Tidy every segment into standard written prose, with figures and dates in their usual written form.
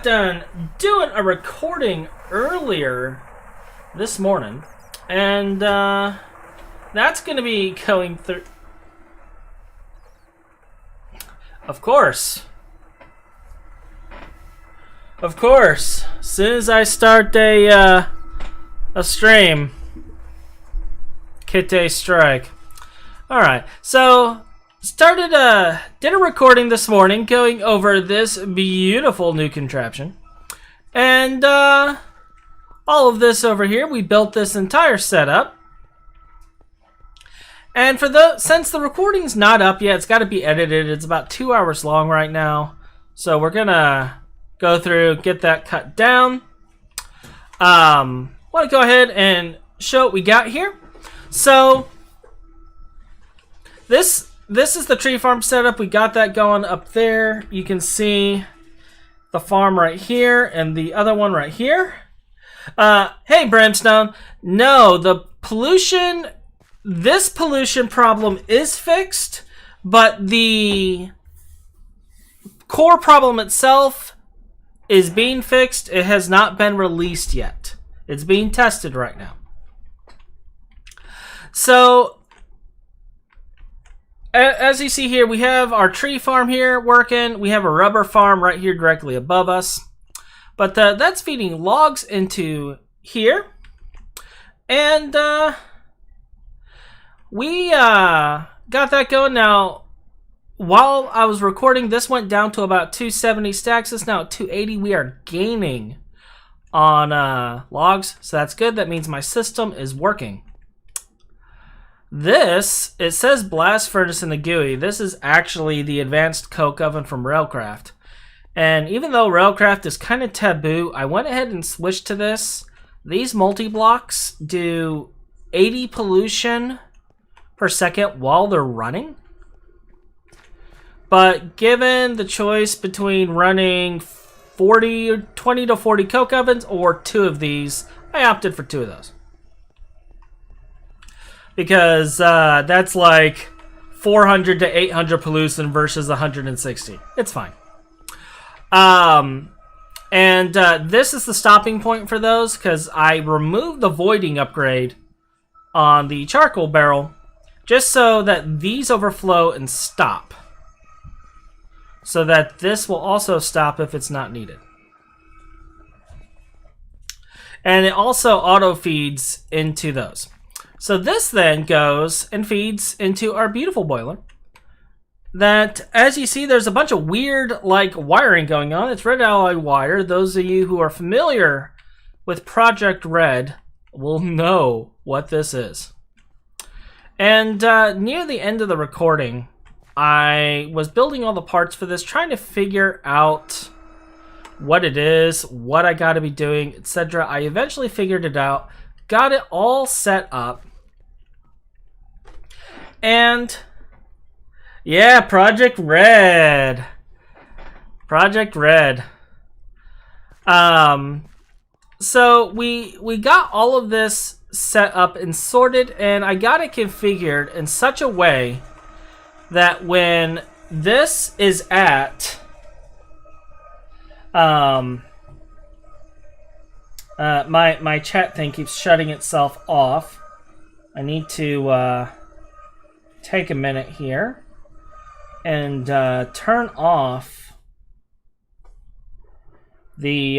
got done doing a recording earlier this morning, and that's going to be going through. Of course. As soon as I start a stream, Kite strike. All right, so did a recording this morning going over this beautiful new contraption, and all of this over here. We built this entire setup, and since the recording's not up yet, it's got to be edited. It's about 2 hours long right now, so we're gonna go through, get that cut down. Want to go ahead and show what we got here. So this is the tree farm setup. We got that going up there. You can see the farm right here and the other one right here. Hey, Brimstone. No, the pollution, this pollution problem is fixed, but the core problem itself is being fixed. It has not been released yet. It's being tested right now. So, as you see here, we have our tree farm here working. We have a rubber farm right here directly above us. But that's feeding logs into here. And we got that going. Now, while I was recording, this went down to about 270 stacks. It's now at 280. We are gaining on logs, so that's good. That means my system is working. This, it says blast furnace in the GUI. This is actually the advanced coke oven from Railcraft. And even though Railcraft is kind of taboo, I went ahead and switched to this. These multi-blocks do 80 pollution per second while they're running. But given the choice between running 20 to 40 coke ovens or 2 of these, I opted for 2 of those. Because that's like 400 to 800 pollution versus 160. It's fine. This is the stopping point for those, because I removed the voiding upgrade on the charcoal barrel just so that these overflow and stop. So that this will also stop if it's not needed. And it also auto feeds into those. So this then goes and feeds into our beautiful boiler. That, as you see, there's a bunch of weird like wiring going on. It's red alloy wire. Those of you who are familiar with Project Red will know what this is. And near the end of the recording, I was building all the parts for this, trying to figure out what it is, what I got to be doing, etc. I eventually figured it out, got it all set up, and yeah, Project Red. So we got all of this set up and sorted, and I got it configured in such a way that when this is at my chat thing keeps shutting itself off. I need to take a minute here and turn off the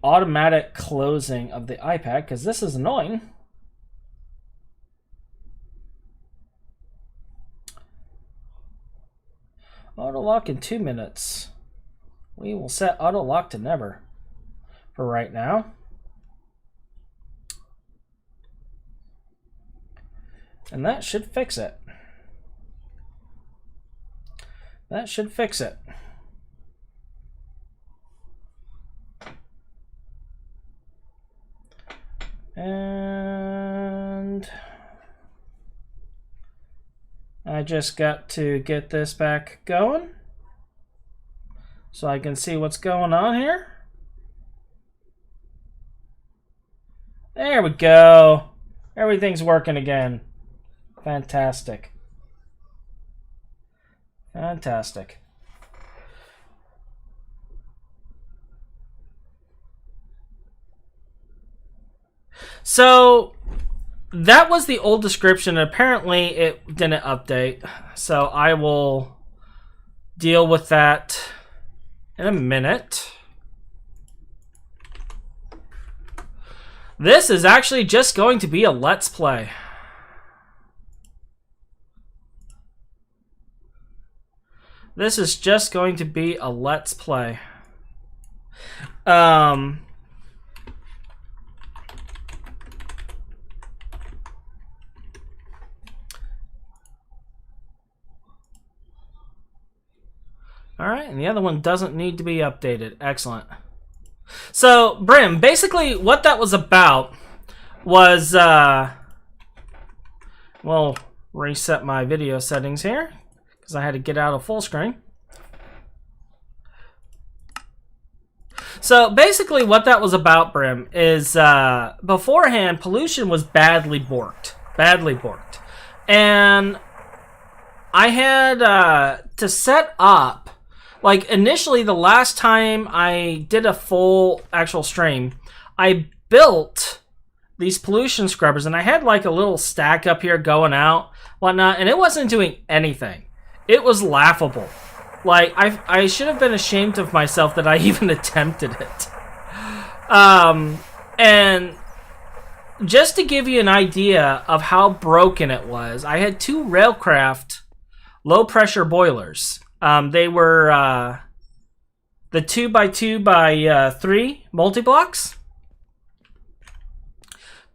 automatic closing of the iPad, because this is annoying. Auto lock in 2 minutes. We will set auto lock to never for right now. And that should fix it. And I just got to get this back going so I can see what's going on here. There we go. Everything's working again. Fantastic. Fantastic. So that was the old description. Apparently it didn't update. So I will deal with that in a minute. This is actually just going to be a Let's Play. This is just going to be a Let's Play. Alright, and the other one doesn't need to be updated. Excellent. So, Brim, basically what that was about was, well, reset my video settings here, because I had to get out of full screen. So, basically what that was about, Brim, is, beforehand, pollution was badly borked. Badly borked. And I had, to set up, like, initially, the last time I did a full actual stream, I built these pollution scrubbers, and I had, like, a little stack up here going out, whatnot, and it wasn't doing anything. It was laughable. Like, I should have been ashamed of myself that I even attempted it. And just to give you an idea of how broken it was, I had 2 Railcraft low-pressure boilers. They were the 2x2x3 multi-blocks.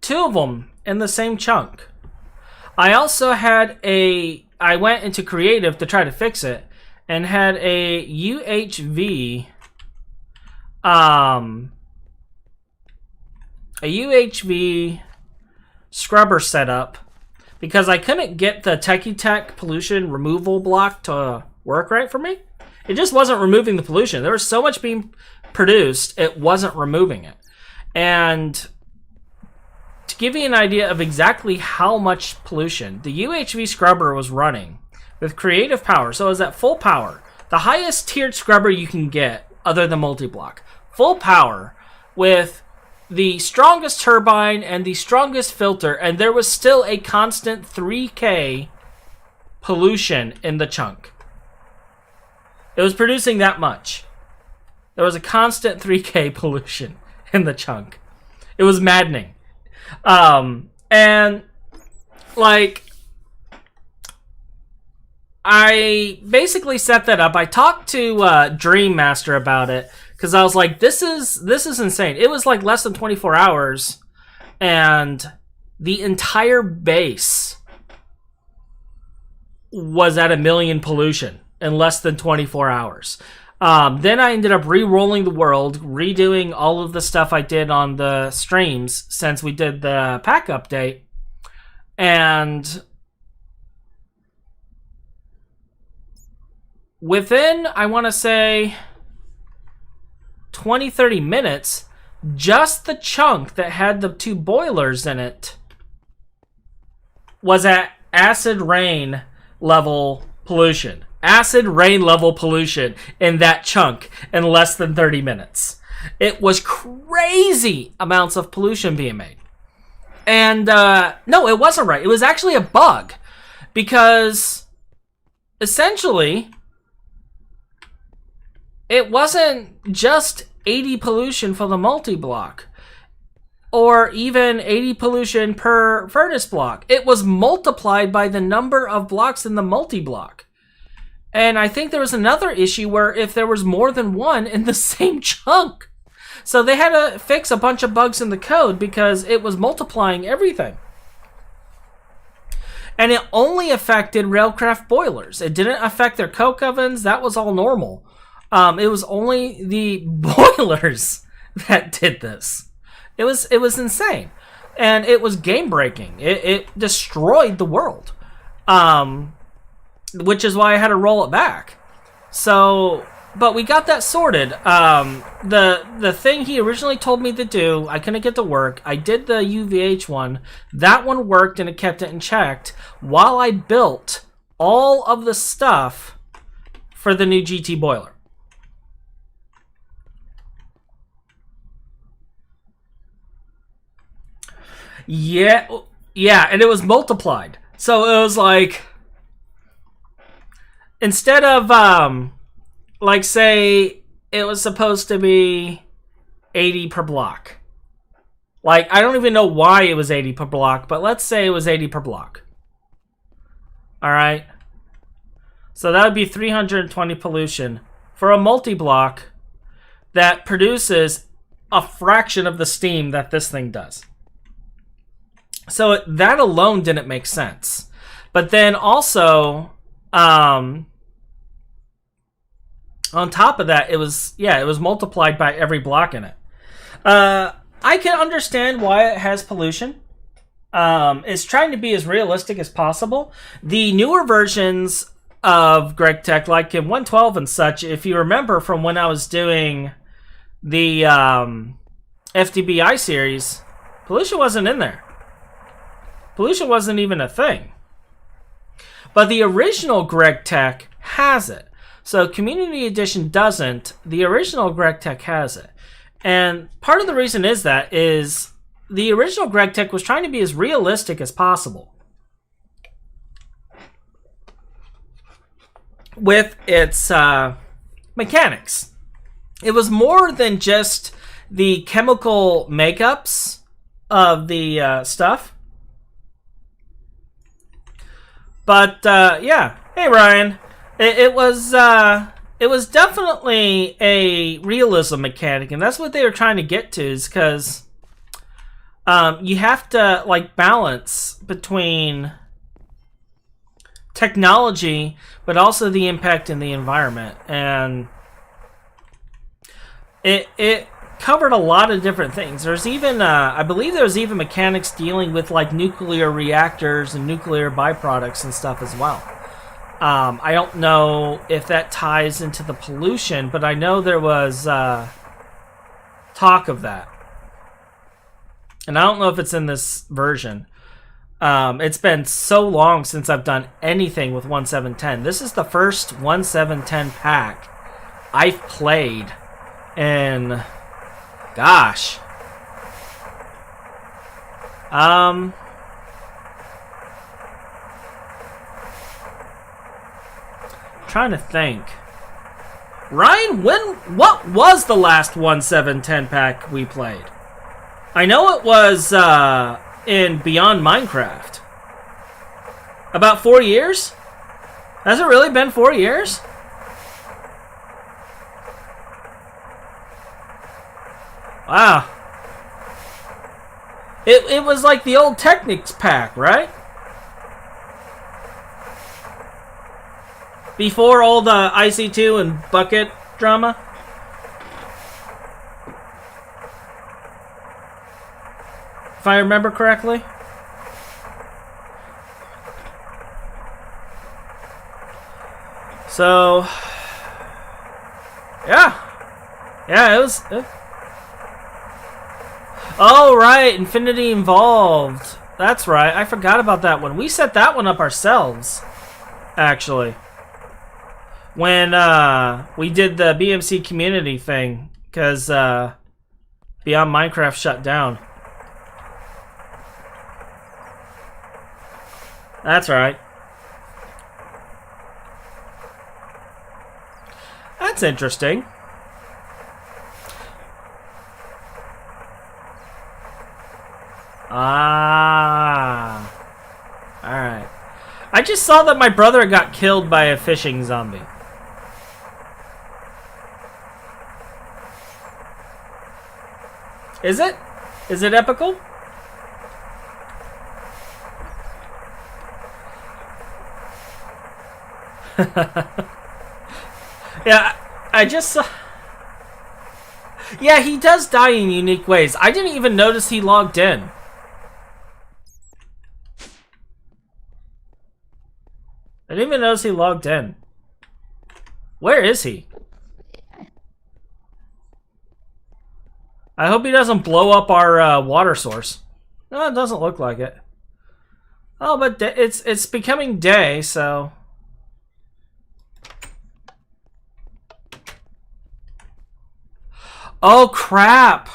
2 of them in the same chunk. I also had I went into creative to try to fix it, and had a UHV scrubber set up because I couldn't get the Techie Tech pollution removal block to work right for me. It just wasn't removing the pollution. There was so much being produced, it wasn't removing it. And to give you an idea of exactly how much pollution, the UHV scrubber was running with creative power. So it was at full power. The highest tiered scrubber you can get other than multi-block. Full power with the strongest turbine and the strongest filter, and there was still a constant 3K pollution in the chunk. It was producing that much. There was a constant 3K pollution in the chunk. It was maddening. And, like, I basically set that up. I talked to Dream Master about it, because I was like, this is insane. It was like less than 24 hours, and the entire base was at 1 million pollution in less than 24 hours. Then I ended up re-rolling the world, redoing all of the stuff I did on the streams since we did the pack update. And within, I want to say, 20-30 minutes, just the chunk that had the 2 boilers in it was at acid rain level pollution. Acid rain level pollution in that chunk in less than 30 minutes. It was crazy amounts of pollution being made. And no, it wasn't right. It was actually a bug, because essentially it wasn't just 80 pollution for the multi-block or even 80 pollution per furnace block. It was multiplied by the number of blocks in the multi-block. And I think there was another issue where if there was more than one in the same chunk. So they had to fix a bunch of bugs in the code because it was multiplying everything. And it only affected Railcraft boilers. It didn't affect their coke ovens. That was all normal. It was only the boilers that did this. It was insane. And it was game breaking. It destroyed the world. Which is why I had to roll it back. So but we got that sorted. The thing he originally told me to do, I couldn't get to work. I did the UVH one. That one worked, and it kept it in checked while I built all of the stuff for the new GT boiler. Yeah, and it was multiplied. So it was like, instead of like, say it was supposed to be 80 per block. Like, I don't even know why it was 80 per block, but let's say it was 80 per block. All right. So that would be 320 pollution for a multi-block that produces a fraction of the steam that this thing does. So that alone didn't make sense. But then also, on top of that, it was multiplied by every block in it. I can understand why it has pollution. It's trying to be as realistic as possible. The newer versions of GregTech, like in 112 and such, if you remember from when I was doing the FTBI series, pollution wasn't in there. Pollution wasn't even a thing. But the original GregTech has it. So Community Edition doesn't. The original GregTech has it. And part of the reason is the original GregTech was trying to be as realistic as possible with its mechanics. It was more than just the chemical makeups of the stuff. But yeah, hey Ryan, it was definitely a realism mechanic, and that's what they were trying to get to, is because you have to like balance between technology, but also the impact in the environment, and it covered a lot of different things. There's even I believe there's even mechanics dealing with like nuclear reactors and nuclear byproducts and stuff as well. I don't know if that ties into the pollution, but I know there was talk of that. And I don't know if it's in this version. It's been so long since I've done anything with 1710. This is the first 1710 pack I've played in, gosh, trying to think. Ryan, what was the last 1710 pack we played? I know it was in Beyond Minecraft. About 4 years? Has it really been 4 years? Wow. It was like the old Technics pack, right? Before all the IC2 and bucket drama? If I remember correctly. So, yeah. Yeah, it was... Oh, right. Infinity Involved. That's right. I forgot about that one. We set that one up ourselves, actually. When we did the BMC community thing, because Beyond Minecraft shut down. That's right. That's interesting. Ah. Alright. I just saw that my brother got killed by a fishing zombie. Is it? Is it epical? Yeah, I just saw... Yeah, he does die in unique ways. I didn't even notice he logged in. I didn't even notice he logged in. Where is he? I hope he doesn't blow up our water source. No, it doesn't look like it. Oh, but it's becoming day, so... Oh, crap!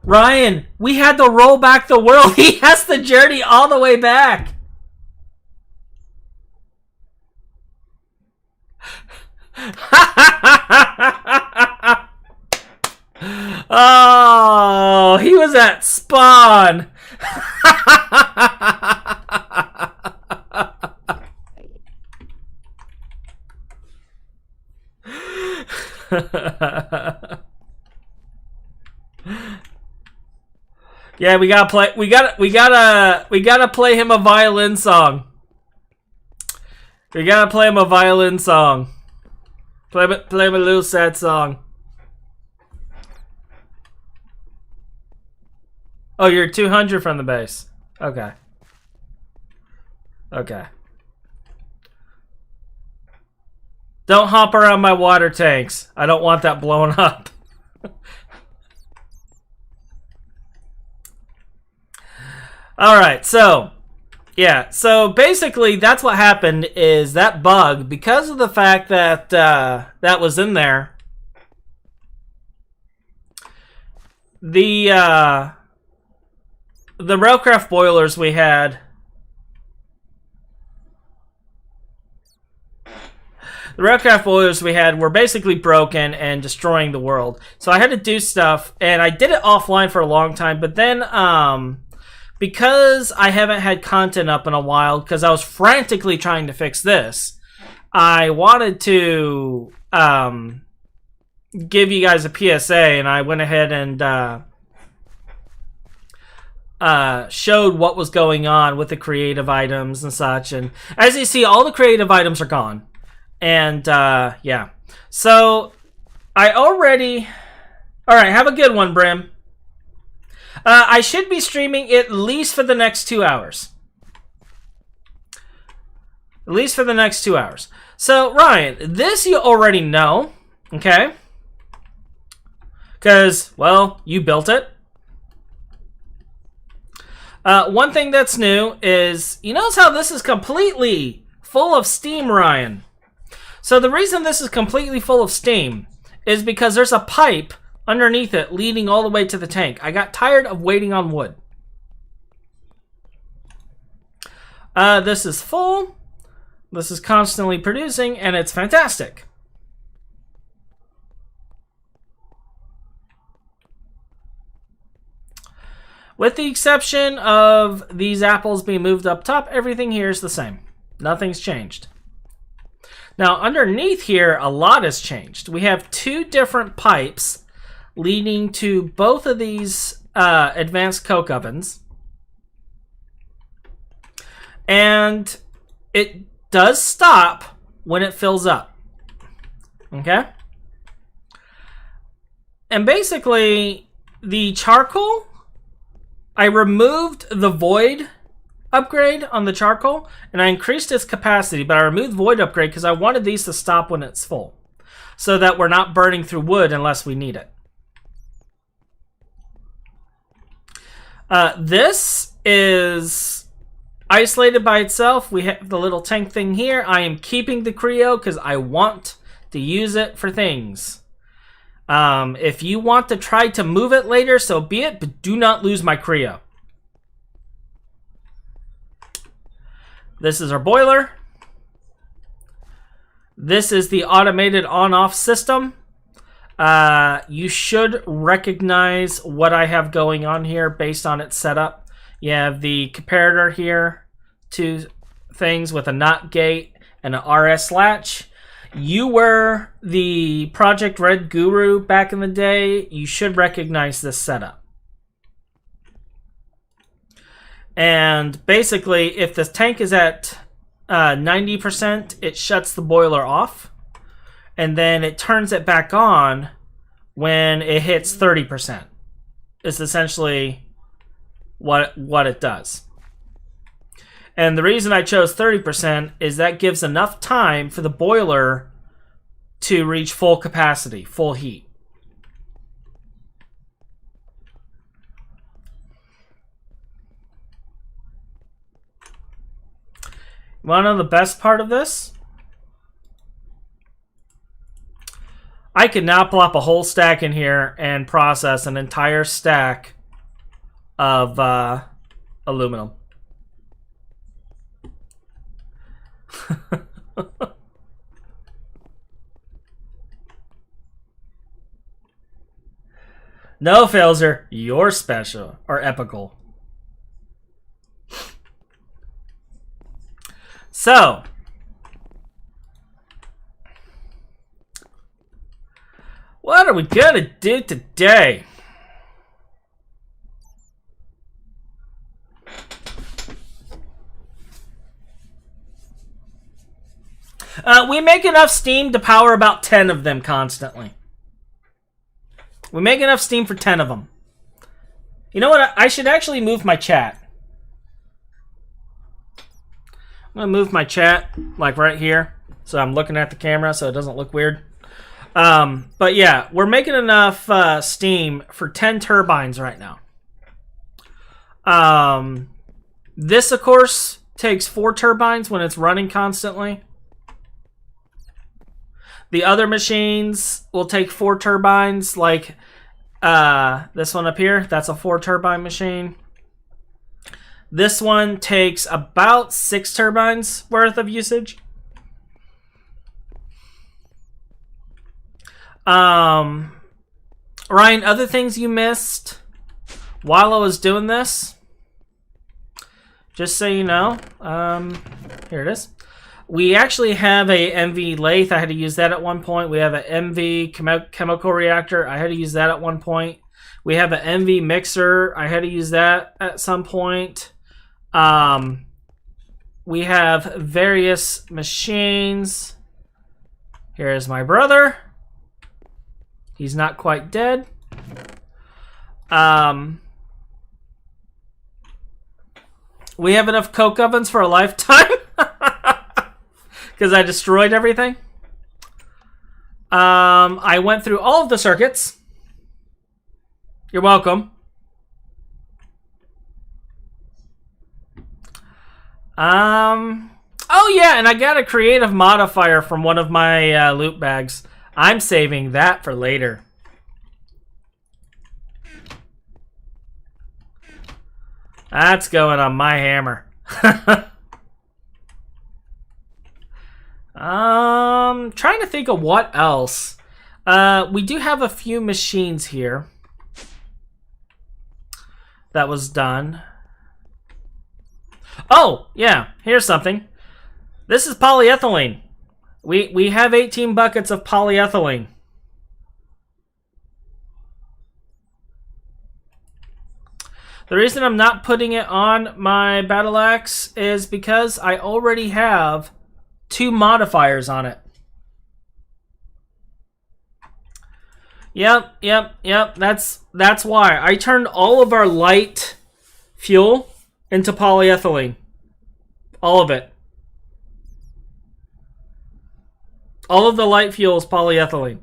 Ryan, we had to roll back the world. He has to journey all the way back. Oh, he was at spawn. Yeah, we gotta play him a violin song. We gotta play him a violin song. Play him a little sad song. Oh, you're 200 from the base. Okay. Okay. Don't hop around my water tanks. I don't want that blown up. Alright, so... yeah, so basically that's what happened is that bug, because of the fact that that was in there, the railcraft boilers we had, were basically broken and destroying the world. So I had to do stuff, and I did it offline for a long time, but then because I haven't had content up in a while, because I was frantically trying to fix this, I wanted to give you guys a PSA, and I went ahead and showed what was going on with the creative items and such. And as you see, all the creative items are gone. And yeah. So I already... Alright, have a good one, Brim. I should be streaming at least for the next 2 hours. At least for the next 2 hours. So, Ryan, this you already know, okay? Because, well, you built it. One thing that's new is, you notice how this is completely full of steam, Ryan? So the reason this is completely full of steam is because there's a pipe underneath it leading all the way to the tank. I got tired of waiting on wood. This is full. This is constantly producing, and it's fantastic. With the exception of these apples being moved up top, everything here is the same. Nothing's changed. Now, underneath here, a lot has changed. We have two different pipes leading to both of these advanced coke ovens. And it does stop when it fills up. Okay? And basically, the charcoal, I removed the void upgrade on the charcoal, and I increased its capacity, but I removed void upgrade because I wanted these to stop when it's full, so that we're not burning through wood unless we need it. This is isolated by itself. We have the little tank thing here. I am keeping the Creo because I want to use it for things. If you want to try to move it later, so be it, but do not lose my Creo. This is our boiler. This is the automated on-off system. You should recognize what I have going on here based on its setup. You have the comparator here, two things with a NOT gate and an RS latch. You were the Project Red guru back in the day. You should recognize this setup. And basically, if the tank is at 90%, it shuts the boiler off. And then it turns it back on when it hits 30%. It's essentially what it does. And the reason I chose 30% is that gives enough time for the boiler to reach full capacity, full heat. Want to know the best part of this? I could now plop a whole stack in here and process an entire stack of aluminum. No, Failser, you're special or epical. So, what are we gonna do today? We make enough steam to power about 10 of them constantly. We make enough steam for 10 of them. You know what? I should actually move my chat. I'm going to move my chat, like right here, so I'm looking at the camera so it doesn't look weird. But yeah, we're making enough steam for 10 turbines right now. This, of course, takes 4 turbines when it's running constantly. The other machines will take 4 turbines, like this one up here. That's a 4 turbine machine. This one takes about 6 turbines worth of usage. Ryan, other things you missed while I was doing this, just so you know, here it is. We actually have a MV lathe. I had to use that at one point. We have an MV chemical reactor. I had to use that at one point. We have an MV mixer. I had to use that at some point. We have various machines. Here's my brother. He's not quite dead. We have enough coke ovens for a lifetime. Because I destroyed everything. I went through all of the circuits. You're welcome. Oh yeah, and I got a creative modifier from one of my loot bags. I'm saving that for later. That's going on my hammer. Trying to think of what else. We do have a few machines here that was done. Oh, yeah, here's something. This is polyethylene. We have 18 buckets of polyethylene. The reason I'm not putting it on my battle axe is because I already have 2 modifiers on it. Yep. That's why. I turned all of our light fuel into polyethylene. All of it. All of the light fuel is polyethylene.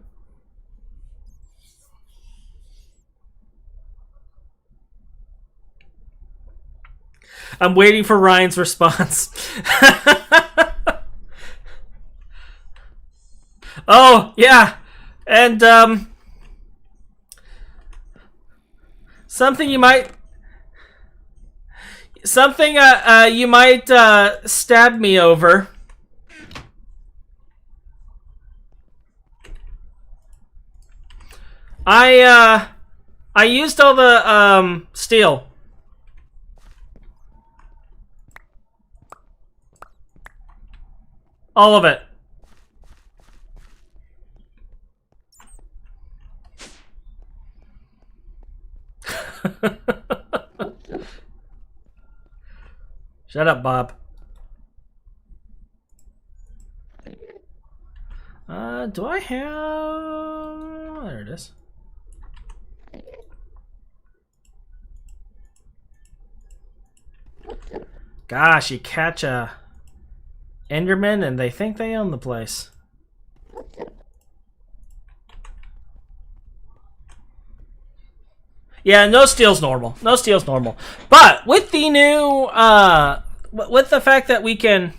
I'm waiting for Ryan's response. Oh, yeah. And, something you might stab me over. I used all the, steel. All of it. Shut up, Bob. Do I have... There it is. Gosh, you catch a Enderman and they think they own the place. Yeah, no steel's normal. No steel's normal. But with the new, with the fact that we can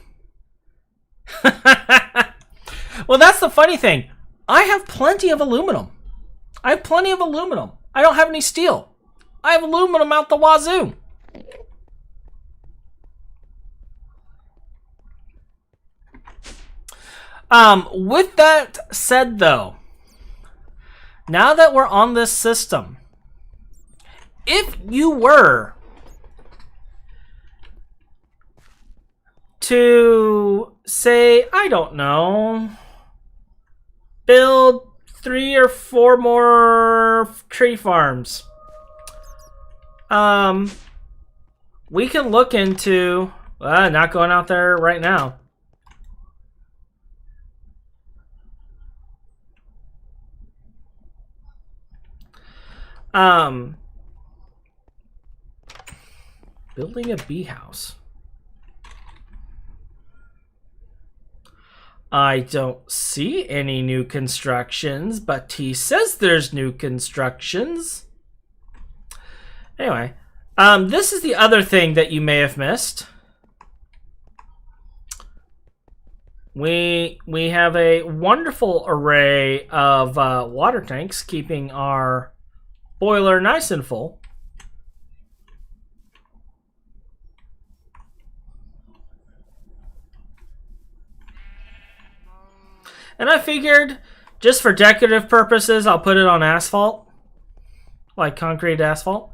Well, that's the funny thing. I have plenty of aluminum. I don't have any steel. I have aluminum out the wazoo. With that said, though, now that we're on this system, if you were to say, I don't know, build 3 or 4 more tree farms, we can look into not going out there right now. Building a bee house. I don't see any new constructions, but he says there's new constructions. Anyway, this is the other thing that you may have missed. We have a wonderful array of water tanks keeping our boiler nice and full. And I figured, just for decorative purposes, I'll put it on asphalt. Like concrete asphalt.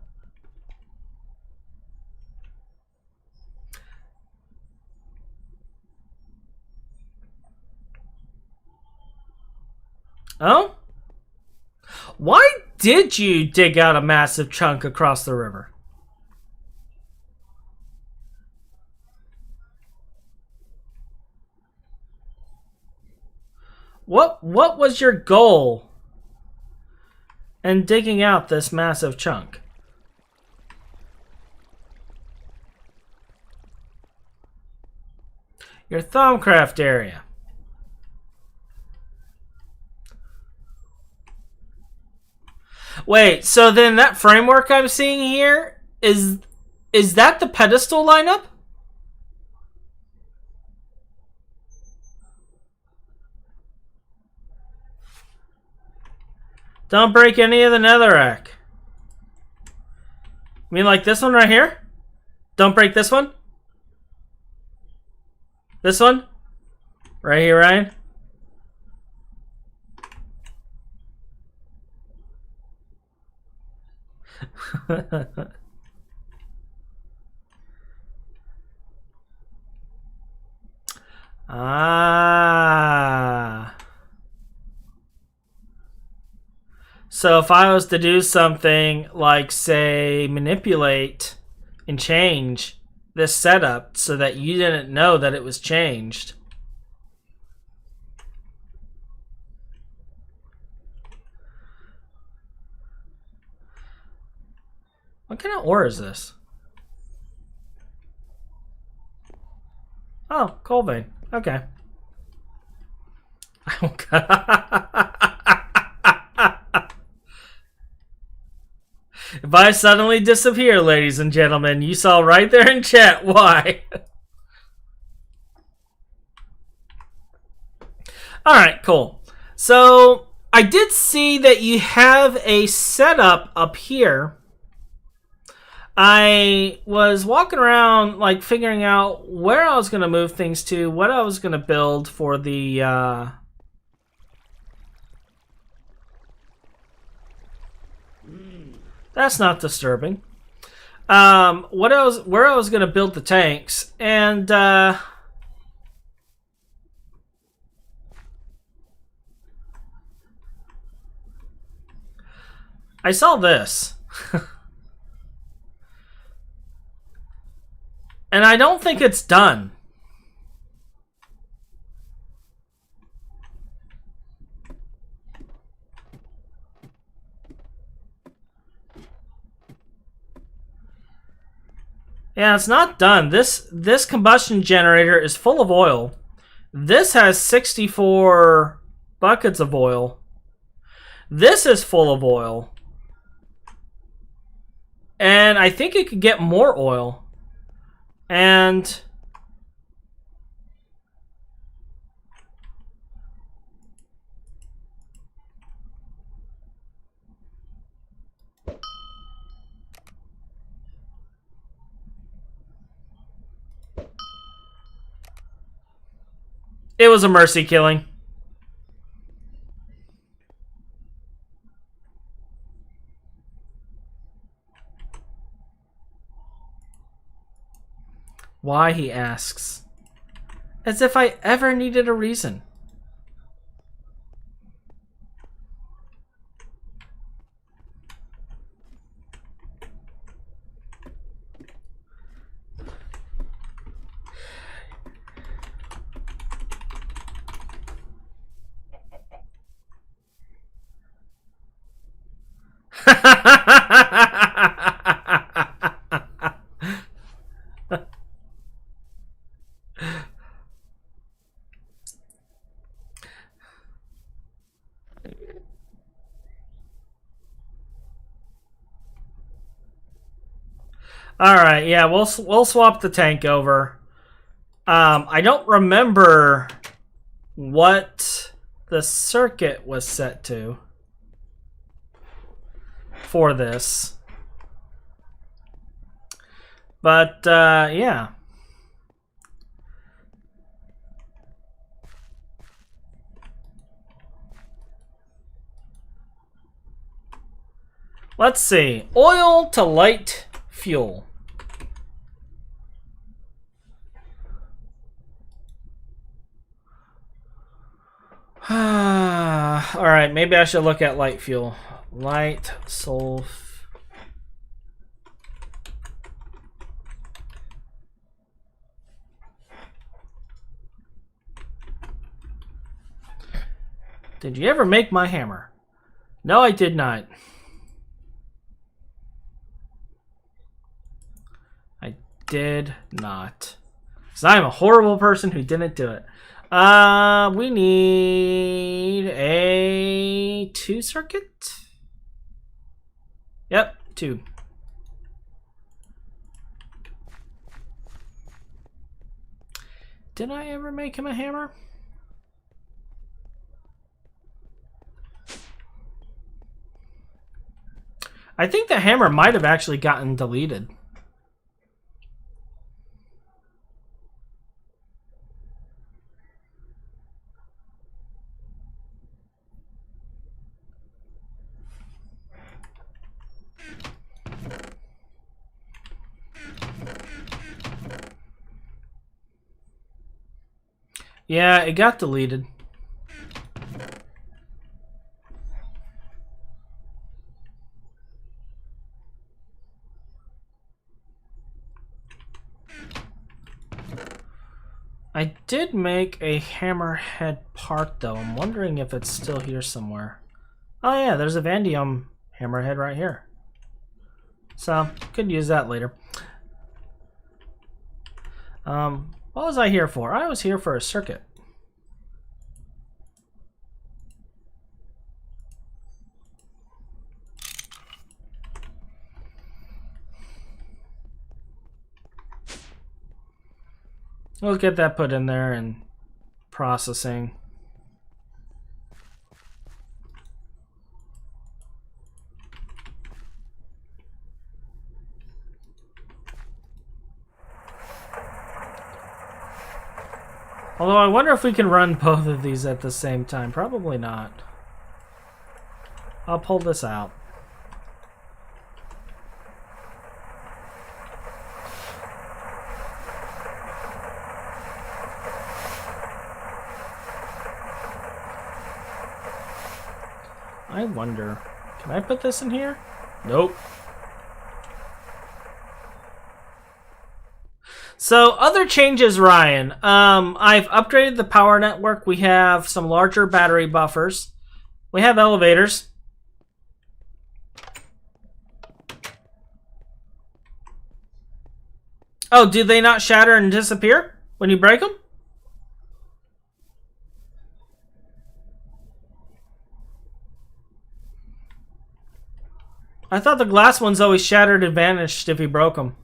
Oh? Why did you dig out a massive chunk across the river? What was your goal in digging out this massive chunk? Your Thaumcraft area. Wait, so then that framework I'm seeing here is that the pedestal lineup? Don't break any of the netherrack. You mean like this one right here? Don't break this one? This one? Right here, Ryan? Ah. So if I was to do something like, say, manipulate and change this setup so that you didn't know that it was changed. What kind of ore is this? Oh, coal vein. Okay. If I suddenly disappear, ladies and gentlemen, you saw right there in chat why. Alright, cool. So, I did see that you have a setup up here. I was walking around, like, figuring out where I was going to move things to, what I was going to build for the, That's not disturbing. Where I was going to build the tanks, and, I saw this. And I don't think it's done. Yeah, it's not done. This combustion generator is full of oil. This has 64 buckets of oil. This is full of oil. And I think it could get more oil. And It was a mercy killing. Why, he asks. As if I ever needed a reason. All right, yeah, we'll swap the tank over. I don't remember what the circuit was set to for this, but yeah. Let's see. Oil to light fuel. Alright, maybe I should look at light fuel. Light, sulf. Did you ever make my hammer? No, I did not. I did not. Because I am a horrible person who didn't do it. We need a 2 circuit. Yep, 2. Did I ever make him a hammer? I think the hammer might have actually gotten deleted. Yeah, it got deleted. I did make a Hammerhead part, though. I'm wondering if it's still here somewhere. Oh yeah, there's a Vanadium Hammerhead right here. So, could use that later. What was I here for? I was here for a circuit. We'll get that put in there and processing. Although I wonder if we can run both of these at the same time. Probably not. I'll pull this out. I wonder, can I put this in here? Nope. So, other changes, Ryan. I've upgraded the power network. We have some larger battery buffers. We have elevators. Oh, do they not shatter and disappear when you break them? I thought the glass ones always shattered and vanished if you broke them.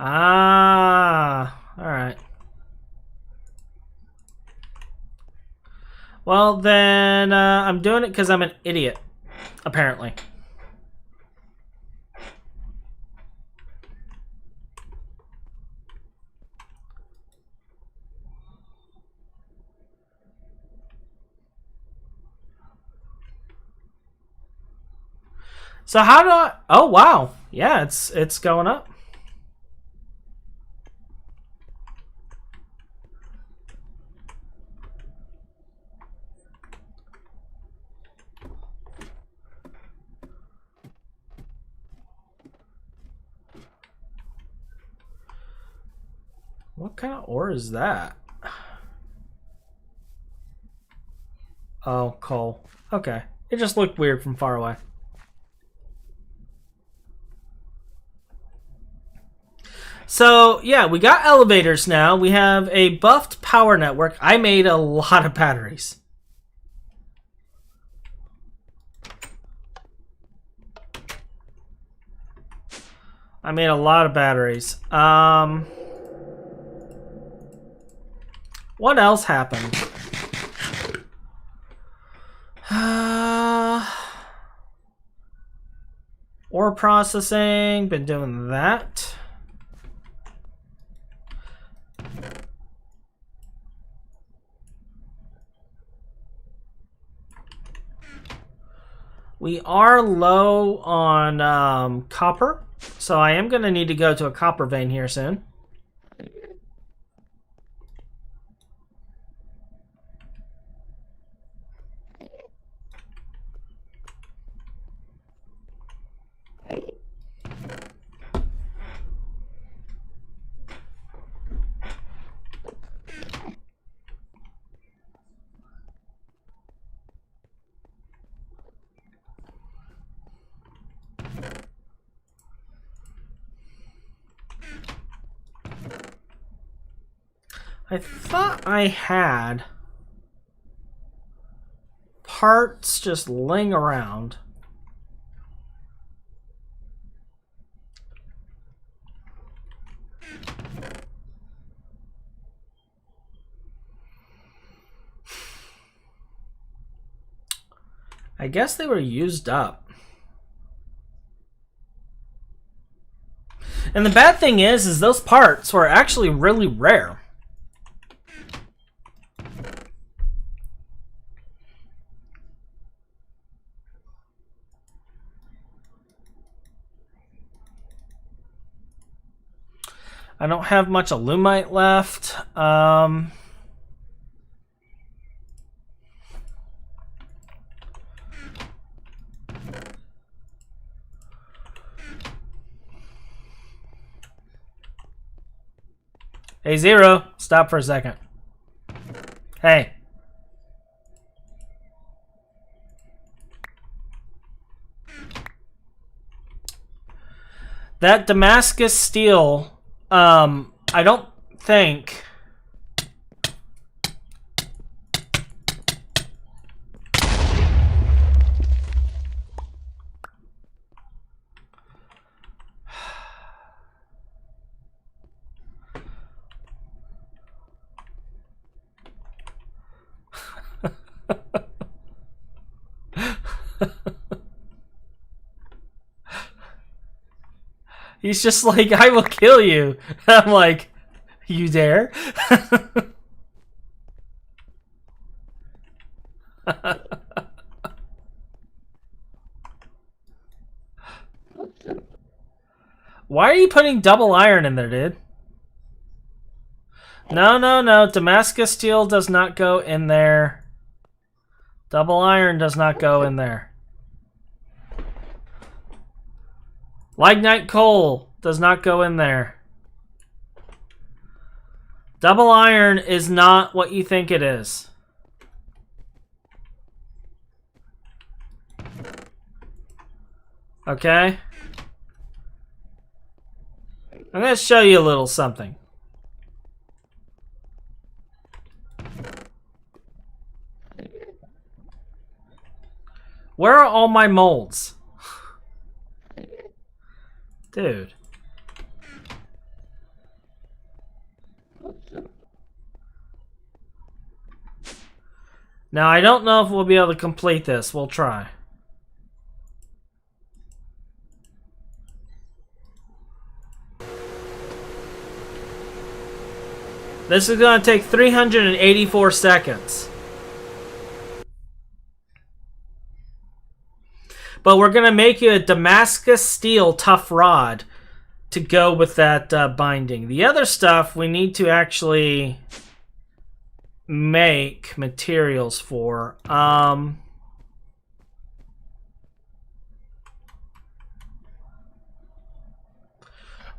Ah, alright. Well, then I'm doing it because I'm an idiot. apparently. So how do I... Oh, wow. Yeah, it's going up. What kind of ore is that? Oh, coal. Okay. It just looked weird from far away. So, yeah, we got elevators now. We have a buffed power network. I made a lot of batteries. I made a lot of batteries. What else happened? Ore processing, been doing that. We are low on copper, so I am going to need to go to a copper vein here soon. I thought I had parts just laying around. I guess they were used up. And the bad thing is those parts were actually really rare. I don't have much alumite left. Hey, Zero, stop for a second. Hey. That Damascus steel, I don't think... He's just like, I will kill you. I'm like, you dare? Why are you putting double iron in there, dude? No, no, no. Damascus steel does not go in there. Double iron does not go in there. Lignite coal does not go in there. Double iron is not what you think it is. Okay? I'm going to show you a little something. Where are all my molds? Dude. Now, I don't know if we'll be able to complete this. We'll try. This is going to take 384 seconds. But we're going to make you a Damascus steel tough rod to go with that binding. The other stuff we need to actually make materials for. Well,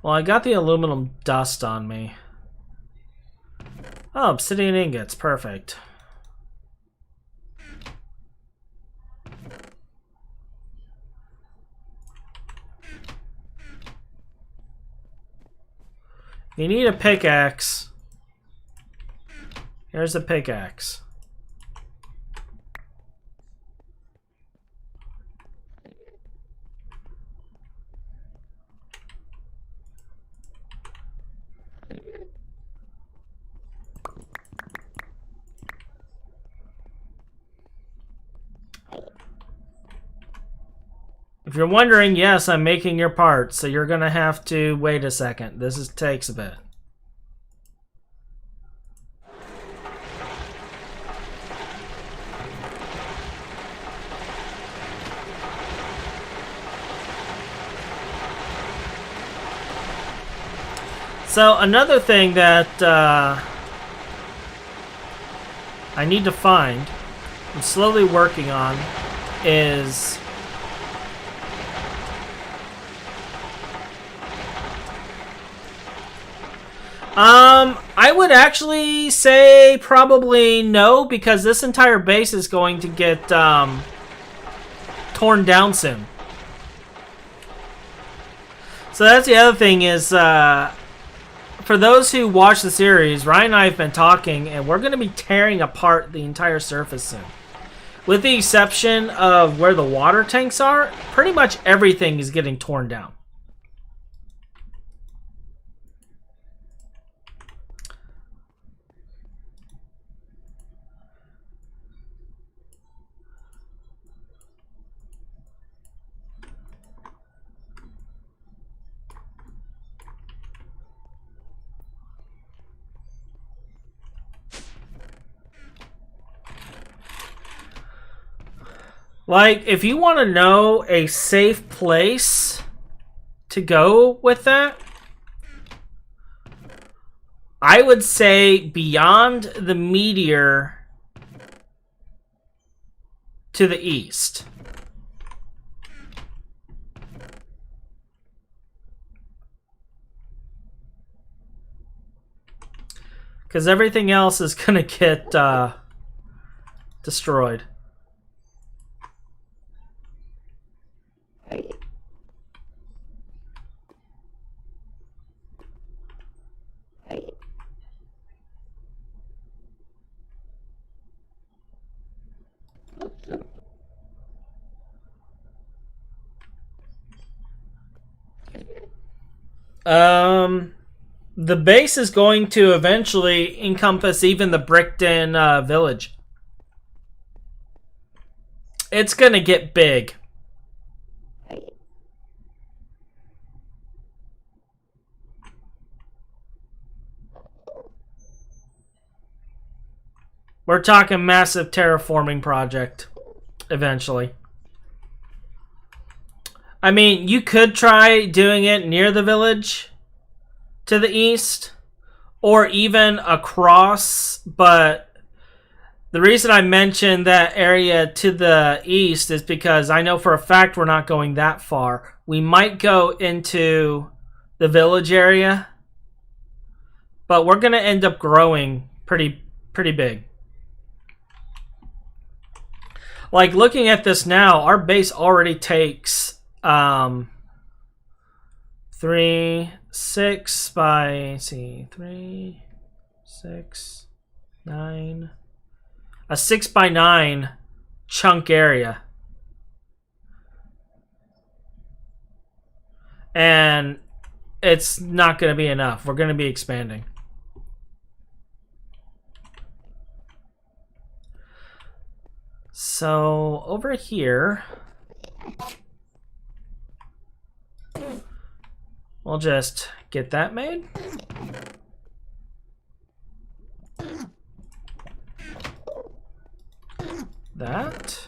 I got the aluminum dust on me. Oh, obsidian ingots. Perfect. You need a pickaxe. Here's the pickaxe. If you're wondering, yes, I'm making your parts, so you're gonna have to wait a second. Takes a bit. So another thing that I need to find, I'm slowly working on, is I would actually say probably no, because this entire base is going to get torn down soon. So that's the other thing is, for those who watch the series, Ryan and I have been talking, and we're going to be tearing apart the entire surface soon. With the exception of where the water tanks are, pretty much everything is getting torn down. Like, if you want to know a safe place to go with that, I would say beyond the meteor to the east. Because everything else is going to get destroyed. The base is going to eventually encompass even the bricked-in village. It's going to get big. We're talking massive terraforming project eventually. I mean, you could try doing it near the village to the east or even across, but the reason I mentioned that area to the east is because I know for a fact we're not going that far. We might go into the village area, but we're going to end up growing pretty big. Like, looking at this now, our base already takes 3, 6 by, 3, 6, 9, a 6 by 9 chunk area. And it's not going to be enough. We're going to be expanding. So over here, we'll just get that made. that.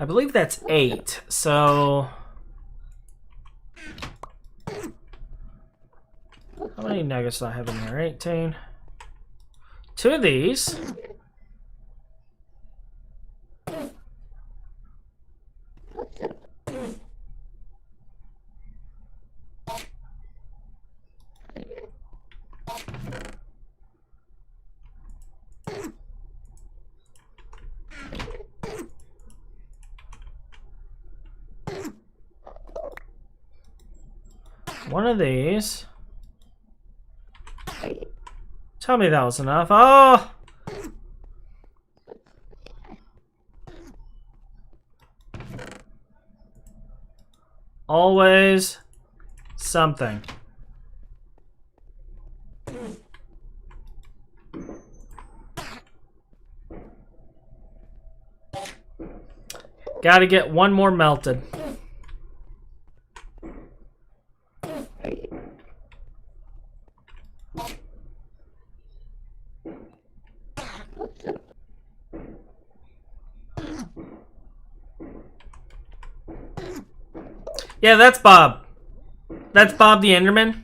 I believe that's 8. So how many nuggets do I have in there? 18. 2 of these. One of these. Tell me that was enough. Oh! Always something. Gotta get one more melted. Yeah, that's Bob. That's Bob the Enderman.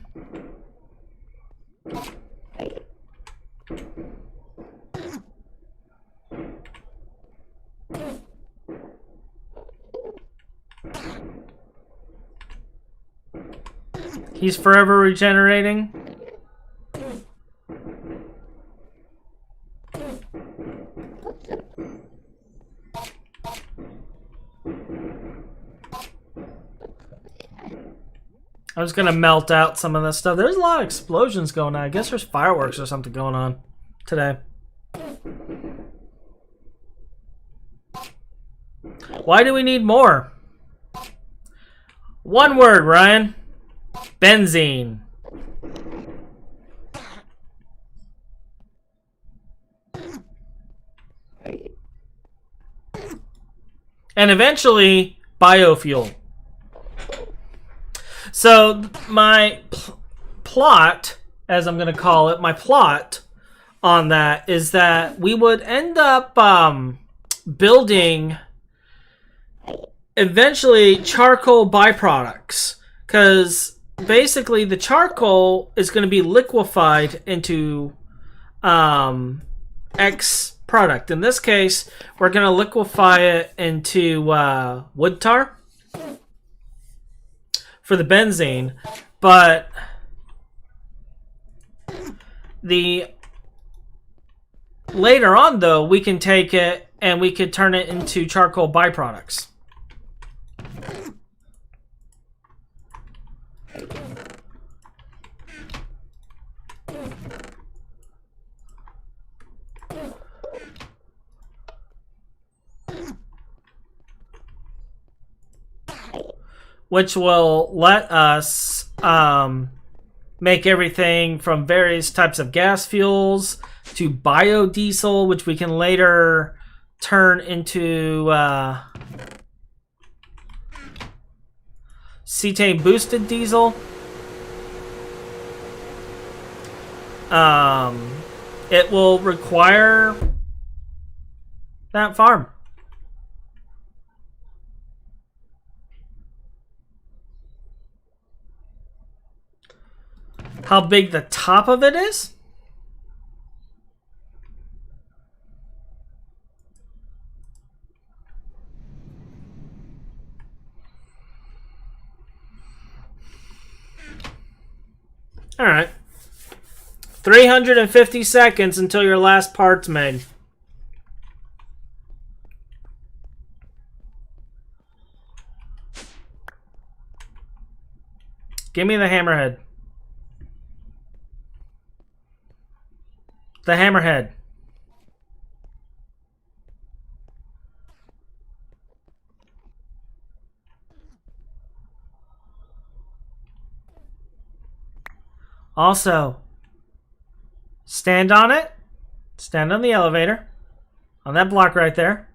He's forever regenerating. I was gonna melt out some of this stuff. There's a lot of explosions going on. I guess there's fireworks or something going on today. Why do we need more? One word, Ryan. Benzene. And eventually, biofuel. So my plot, as I'm going to call it, my plot on that is that we would end up building eventually charcoal byproducts, because basically the charcoal is going to be liquefied into X product. In this case, we're going to liquefy it into wood tar for the benzene, but later on though, we can take it and we could turn it into charcoal byproducts. Which will let us make everything from various types of gas fuels to biodiesel, which we can later turn into cetane boosted diesel. It will require that farm. How big the top of it is? All right. 350 seconds until your last part's made. Give me the hammerhead. The hammerhead. Also, stand on it. Stand on the elevator. On that block right there.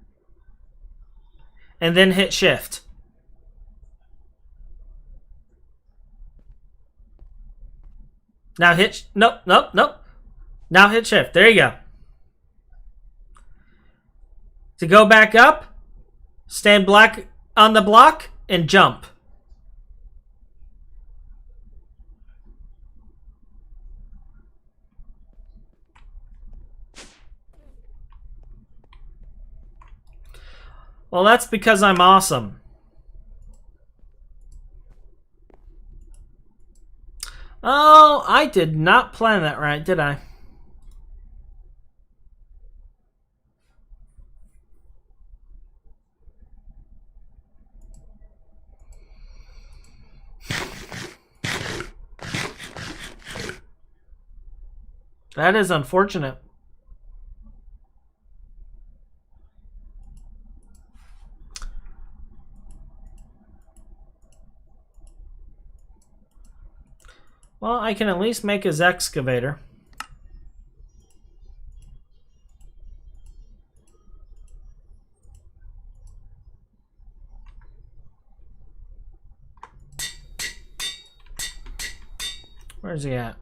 And then hit shift. Now hit... Nope, nope, nope. Now hit shift. There you go. To go back up, stand black on the block and jump. Well, that's because I'm awesome. Oh, I did not plan that right, did I? That is unfortunate. Well, I can at least make his excavator. Where's he at?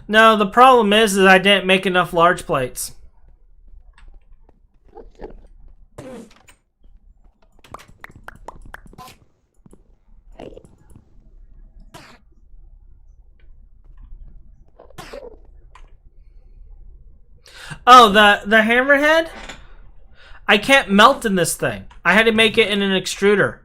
No, the problem is I didn't make enough large plates. Oh, the hammerhead? I can't melt in this thing. I had to make it in an extruder.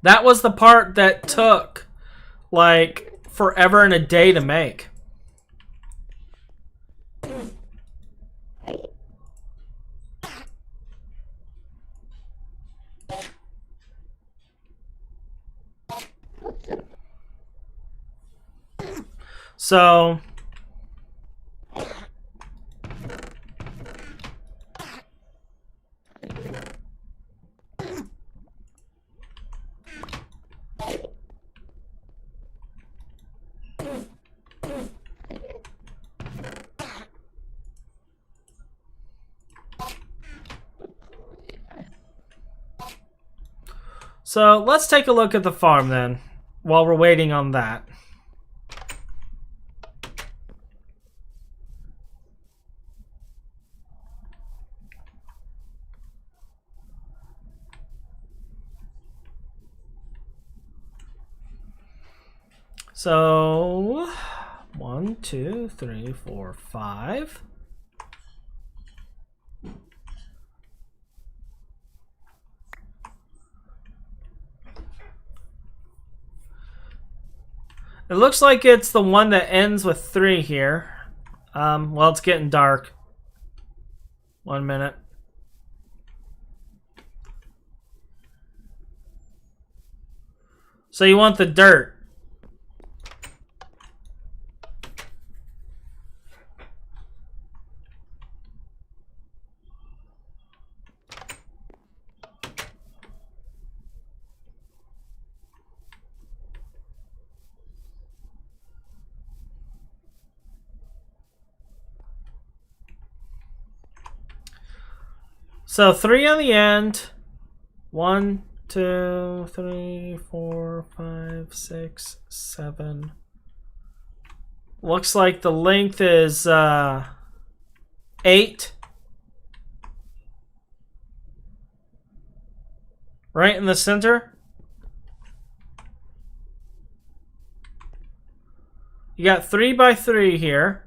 That was the part that took like forever and a day to make. So let's take a look at the farm then, while we're waiting on that. So 1, 2, 3, 4, 5. It looks like it's the one that ends with 3 here. Well, it's getting dark. 1 minute. So you want the dirt. So 3 on the end. 1, 2, 3, 4, 5, 6, 7. Looks like the length is 8. Right in the center. You got 3 by 3 here.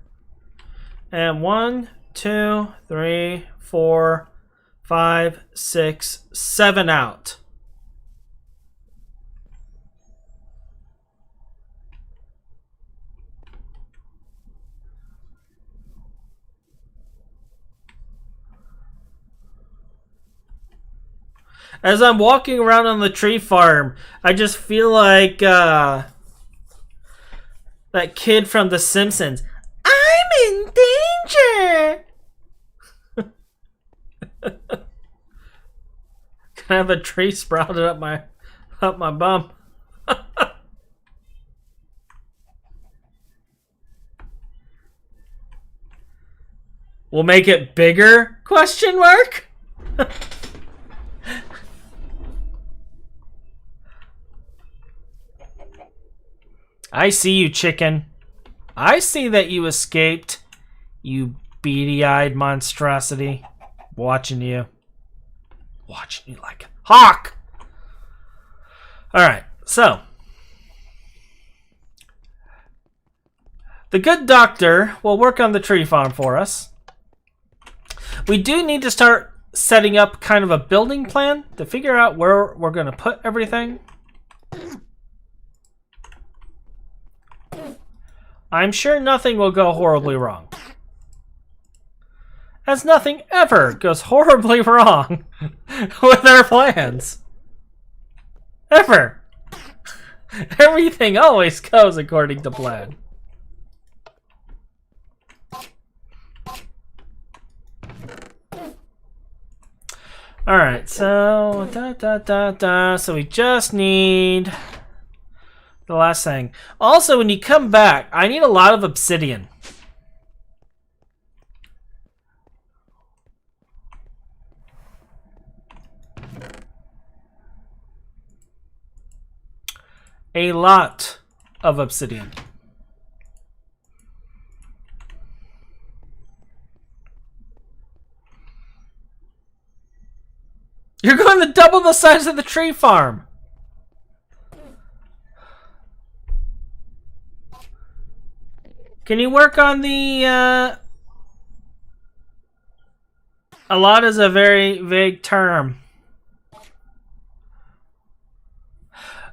And 1, 2, 3, 4, 5, 6, 7 out. As I'm walking around on the tree farm, I just feel like that kid from The Simpsons. I'm in danger! Can I have a tree sprouted up my bum? We'll make it bigger? Question mark? I see you, chicken. I see that you escaped, you beady-eyed monstrosity. Watching you. Watching you like a hawk! Alright, so. The good doctor will work on the tree farm for us. We do need to start setting up kind of a building plan to figure out where we're going to put everything. I'm sure nothing will go horribly wrong. As nothing ever goes horribly wrong with our plans. Ever. Everything always goes according to plan. Alright, so so we just need the last thing. Also, when you come back, I need a lot of obsidian. A lot of obsidian. You're going to double the size of the tree farm. Can you work on the... A lot is a very vague term.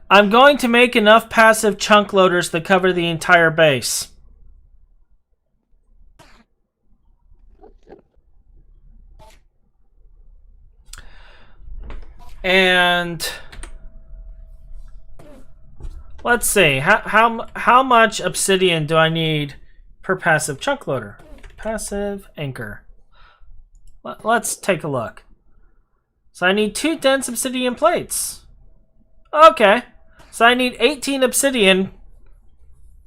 I'm going to make enough passive chunk loaders to cover the entire base. And let's see, how much obsidian do I need per passive chunk loader? Passive anchor. Let's take a look. So I need 2 dense obsidian plates. Okay. So I need 18 obsidian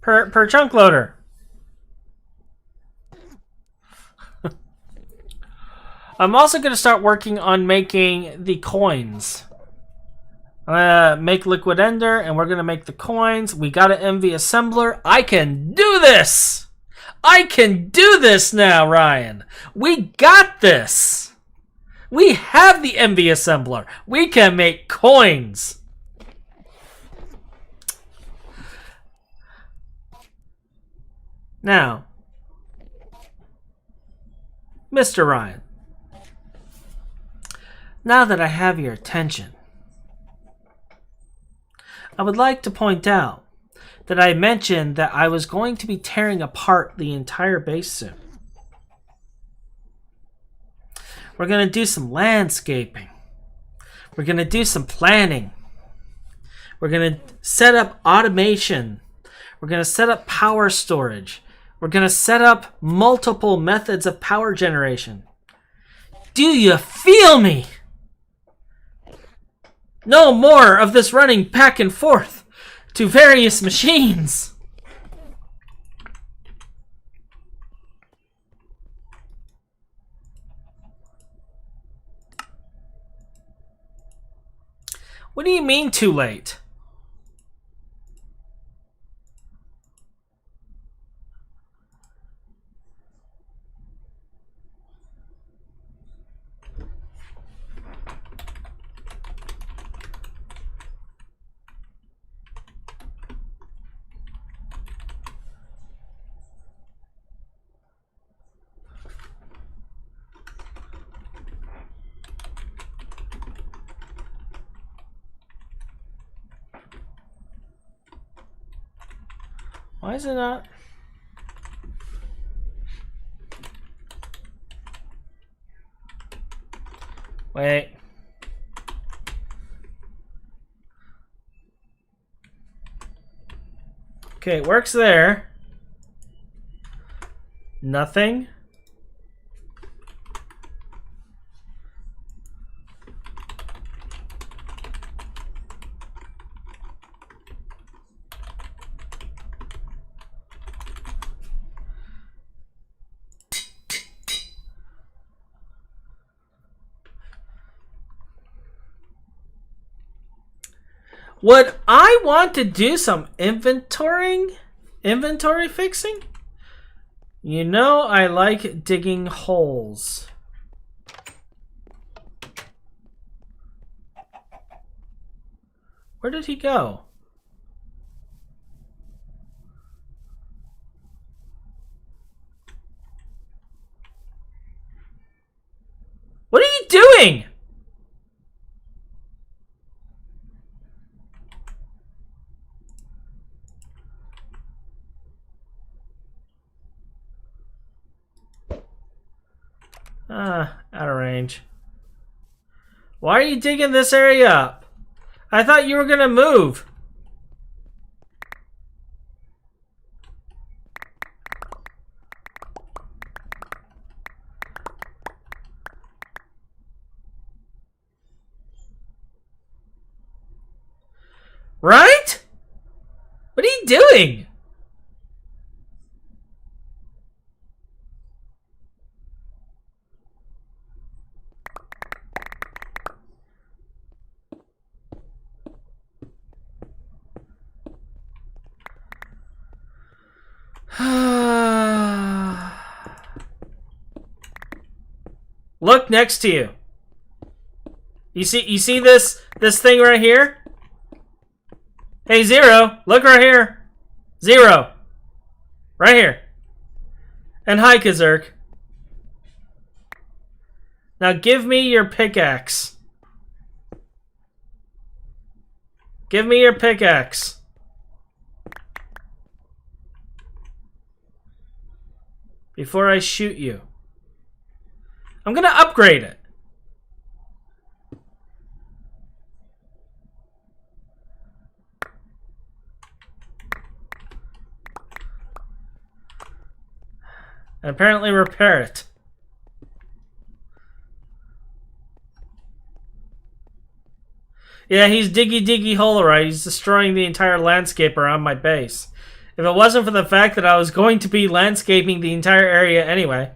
per chunk loader. I'm also going to start working on making the coins. I'm going to make liquid ender, and we're going to make the coins. We got an MV assembler. I can do this! I can do this now, Ryan! We got this! We have the MV assembler. We can make coins. Now, Mr. Ryan, now that I have your attention, I would like to point out that I mentioned that I was going to be tearing apart the entire base soon. We're going to do some landscaping. We're going to do some planning. We're going to set up automation. We're going to set up power storage. We're going to set up multiple methods of power generation. Do you feel me? No more of this running back and forth to various machines. What do you mean too late? Why is it not? Wait. Okay, it works there. Nothing. Would I want to do some inventory fixing? You know I like digging holes. Where did he go? What are you doing? Out of range. Why are you digging this area up? I thought you were gonna move. Right? What are you doing? Look next to you. You see this thing right here? Hey, Zero, look right here. Zero. Right here. And hi, Kazurk. Now give me your pickaxe. Give me your pickaxe. Before I shoot you. I'm gonna upgrade it. And apparently repair it. Yeah, he's diggy holerite. He's destroying the entire landscape around my base. If it wasn't for the fact that I was going to be landscaping the entire area anyway.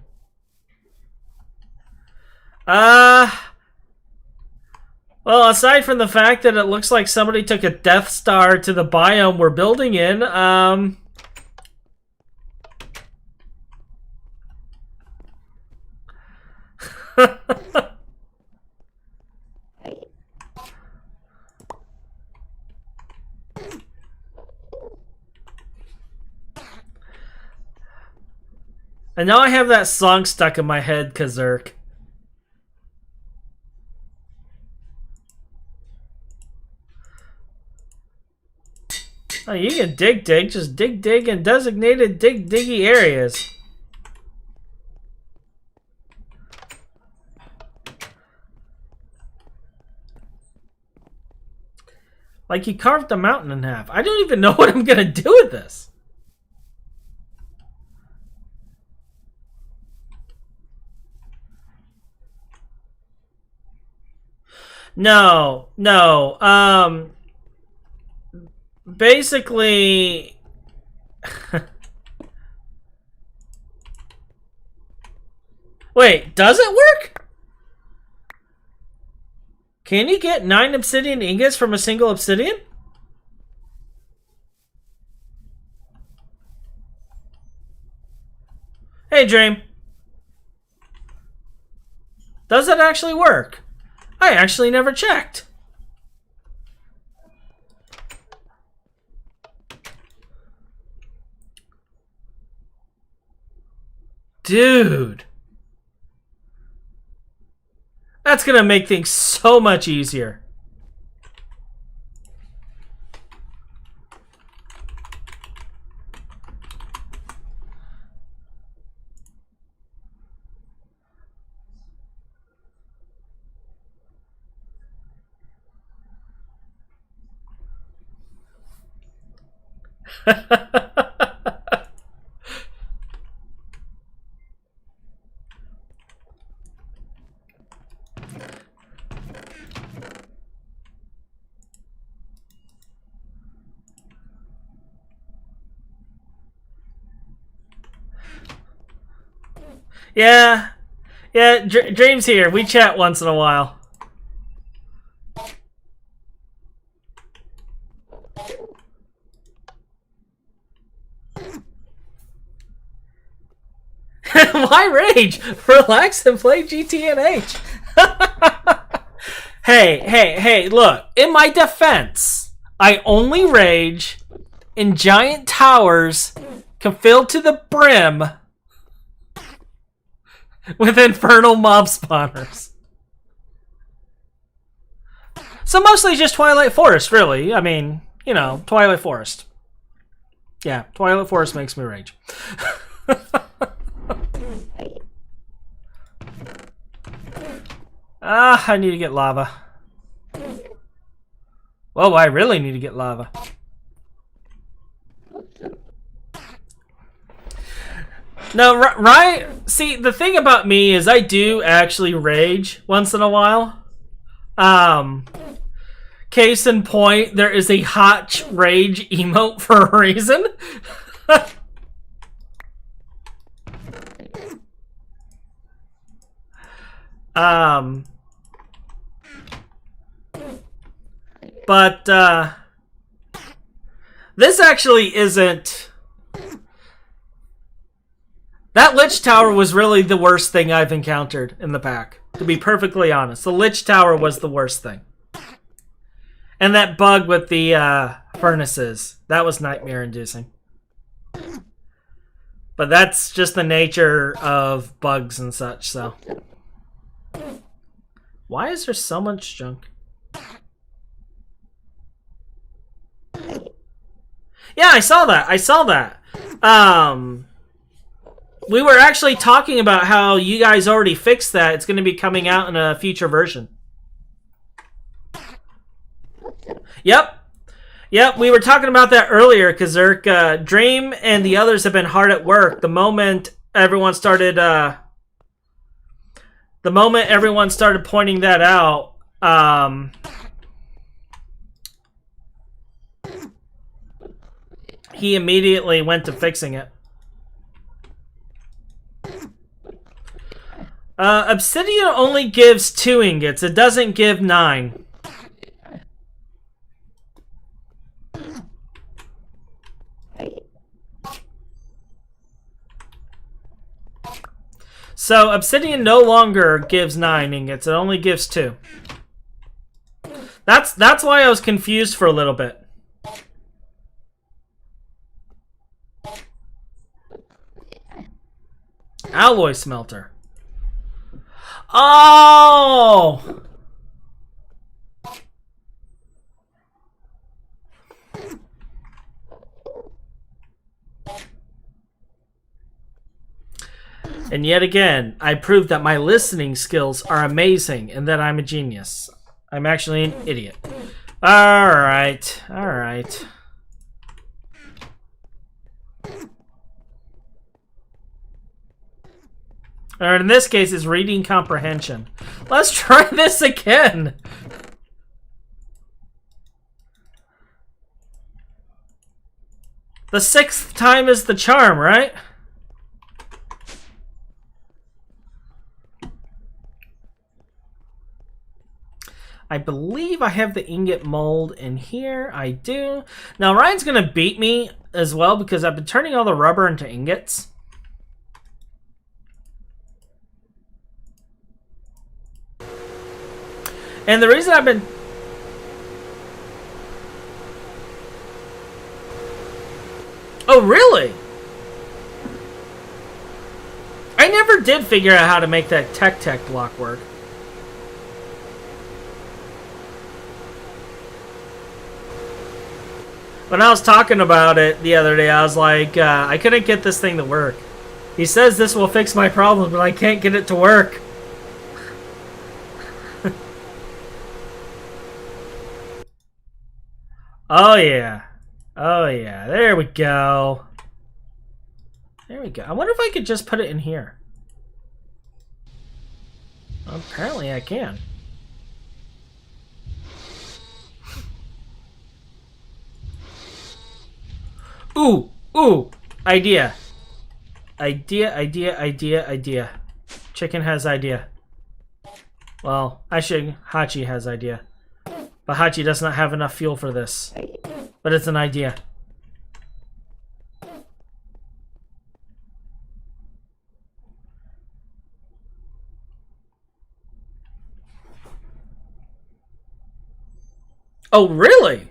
Well, aside from the fact that it looks like somebody took a Death Star to the biome we're building in, and now I have that song stuck in my head, Kazurk. Oh, you can dig, just dig in designated diggy areas. Like he carved the mountain in half. I don't even know what I'm gonna do with this. No. Basically... Wait, does it work? Can you get 9 obsidian ingots from a single obsidian? Hey, Dream. Does that actually work? I actually never checked. Dude. That's gonna make things so much easier. Yeah, Dream's here. We chat once in a while. Why rage? Relax and play GTNH. Hey, look. In my defense, I only rage in giant towers filled to the brim with infernal mob spawners. So mostly just Twilight Forest, really. I mean, you know, Twilight Forest. Yeah, Twilight Forest makes me rage. I need to get lava. Whoa, I really need to get lava. No, right? See, the thing about me is I do actually rage once in a while. Case in point, there is a hot rage emote for a reason. But this actually isn't. That Lich Tower was really the worst thing I've encountered in the pack, to be perfectly honest. The Lich Tower was the worst thing. And that bug with the furnaces, that was nightmare-inducing. But that's just the nature of bugs and such, so. Why is there so much junk? Yeah, I saw that. We were actually talking about how you guys already fixed that. It's going to be coming out in a future version. Yep, we were talking about that earlier because Dream and the others have been hard at work. The moment everyone started pointing that out, he immediately went to fixing it. Obsidian only gives 2 ingots. It doesn't give 9. So Obsidian no longer gives 9 ingots. It only gives 2. That's why I was confused for a little bit. Alloy smelter. Oh! And yet again, I proved that my listening skills are amazing and that I'm a genius. I'm actually an idiot. Alright. Or in this case, it's reading comprehension. Let's try this again. The 6th time is the charm, right? I believe I have the ingot mold in here. I do. Now, Ryan's going to beat me as well because I've been turning all the rubber into ingots. And the reason I've been... Oh, really? I never did figure out how to make that tech block work. When I was talking about it the other day, I was like, I couldn't get this thing to work. He says this will fix my problem, but I can't get it to work. Oh yeah. There we go. I wonder if I could just put it in here. Well, apparently I can. Ooh. Idea. Chicken has idea. Well, actually, Hachi has idea. But Hachi does not have enough fuel for this. But it's an idea. Oh, really?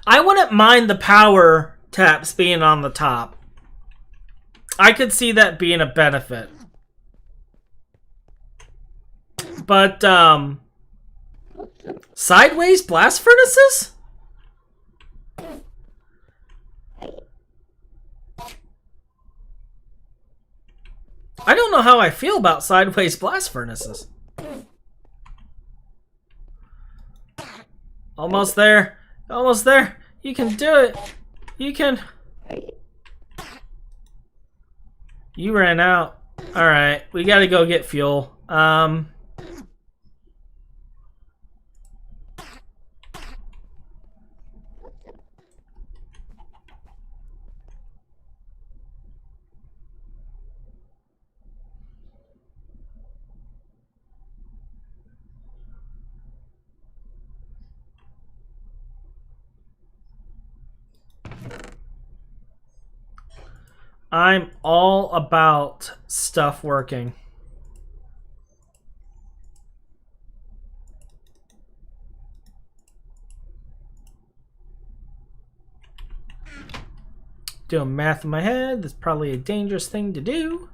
I wouldn't mind the power taps being on the top. I could see that being a benefit. But, sideways blast furnaces? I don't know how I feel about sideways blast furnaces. Almost there. Almost there. You can do it. You can. You ran out. Alright, we gotta go get fuel. I'm all about stuff working. Doing math in my head, that's probably a dangerous thing to do.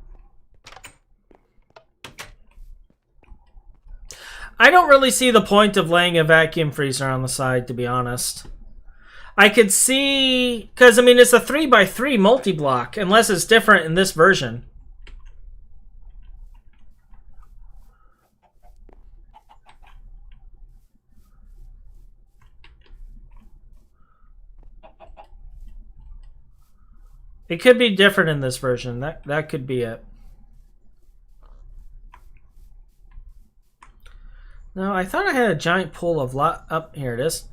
I don't really see the point of laying a vacuum freezer on the side, to be honest. I could see, because I mean it's a 3x3 multi-block, unless it's different in this version. It could be different in this version. That could be it. No, I thought I had a giant pool of up here it is.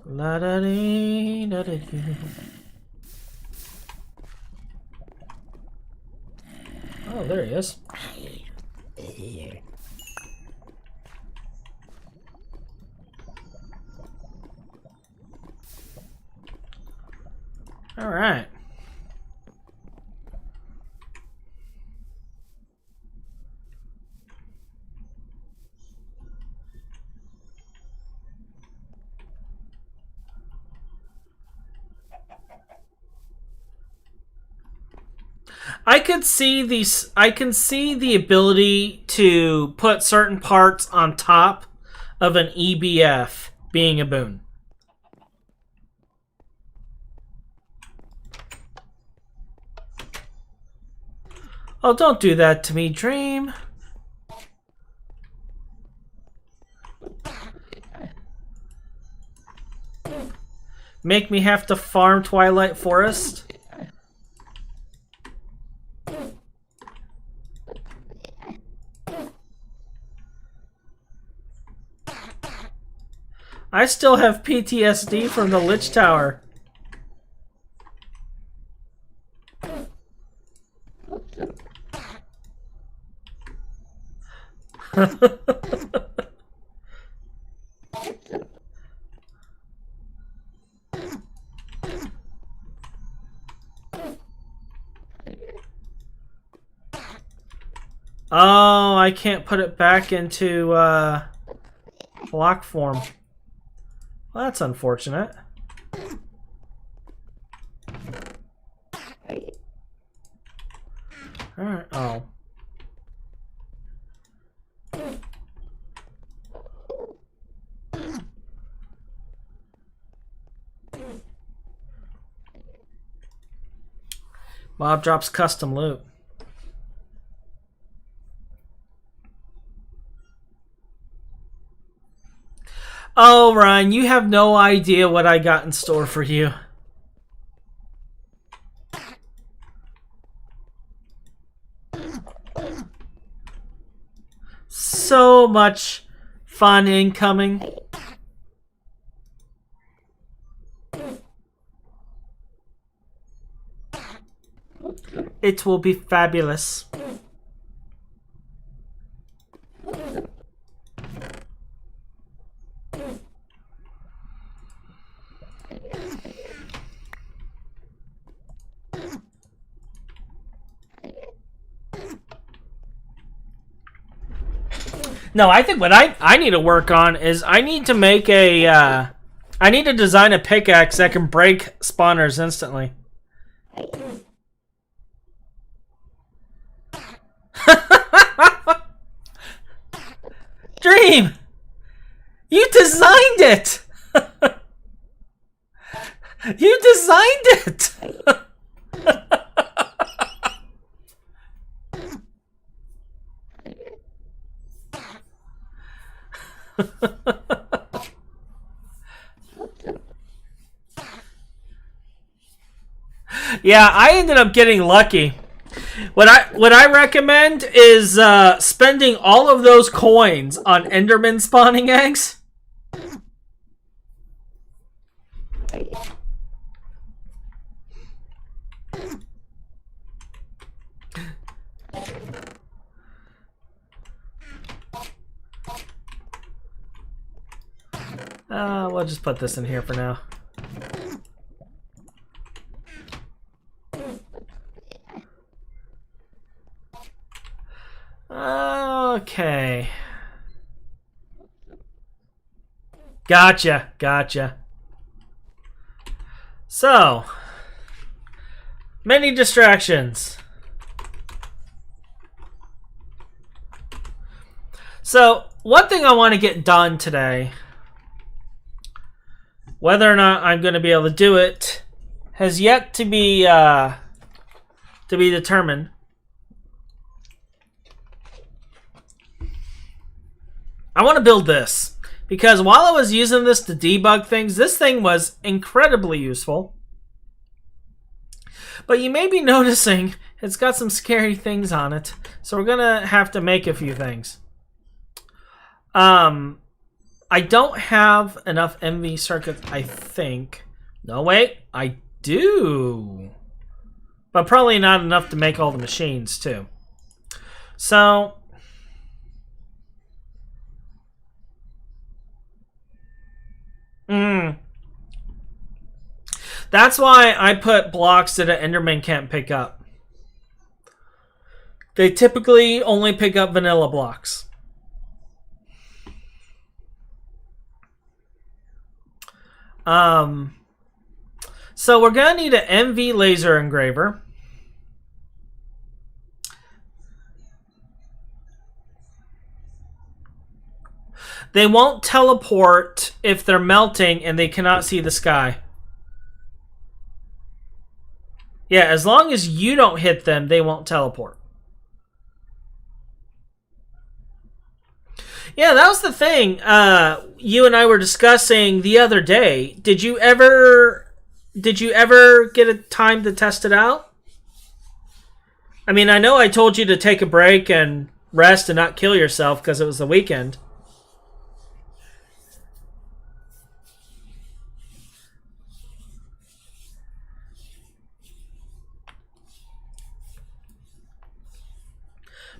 La da dee da da dee. Oh, there he is. All right. I can see the ability to put certain parts on top of an EBF being a boon. Oh, don't do that to me, Dream. Make me have to farm Twilight Forest? I still have PTSD from the Lich Tower. Oh, I can't put it back into block form. Well, that's unfortunate. Alright, oh. Bob drops custom loot. Oh, Ryan, you have no idea what I got in store for you. So much fun incoming. It will be fabulous. No, I think what I need to work on is I need to make a... I need to design a pickaxe that can break spawners instantly. Dream! You designed it! You designed it! Yeah, I ended up getting lucky. What I recommend is spending all of those coins on Enderman spawning eggs. We'll just put this in here for now. Okay. Gotcha. So, many distractions. So, one thing I want to get done today, whether or not I'm going to be able to do it, has yet to be determined. I want to build this because while I was using this to debug things, this thing was incredibly useful. But you may be noticing it's got some scary things on it, so we're gonna have to make a few things. I don't have enough MV circuits, I think. No, wait, I do. But probably not enough to make all the machines, too. So... That's why I put blocks that an Enderman can't pick up. They typically only pick up vanilla blocks. So we're going to need an MV laser engraver. They won't teleport if they're melting and they cannot see the sky. Yeah, as long as you don't hit them, they won't teleport. Yeah, that was the thing you and I were discussing the other day. Did you ever get a time to test it out? I mean, I know I told you to take a break and rest and not kill yourself because it was the weekend.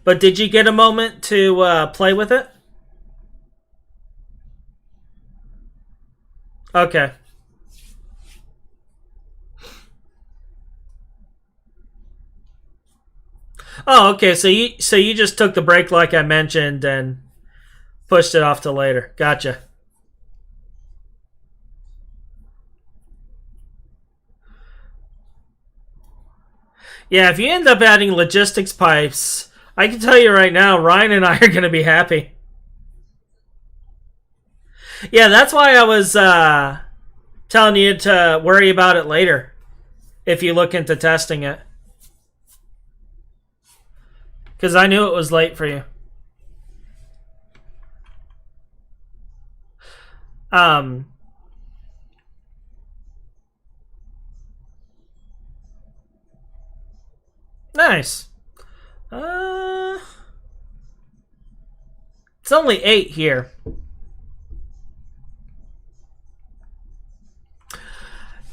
But did you get a moment to play with it? Okay. Oh, okay. So you just took the break like I mentioned and pushed it off to later. Gotcha. Yeah, if you end up adding logistics pipes, I can tell you right now, Ryan and I are going to be happy. Yeah, that's why I was telling you to worry about it later if you look into testing it. Because I knew it was late for you. Nice. It's only 8 here.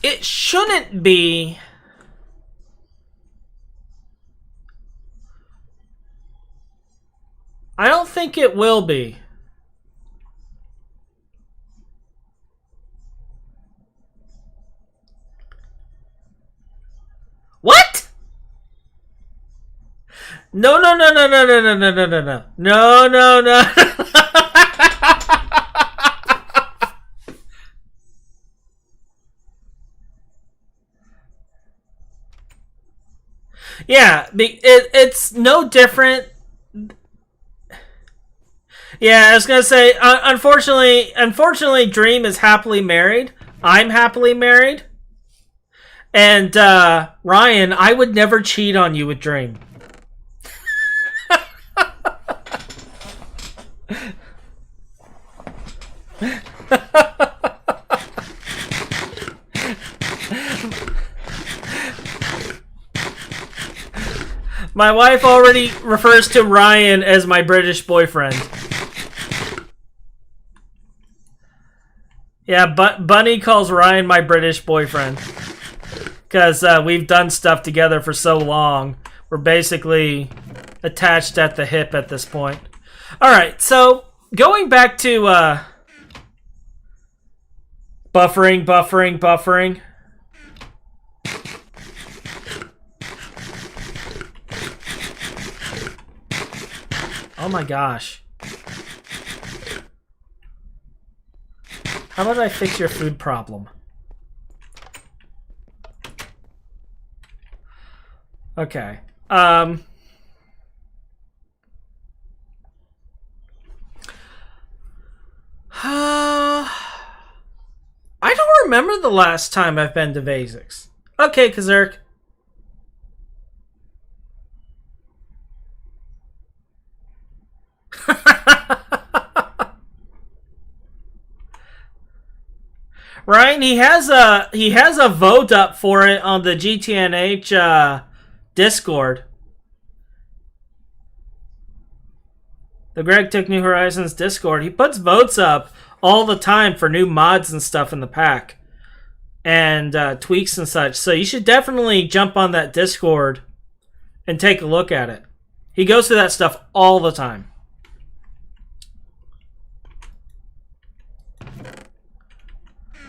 It shouldn't be. I don't think it will be. What? No. Yeah, it's no different. Yeah, I was gonna say, unfortunately, Dream is happily married. I'm happily married, and Ryan, I would never cheat on you with Dream. My wife already refers to Ryan as my British boyfriend. Yeah, Bunny calls Ryan my British boyfriend. Because we've done stuff together for so long. We're basically attached at the hip at this point. Alright, so going back to buffering. Oh my gosh. How about I fix your food problem? Okay. I don't remember the last time I've been to Basics. Okay, Kazurk. Ryan, he has a vote up for it on the GTNH Discord. The Greg Took New Horizons Discord. He puts votes up all the time for new mods and stuff in the pack. And tweaks and such. So you should definitely jump on that Discord and take a look at it. He goes through that stuff all the time.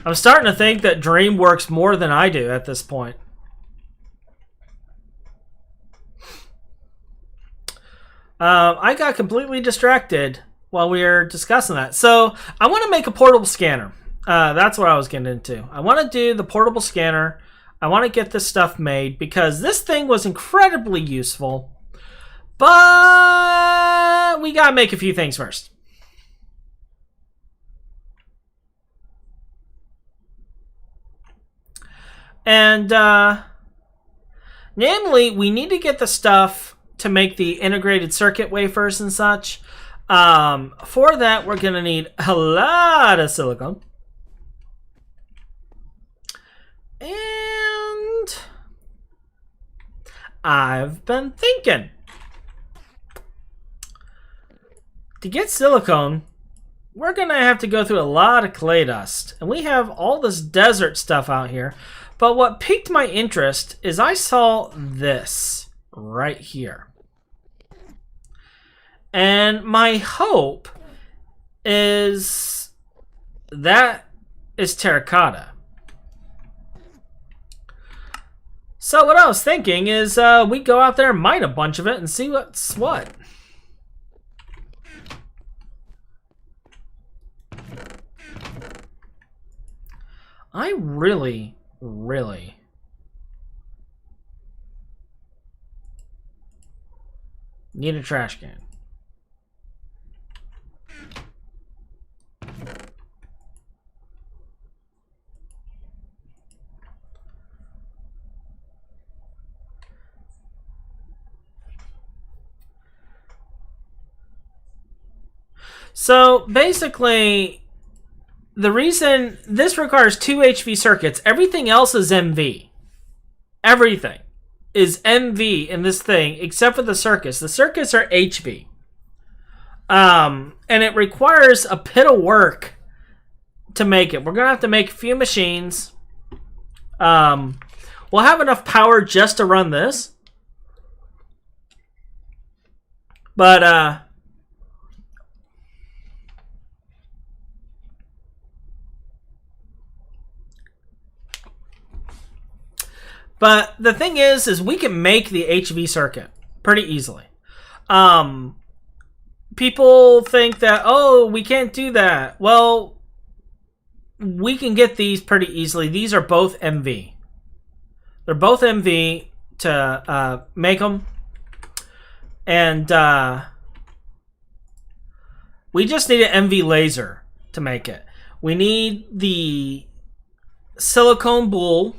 I'm starting to think that Dream works more than I do at this point. I got completely distracted while we were discussing that. So I want to make a portable scanner. That's what I was getting into. I want to do the portable scanner. I want to get this stuff made because this thing was incredibly useful. But we got to make a few things first. And namely, we need to get the stuff to make the integrated circuit wafers and such. For that, we're going to need a lot of silicon. And I've been thinking. To get silicone, we're going to have to go through a lot of clay dust. And we have all this desert stuff out here. But what piqued my interest is I saw this right here. And my hope is that is terracotta. So what I was thinking is we go out there and mine a bunch of it and see what's what. I really need a trash can. So basically, the reason this requires 2 HV circuits, everything else is MV. Everything is MV in this thing except for the circuits. The circuits are HV. And it requires a bit of work to make it. We're going to have to make a few machines. We'll have enough power just to run this. But the thing is we can make the HV circuit pretty easily. People think that, oh, we can't do that. Well, we can get these pretty easily. These are both MV. They're both MV to make them. And we just need an MV laser to make it. We need the silicone boule,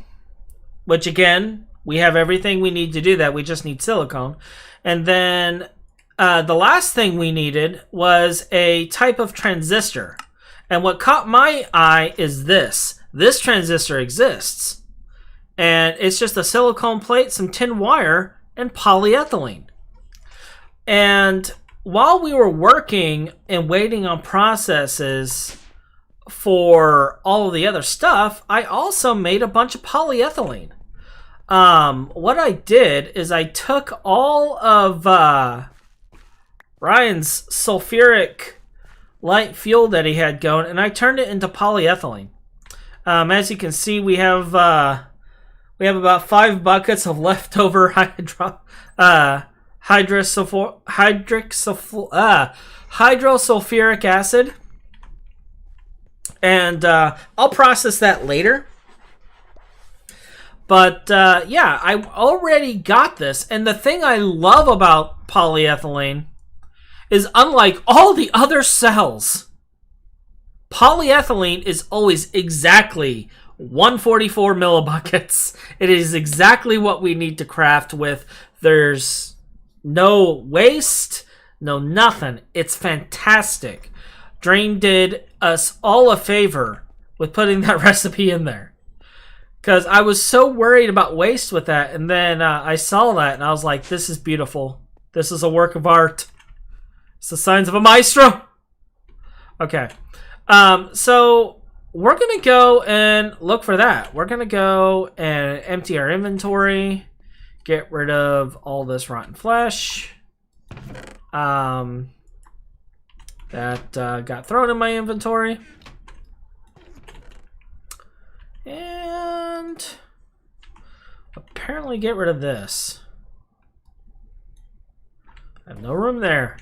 which again, we have everything we need to do that. We just need silicone. And then the last thing we needed was a type of transistor. And what caught my eye is this. This transistor exists. And it's just a silicone plate, some tin wire, and polyethylene. And while we were working and waiting on processes for all of the other stuff, I also made a bunch of polyethylene. What I did is I took all of Ryan's sulfuric light fuel that he had going, and I turned it into polyethylene. As you can see, we have about 5 buckets of leftover hydrosulfuric acid, and I'll process that later. But yeah, I already got this, and the thing I love about polyethylene is, unlike all the other cells, polyethylene is always exactly 144 millibuckets. It is exactly what we need to craft with. There's no waste, no nothing. It's fantastic. Drain did us all a favor with putting that recipe in there, because I was so worried about waste with that, and then I saw that and I was like, this is beautiful. This is a work of art. It's the signs of a maestro. Okay. So we're going to go and look for that. We're going to go and empty our inventory. Get rid of all this rotten flesh. That got thrown in my inventory. And apparently get rid of this. I have no room there.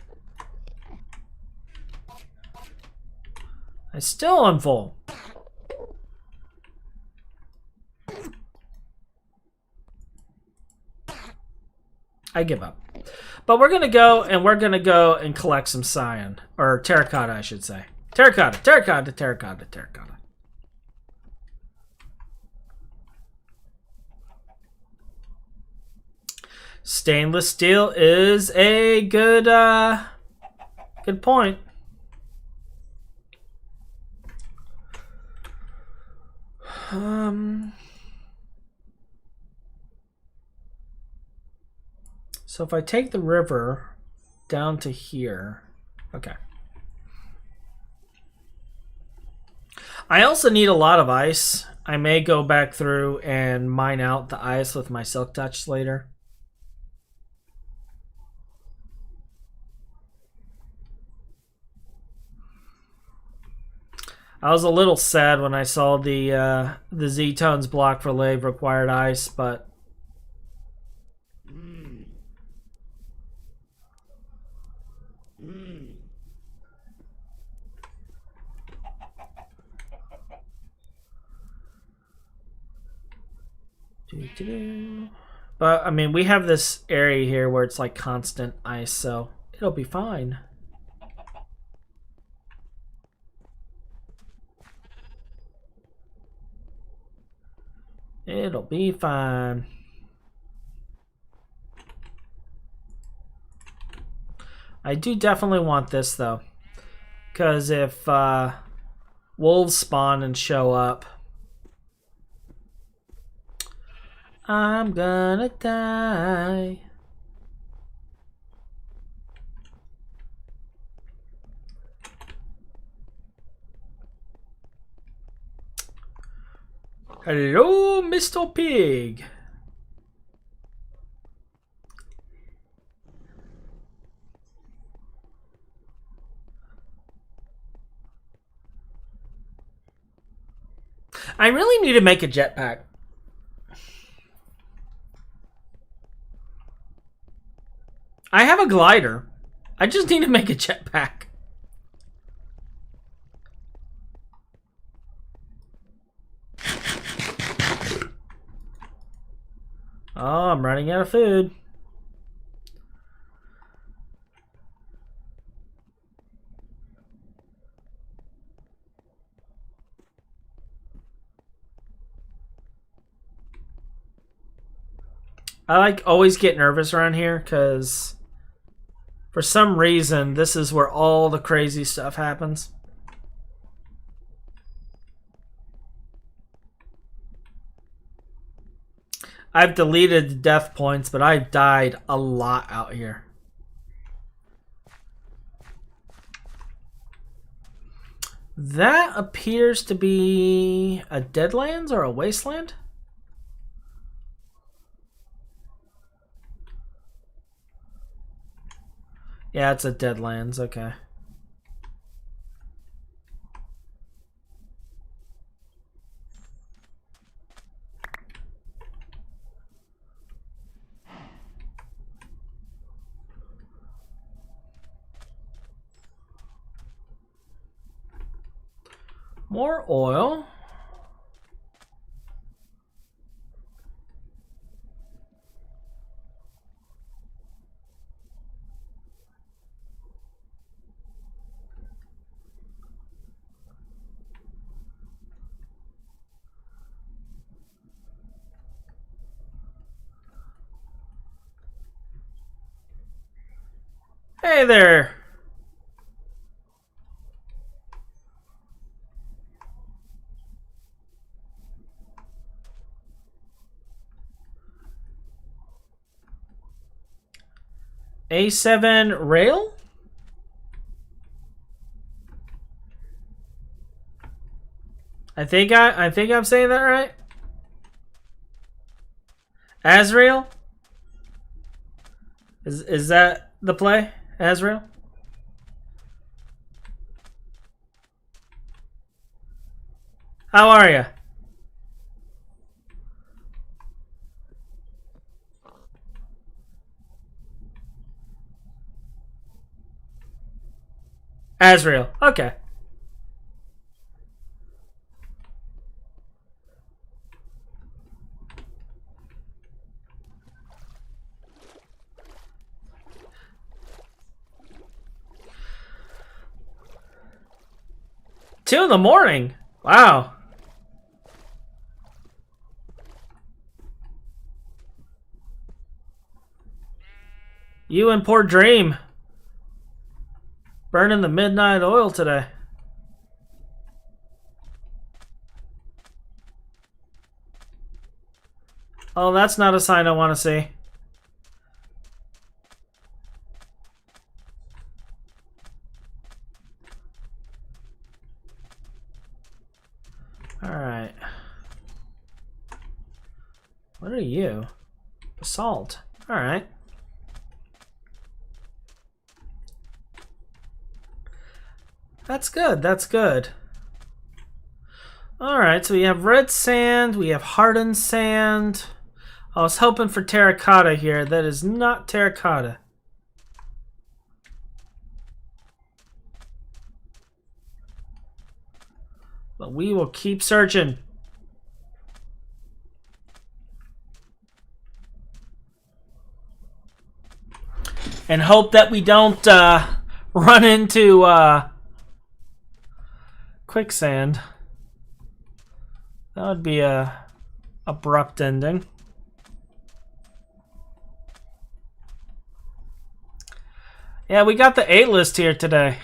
I still am full. I give up. But we're gonna go and collect some cyan, or terracotta, I should say. Terracotta. Stainless steel is a good point. So if I take the river down to here, okay. I also need a lot of ice. I may go back through and mine out the ice with my silk touch later. I was a little sad when I saw the Z-Tones block for Lave required ice, but but I mean, we have this area here where it's like constant ice, so it'll be fine. It'll be fine. I do definitely want this, though. Because if wolves spawn and show up, I'm gonna die. Hello, Mr. Pig. I really need to make a jetpack. I have a glider. I just need to make a jetpack. Oh, I'm running out of food. I always get nervous around here because for some reason this is where all the crazy stuff happens. I've deleted the death points, but I've died a lot out here. That appears to be a Deadlands or a Wasteland. Yeah, it's a Deadlands, okay. More oil. Hey there. A7 rail? I think I'm saying that right. Azrael? Is that the play? Azrael? How are you? Azrael. Okay. Two in the morning. Wow. You and poor Dream burning the midnight oil today. Oh, that's not a sign I want to see. Alright. What are you? Basalt. Alright. That's good, that's good. Alright, so we have red sand, we have hardened sand. I was hoping for terracotta here. That is not terracotta. But we will keep searching. And hope that we don't run into quicksand. That would be a abrupt ending. Yeah, we got the A list here today.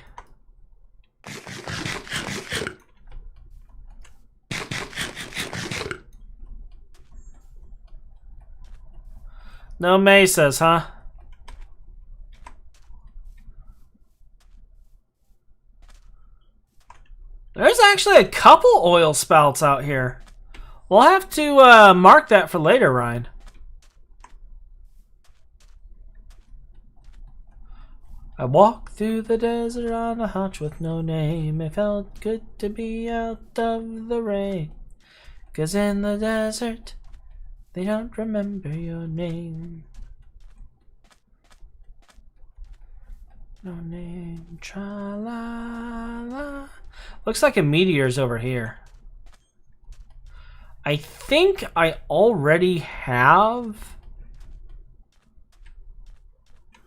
No mesas, huh? There's actually a couple oil spouts out here. We'll have to mark that for later, Ryan. I walked through the desert on a hunch with no name. It felt good to be out of the rain. 'Cause in the desert, they don't remember your name. No name, tra-la-la. Looks like a meteor's over here. I think I already have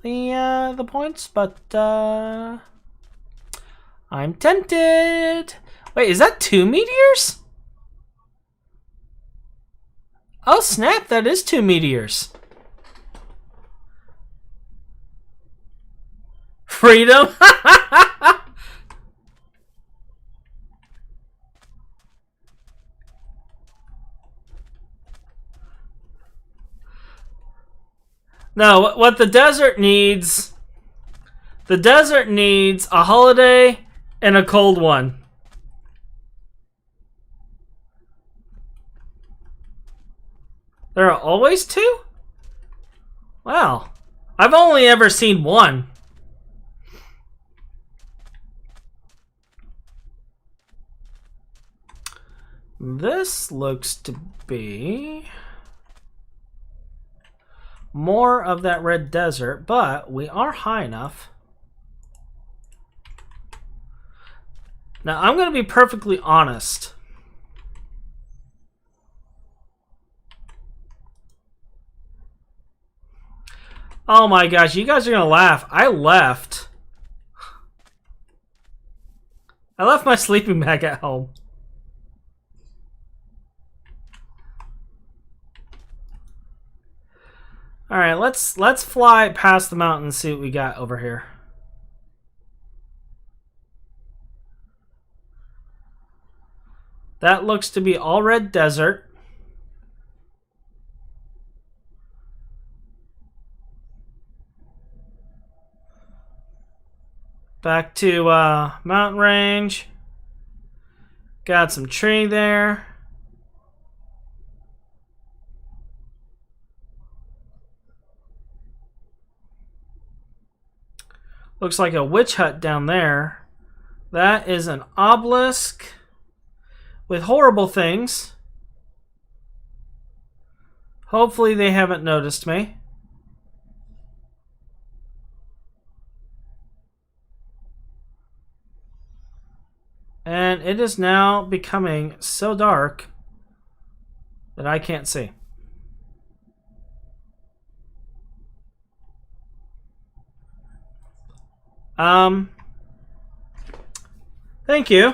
the points, but I'm tempted. Wait, is that 2 meteors? Oh snap, that is 2 meteors. Freedom. No, what the desert needs a holiday and a cold one. There are always 2? Wow. I've only ever seen 1. This looks to be more of that red desert, but we are high enough. Now, I'm going to be perfectly honest. Oh my gosh, you guys are going to laugh. I left my sleeping bag at home. All right, let's fly past the mountain and see what we got over here. That looks to be all red desert. Back to mountain range. Got some tree there. Looks like a witch hut down there. That is an obelisk with horrible things. Hopefully they haven't noticed me. And it is now becoming so dark that I can't see. Thank you.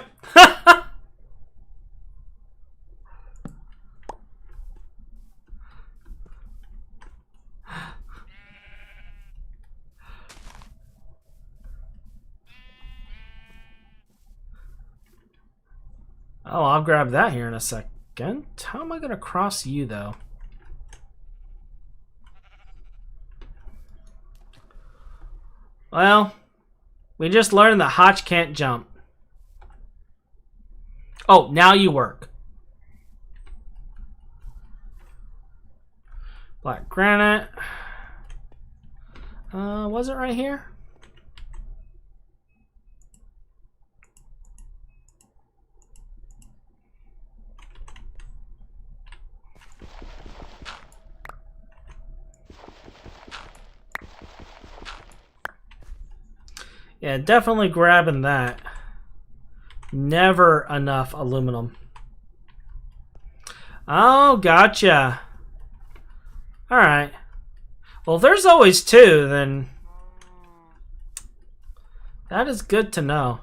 Oh, I'll grab that here in a second. How am I going to cross you, though? Well, we just learned that Hotch can't jump. Oh, now you work. Black granite. Was it right here? Yeah, definitely grabbing that. Never enough aluminum. Oh, gotcha. Alright. Well, if there's always 2, then that is good to know.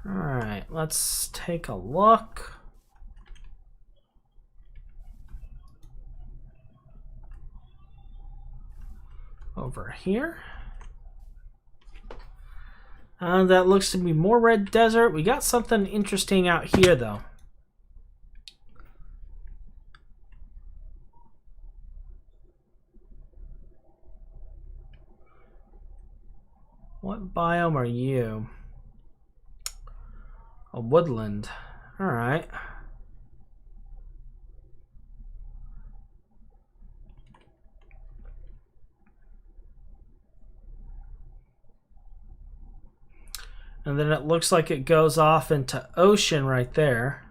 Alright, let's take a look. over here. That looks to be more red desert. We got something interesting out here, though. What biome are you? A woodland. All right. And then it looks like it goes off into ocean right there.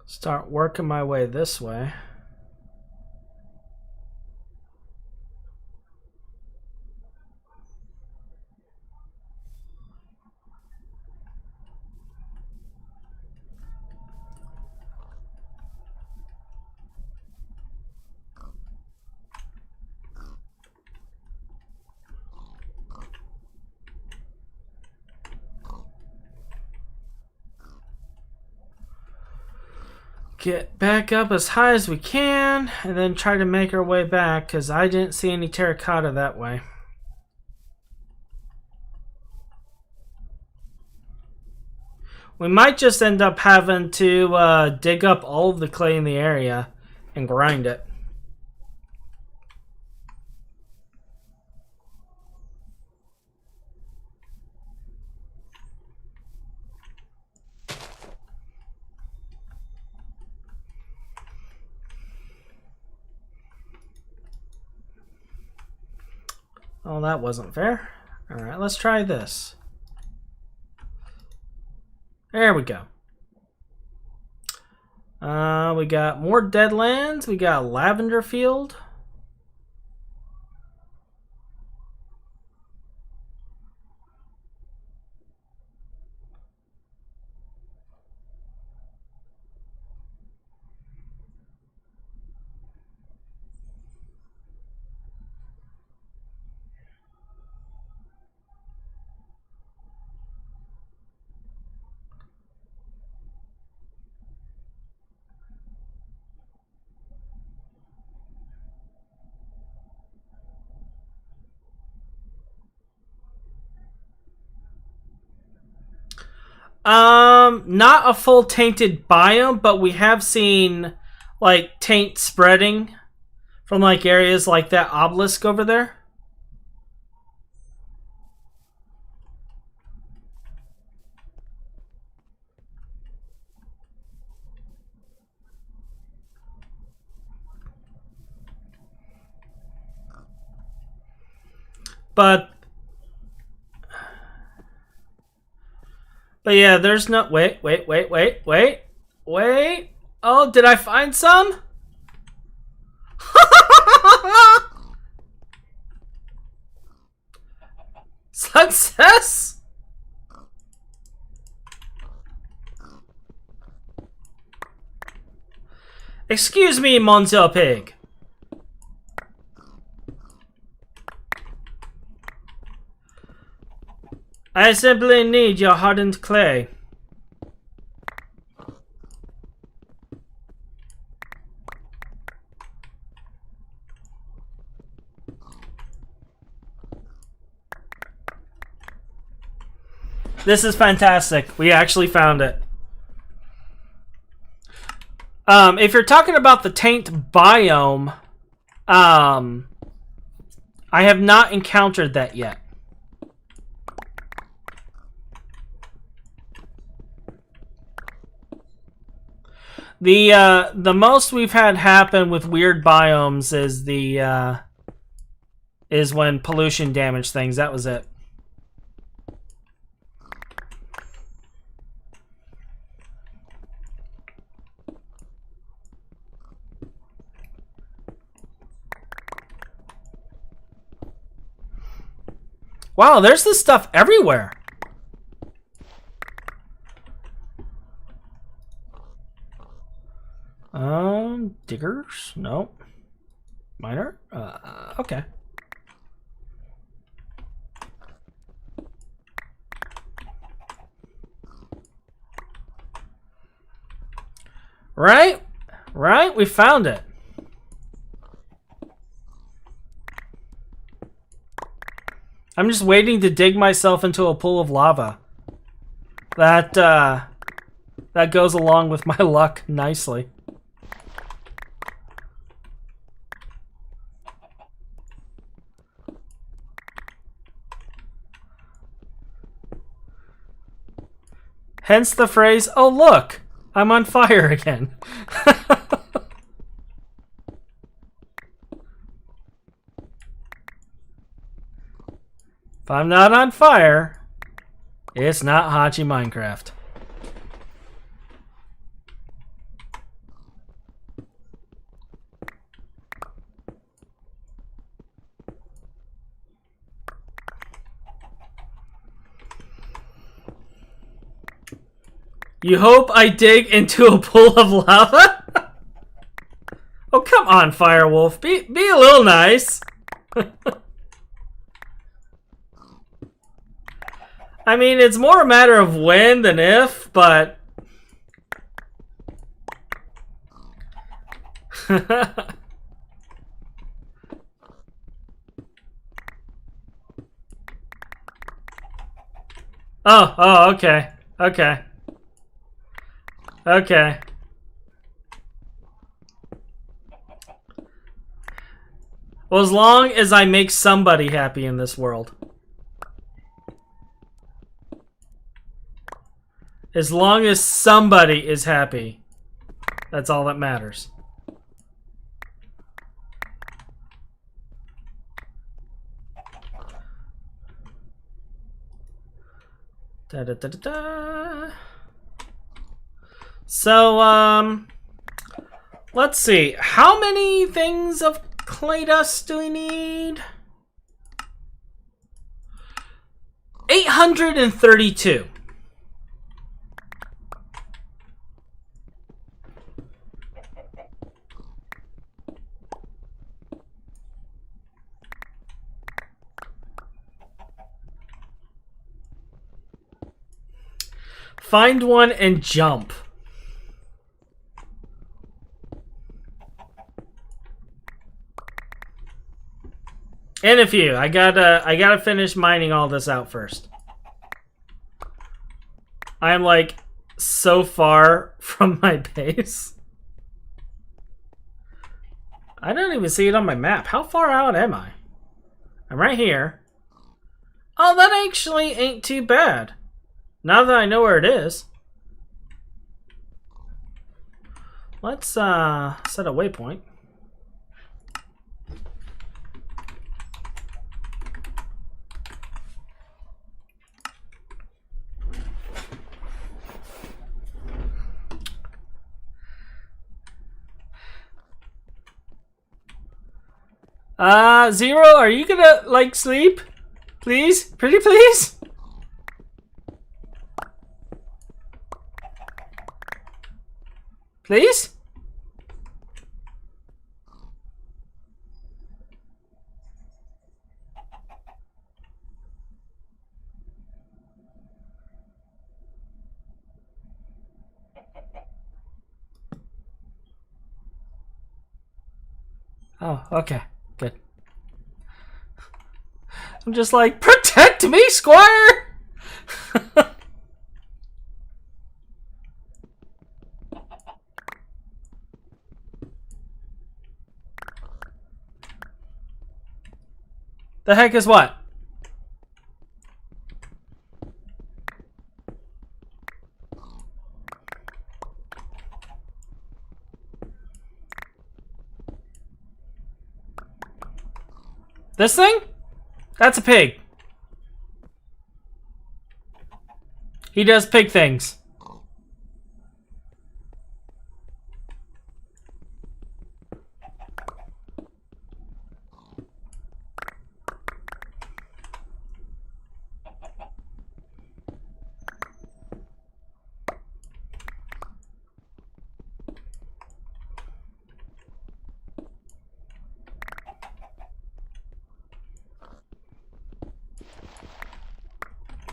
Start working my way this way. Get back up as high as we can, and then try to make our way back, because I didn't see any terracotta that way. We might just end up having to dig up all of the clay in the area and grind it. Oh, that wasn't fair. All right, let's try this. There we go. We got more deadlands. We got a lavender field. Not a full tainted biome, but we have seen like taint spreading from like areas like that obelisk over there. But yeah, there's no... Wait. Oh, did I find some? Success? Excuse me, Monsieur Pig. I simply need your hardened clay. This is fantastic. We actually found it. If you're talking about the taint biome, I have not encountered that yet. The most we've had happen with weird biomes is when pollution damaged things. That was it. Wow, there's this stuff everywhere. diggers? No. Miner? Okay. Right? Right? We found it. I'm just waiting to dig myself into a pool of lava. That goes along with my luck nicely. Hence the phrase, "Oh look, I'm on fire again." If I'm not on fire, it's not Hachi Minecraft. You hope I dig into a pool of lava? Oh, come on, Firewolf. Be a little nice. I mean, it's more a matter of when than if, but... Oh, okay. Okay. Okay. Well, as long as I make somebody happy in this world. As long as somebody is happy, that's all that matters. Da, da, da, da, da. So, let's see. How many things of clay dust do we need? 832. Find one and jump. And a few. I gotta finish mining all this out first. I'm like so far from my base. I don't even see it on my map. How far out am I? I'm right here. Oh, that actually ain't too bad. Now that I know where it is. Let's set a waypoint. Zero, are you gonna, like, sleep? Please? Pretty please? Please? Oh, okay. Good. I'm just like, protect me, Squire! The heck is what? This thing? That's a pig. He does pig things.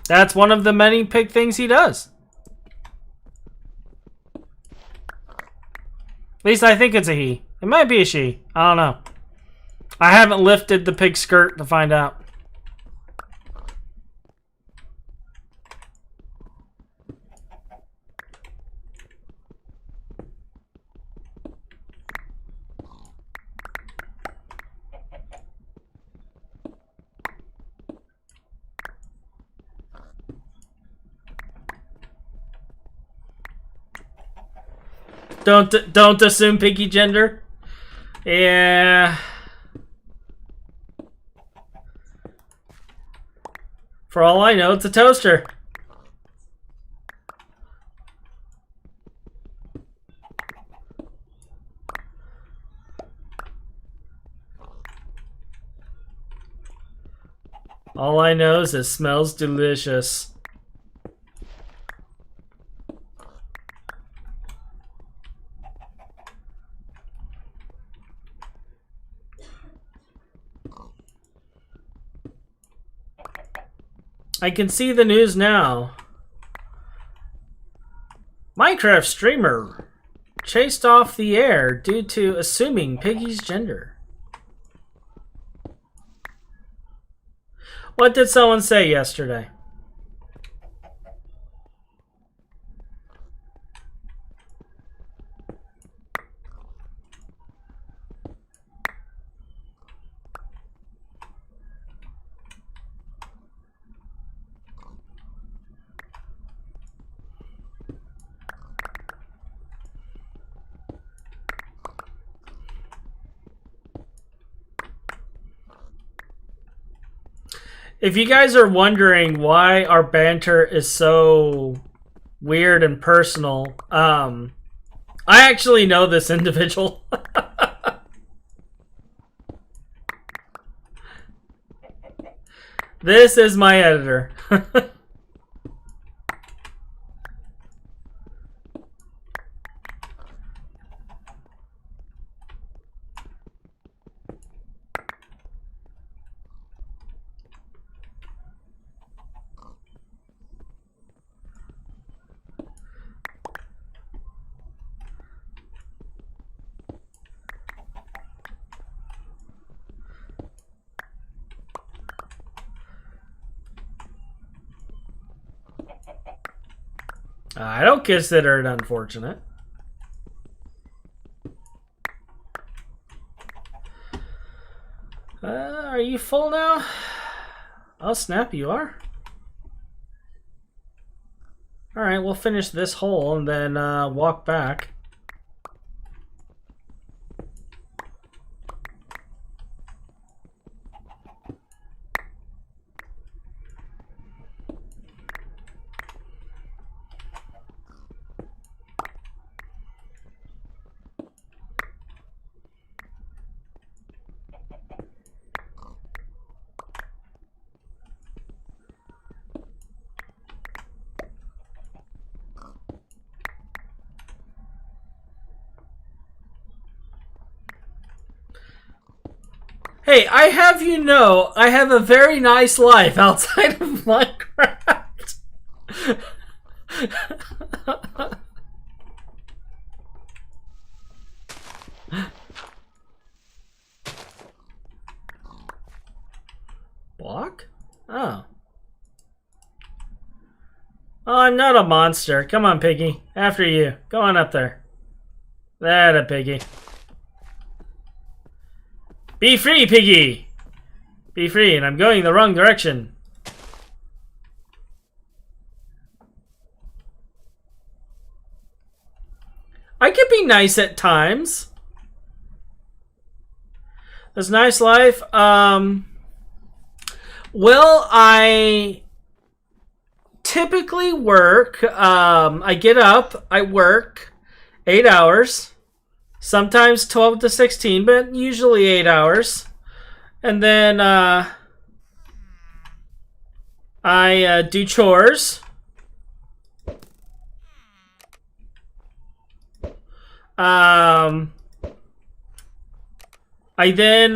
That's one of the many pig things he does. At least I think it's a he. It might be a she. I don't know. I haven't lifted the pig skirt to find out. Don't assume piggy gender. Yeah. For all I know, it's a toaster. All I know is it smells delicious. I can see the news now. Minecraft streamer chased off the air due to assuming Piggy's gender. What did someone say yesterday? If you guys are wondering why our banter is so weird and personal, I actually know this individual. This is my editor. I don't consider it unfortunate. Are you full now? Oh snap, you are? Alright, we'll finish this hole and then walk back. Hey, I have you know, I have a very nice life outside of Minecraft. Block? Oh. Oh, I'm not a monster. Come on, Piggy. After you. Go on up there. That a Piggy. Be free, Piggy! Be free, and I'm going the wrong direction. I could be nice at times. This nice life. Well, I typically work. I get up, I work 8 hours. Sometimes 12 to 16, but usually 8 hours. And then I do chores. I then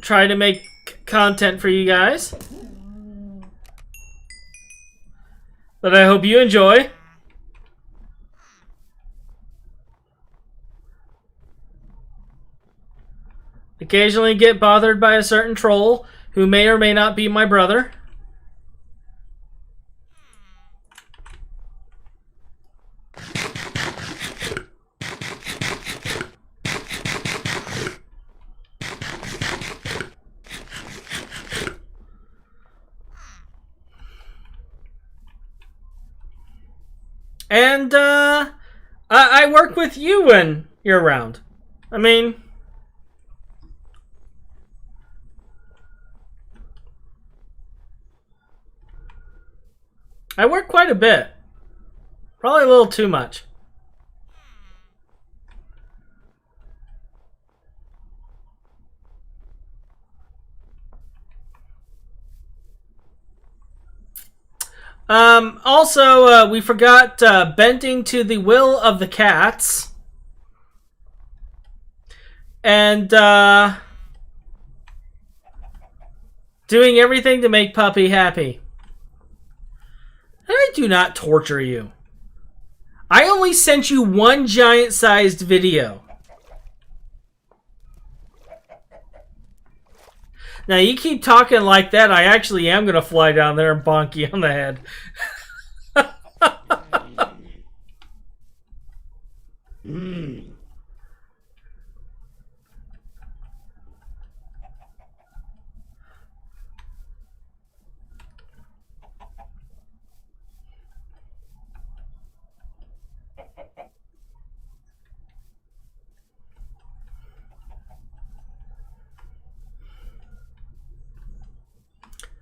try to make content for you guys that I hope you enjoy. Occasionally get bothered by a certain troll who may or may not be my brother. And I work with you when you're around. I mean, I work quite a bit. Probably a little too much. Also, we forgot bending to the will of the cats. And doing everything to make Puppy happy. I do not torture you. I only sent you one giant-sized video. Now, you keep talking like that, I actually am going to fly down there and bonk you on the head.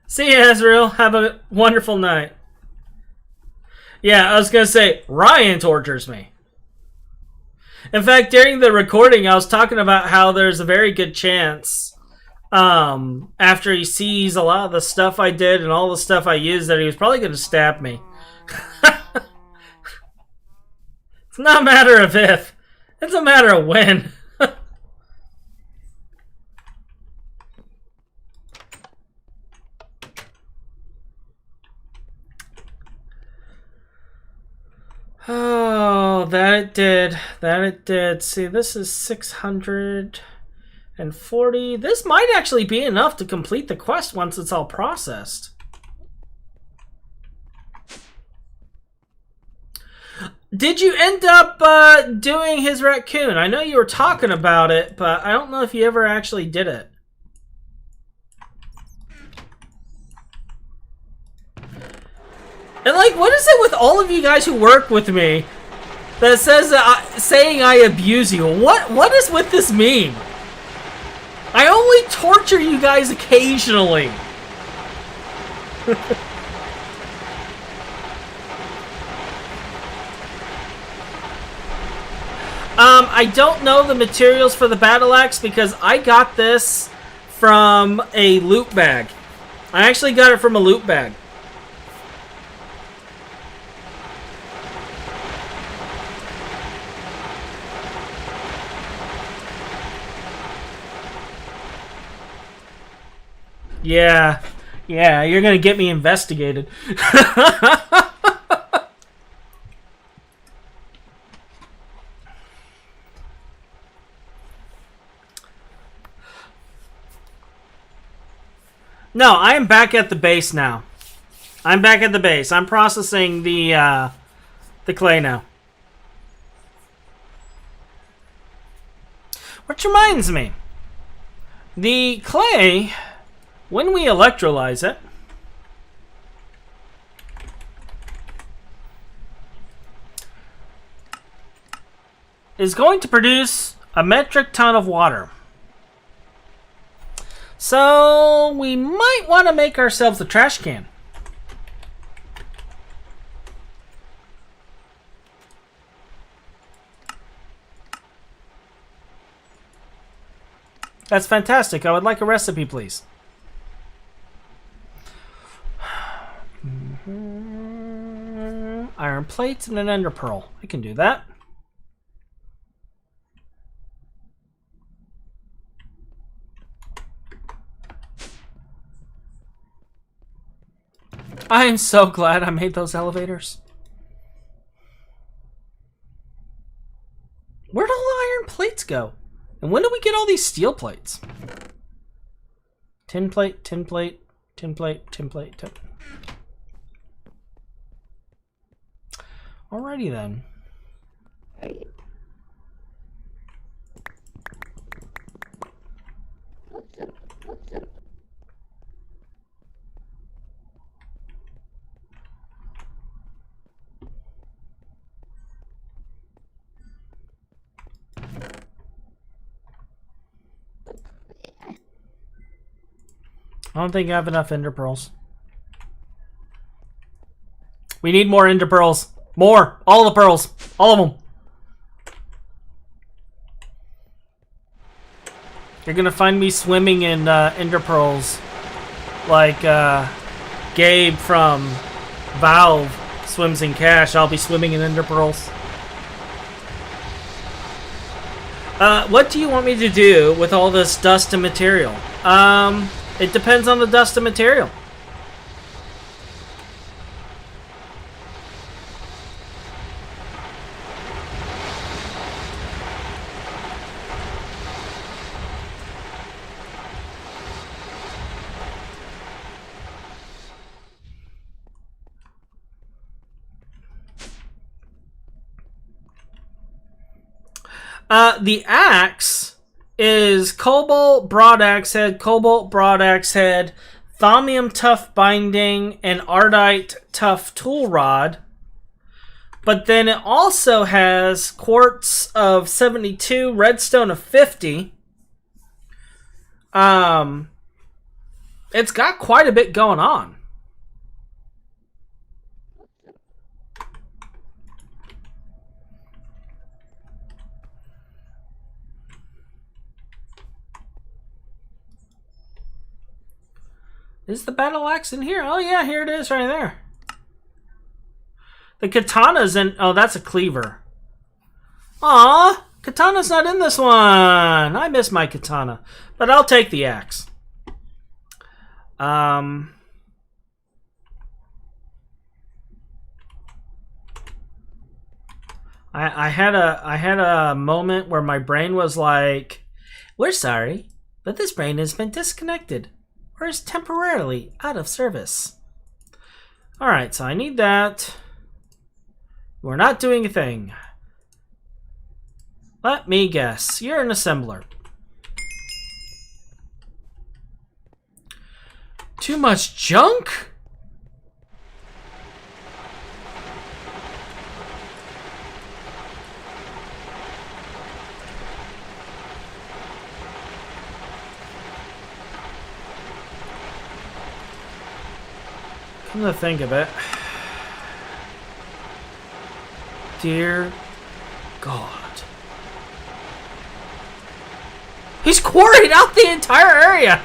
See you, Ezreal. Have a wonderful night. Yeah, I was going to say, Ryan tortures me. In fact, during the recording, I was talking about how there's a very good chance, after he sees a lot of the stuff I did and all the stuff I used, that he was probably going to stab me. It's not a matter of if. It's a matter of when. Oh, that it did. That it did. See, this is 640. This might actually be enough to complete the quest once it's all processed. Did you end up doing his raccoon? I know you were talking about it, but I don't know if you ever actually did it. And like, what is it with all of you guys who work with me that says saying I abuse you? What is with this meme? I only torture you guys occasionally. I don't know the materials for the battle axe because I got this from a loot bag. I actually got it from a loot bag. Yeah, you're gonna get me investigated. No, I am back at the base now. I'm back at the base. I'm processing the clay now. Which reminds me, the clay, when we electrolyze it, is going to produce a metric ton of water. So we might want to make ourselves a trash can. That's fantastic. I would like a recipe, please. Iron plates and an ender pearl. I can do that. I am so glad I made those elevators. Where'd all the iron plates go? And when do we get all these steel plates? Tin plate, tin plate, tin plate, tin plate, tin. Alrighty then. I don't think I have enough ender pearls. We need more ender pearls. More! All the pearls! All of them! You're gonna find me swimming in ender pearls. Like Gabe from Valve swims in cash. I'll be swimming in ender pearls. What do you want me to do with all this dust and material? It depends on the dust and material. The axe is cobalt broadaxe head, cobalt broadaxe head, thaumium tough binding, and ardite tough tool rod. But then it also has quartz of 72, redstone of 50. It's got quite a bit going on. Is the battle axe in here? Oh yeah, here it is right there. The katana's in... Oh, that's a cleaver. Aw, katana's not in this one. I miss my katana. But I'll take the axe. I had a moment where my brain was like, we're sorry, but this brain has been disconnected. Or is temporarily out of service. Alright, so I need that. We're not doing a thing. Let me guess. You're an assembler. Too much junk? Come to think of it, dear God, he's quarried out the entire area.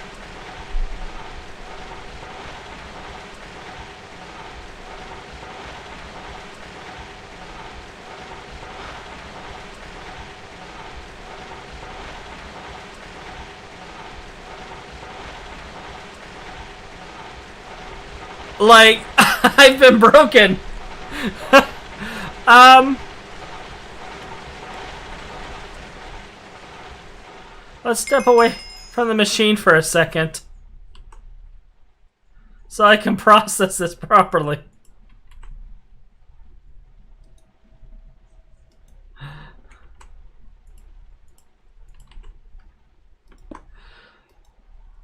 Like, I've been broken. Let's step away from the machine for a second so I can process this properly.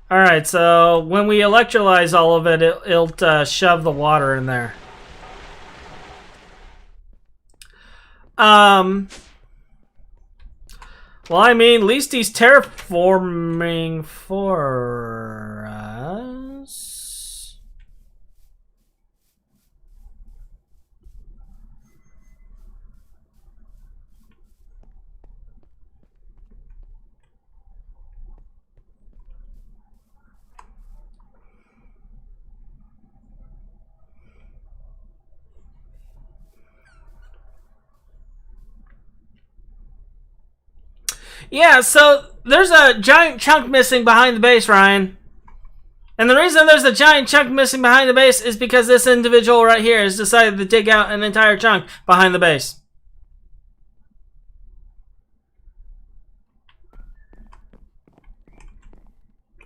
Alright, so when we electrolyze all of it, it'll shove the water in there. Well, I mean, at least he's terraforming for us. Yeah, so there's a giant chunk missing behind the base, Ryan. And the reason there's a giant chunk missing behind the base is because this individual right here has decided to dig out an entire chunk behind the base.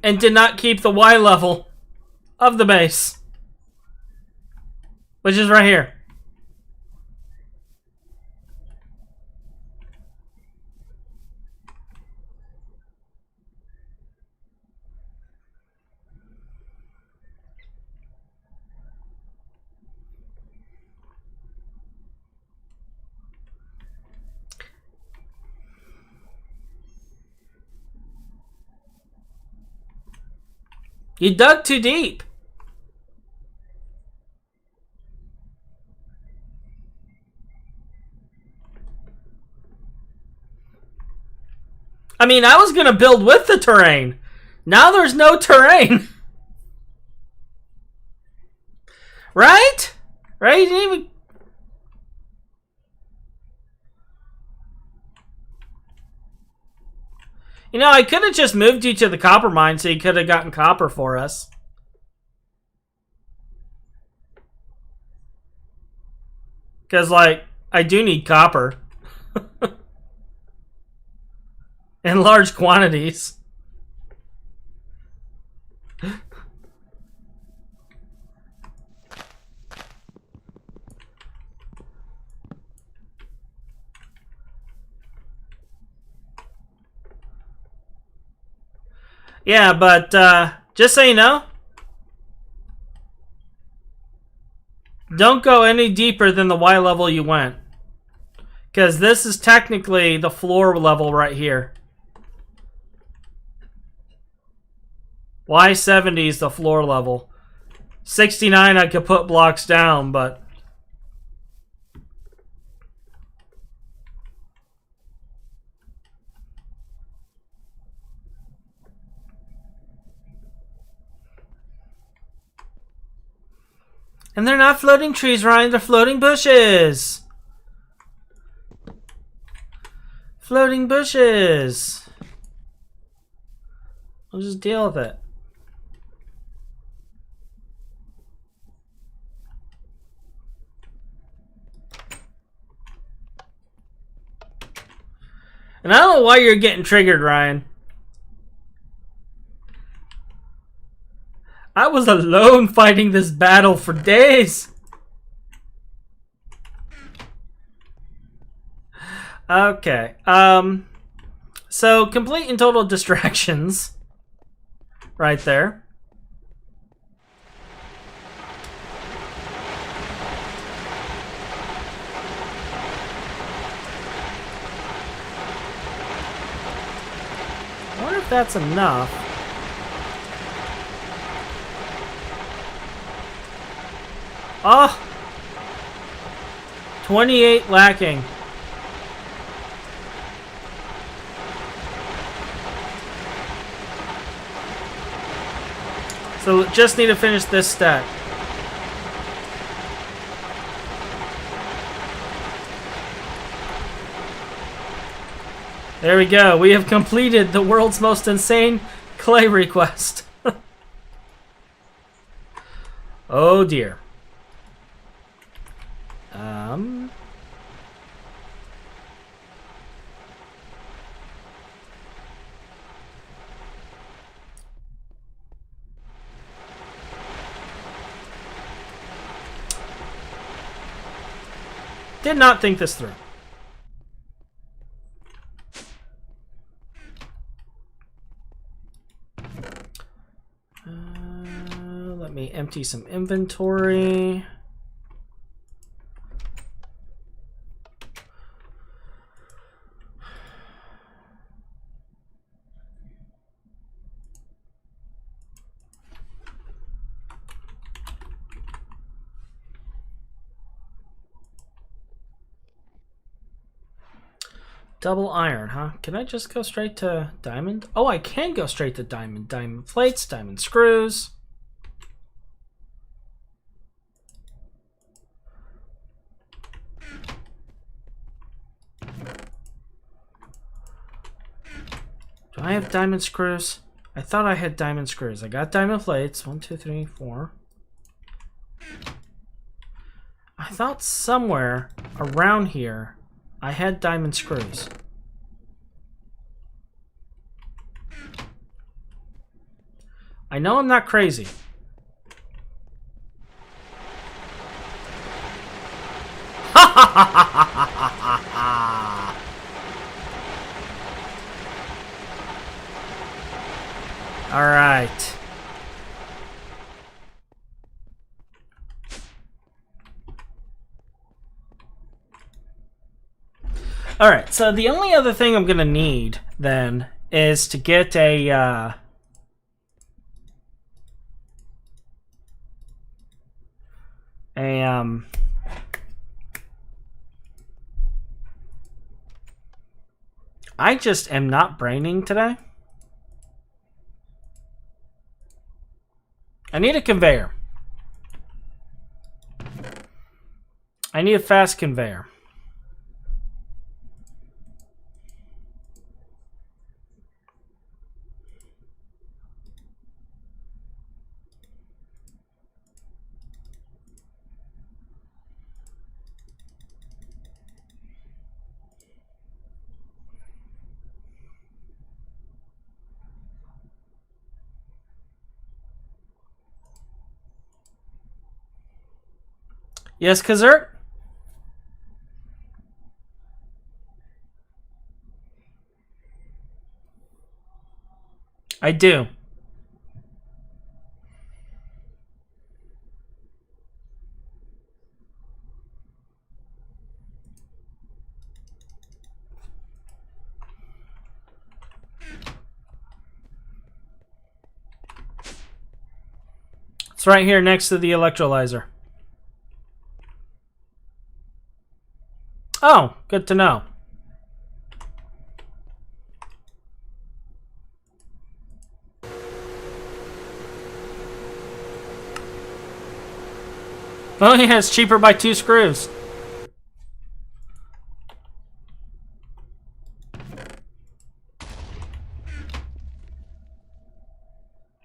And did not keep the Y level of the base. Which is right here. You dug too deep. I mean, I was going to build with the terrain. Now there's no terrain. Right? Right? You didn't even... You know, I could have just moved you to the copper mine so you could have gotten copper for us. Because, like, I do need copper. In large quantities. Yeah, but just so you know, don't go any deeper than the Y level you went. Because this is technically the floor level right here. Y70 is the floor level. 69 I could put blocks down, but... And they're not floating trees, Ryan. They're floating bushes. Floating bushes. I'll just deal with it. And I don't know why you're getting triggered, Ryan. I was alone fighting this battle for days. Okay. So complete and total distractions. Right there. I wonder if that's enough. Oh! 28 lacking. So just need to finish this stack. There we go. We have completed the world's most insane clay request. Oh dear. Did not think this through. Let me empty some inventory. Double iron, huh? Can I just go straight to diamond? Oh, I can go straight to diamond. Diamond plates, diamond screws. Do I have diamond screws? I thought I had diamond screws. I got diamond plates. 1, 2, 3, 4. I thought somewhere around here I had diamond screws. I know I'm not crazy. All right. All right. So the only other thing I'm gonna need then is to get a. I just am not braining today. I need a conveyor. I need a fast conveyor. Yes, Kazert? I do. It's right here next to the electrolyzer. Oh, good to know. Oh yeah, it's cheaper by 2 screws.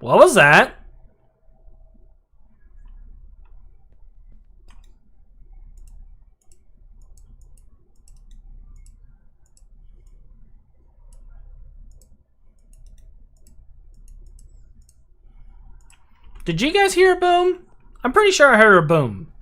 What was that? Did you guys hear a boom? I'm pretty sure I heard a boom.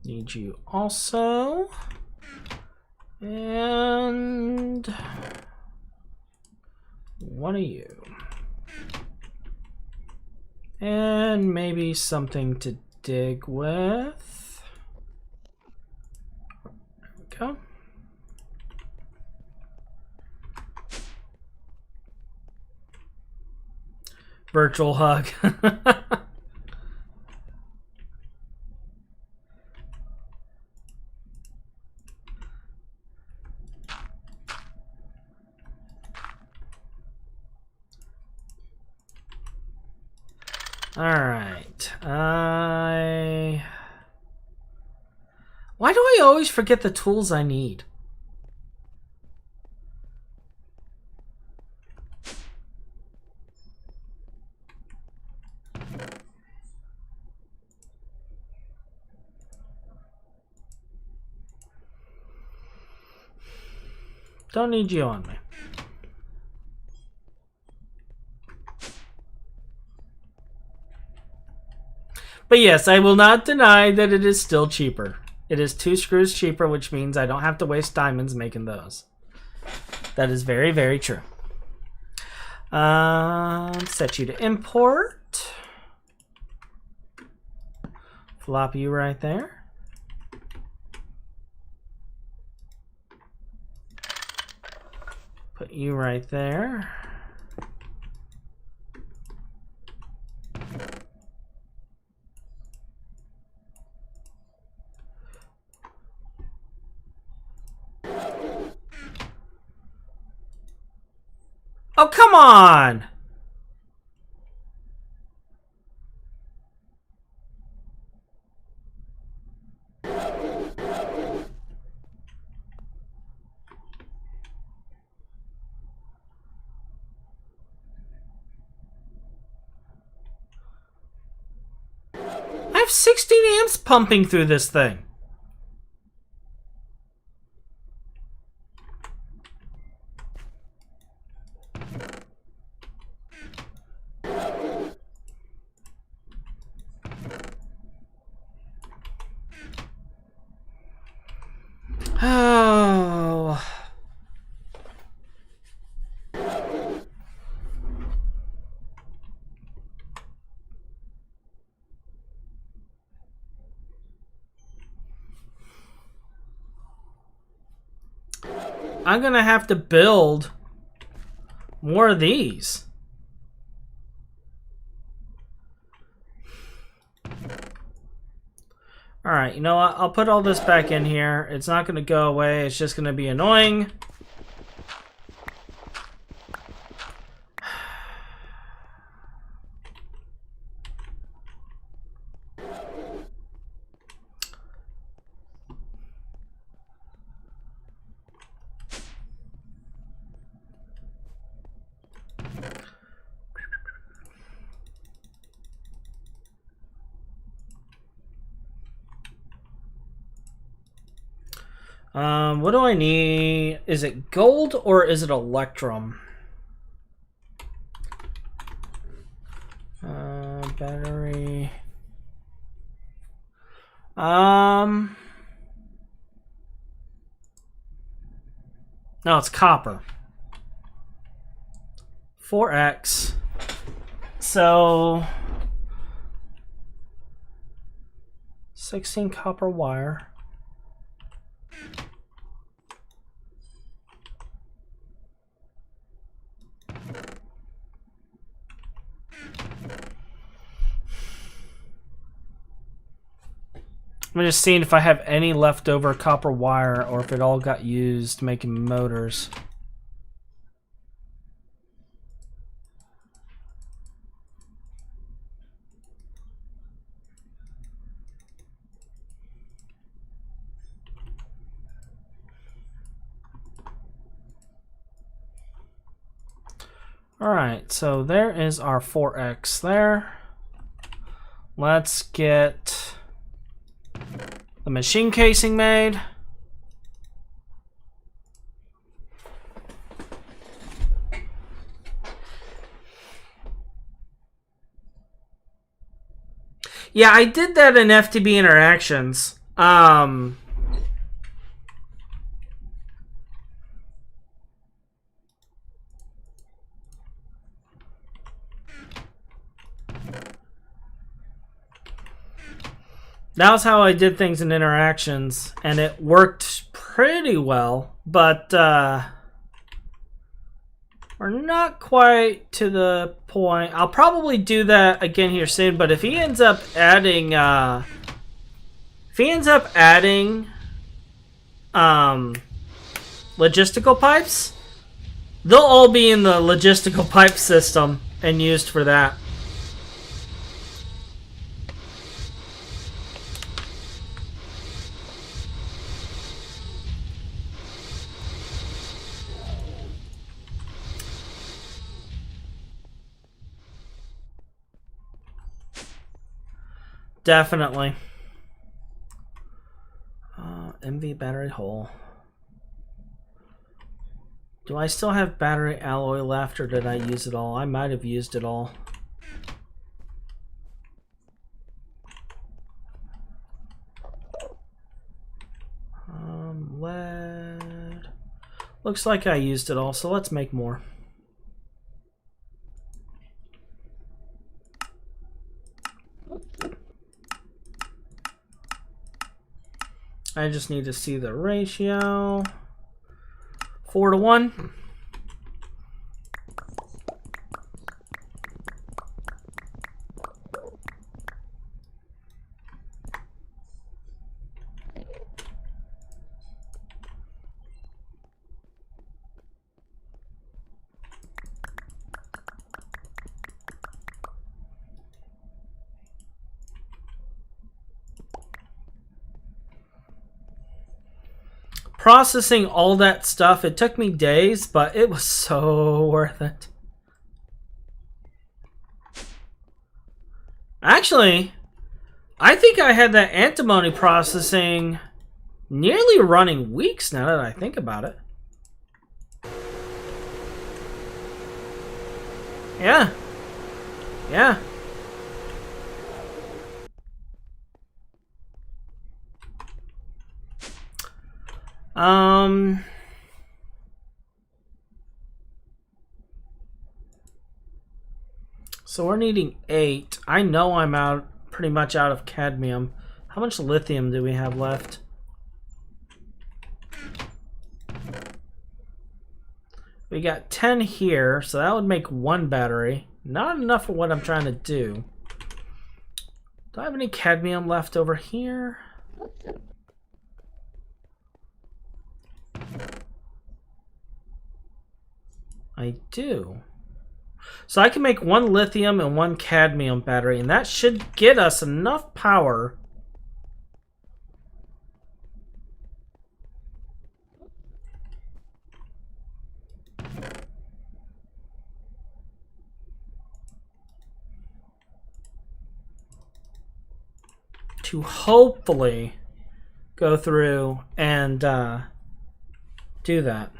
Need you also. And one of you. And maybe something to dig with. There we go. Virtual hug. All right. Why do I always forget the tools I need? Don't need you on me. But yes, I will not deny that it is still cheaper. It is 2 screws cheaper, which means I don't have to waste diamonds making those. That is very, very true. Set you to import. Flop you right there. Put you right there. Oh, come on! I have 16 amps pumping through this thing. Oh. I'm gonna have to build more of these. Alright, you know what? I'll put all this back in here. It's not gonna go away. It's just gonna be annoying. What do I need? Is it gold or is it electrum? Battery. No, it's copper. 4x. So 16 copper wire. I'm just seeing if I have any leftover copper wire or if it all got used making motors. Alright, so there is our 4x there. Let's get the machine casing made. Yeah, I did that in FTB Interactions. That was how I did things in Interactions, and it worked pretty well, but we're not quite to the point. I'll probably do that again here soon, but if he ends up adding logistical pipes, they'll all be in the logistical pipe system and used for that. Definitely. MV battery hole. Do I still have battery alloy left, or did I use it all? I might have used it all. Lead. Looks like I used it all, so let's make more. I just need to see the ratio. 4-to-1. Processing all that stuff, it took me days, but it was so worth it. Actually, I think I had that antimony processing nearly running weeks now that I think about it. Yeah. Yeah. So we're needing 8. I know I'm pretty much out of cadmium. How much lithium do we have left? We got 10 here, so that would make 1 battery. Not enough for what I'm trying to do. Do I have any cadmium left over here? I do. So I can make 1 lithium and 1 cadmium battery, and that should get us enough power to hopefully go through and do that.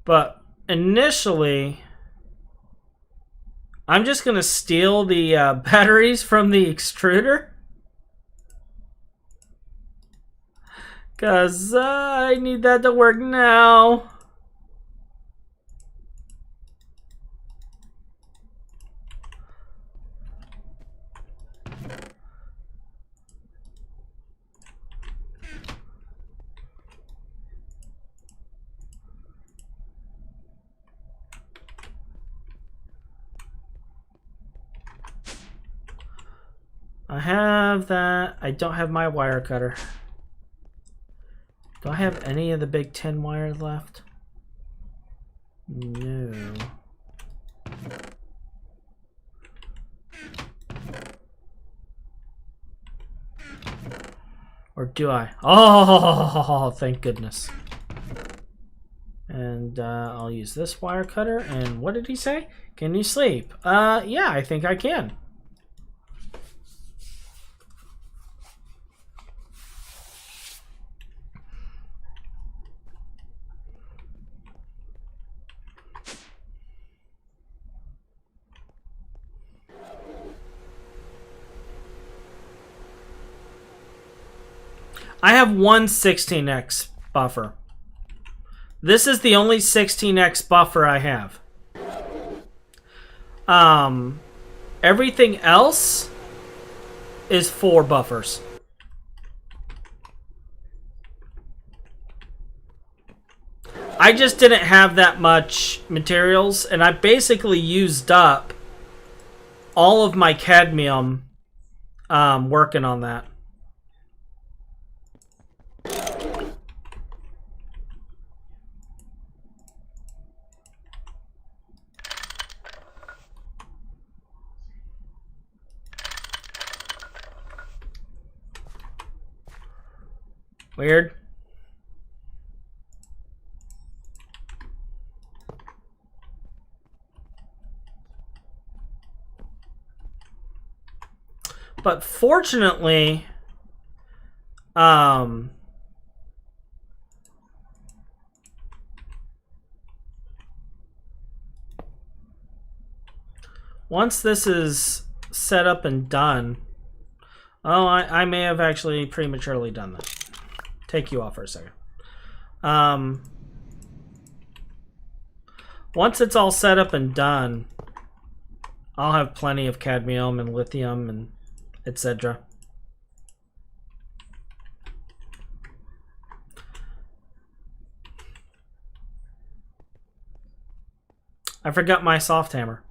But initially, I'm just going to steal the batteries from the extruder. Because I need that to work now. I have that. I don't have my wire cutter. Do I have any of the big 10 wires left? No. Or do I? Oh, thank goodness. And I'll use this wire cutter. And what did he say? Can you sleep? Yeah, I think I can. I have one 16x buffer. This is the only 16x buffer I have. Everything else is 4 buffers. I just didn't have that much materials, and I basically used up all of my cadmium working on that. Weird. But fortunately, once this is set up and done, oh, I may have actually prematurely done that. Take you off for a second. Once it's all set up and done, I'll have plenty of cadmium and lithium and etc. I forgot my soft hammer.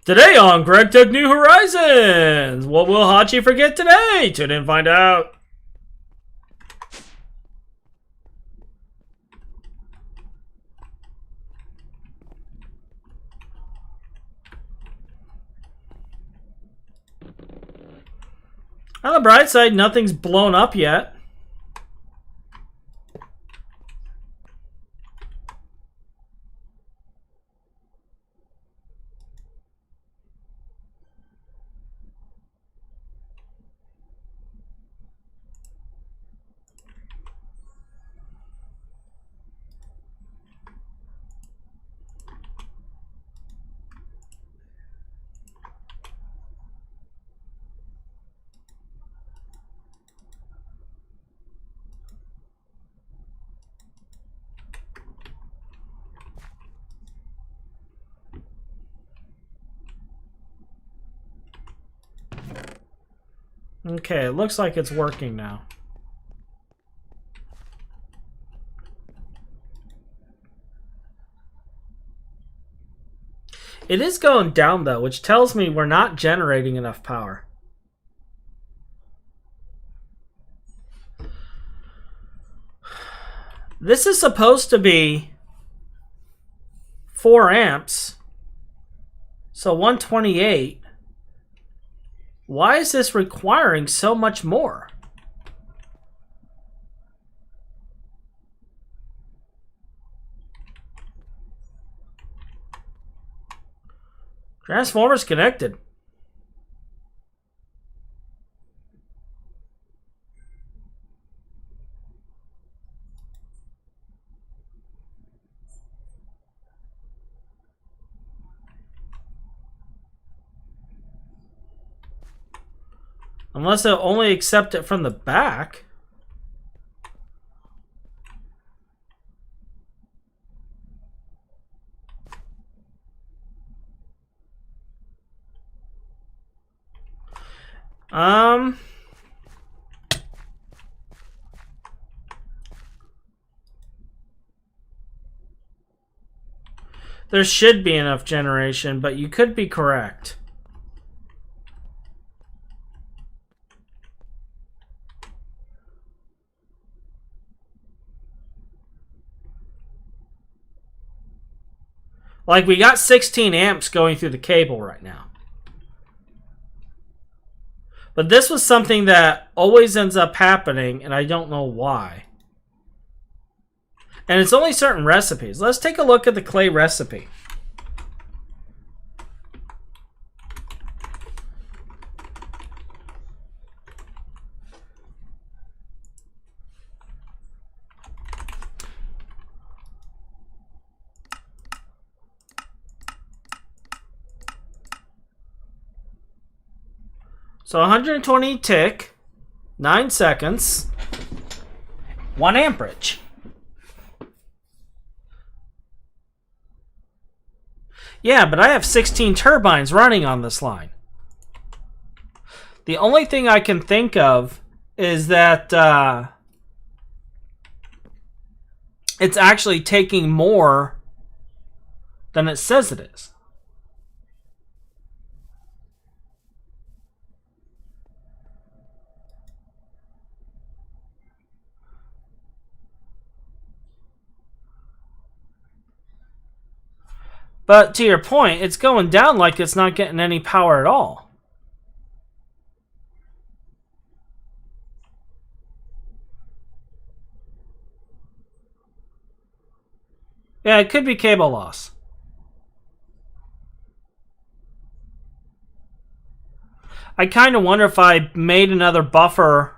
Today on Greg Took New Horizons! What will Hachi forget today? Tune in and find out. On the bright side, nothing's blown up yet. Okay, it looks like it's working now. It is going down though, which tells me we're not generating enough power. This is supposed to be 4 amps. So 128. Why is this requiring so much more? Transformers connected. Unless they'll only accept it from the back. There should be enough generation, but you could be correct. Like, we got 16 amps going through the cable right now. But this was something that always ends up happening, and I don't know why. And it's only certain recipes. Let's take a look at the clay recipe. So 120 tick, 9 seconds, 1 amperage. Yeah, but I have 16 turbines running on this line. The only thing I can think of is that it's actually taking more than it says it is. But to your point, it's going down like it's not getting any power at all. Yeah, it could be cable loss. I kind of wonder if I made another buffer.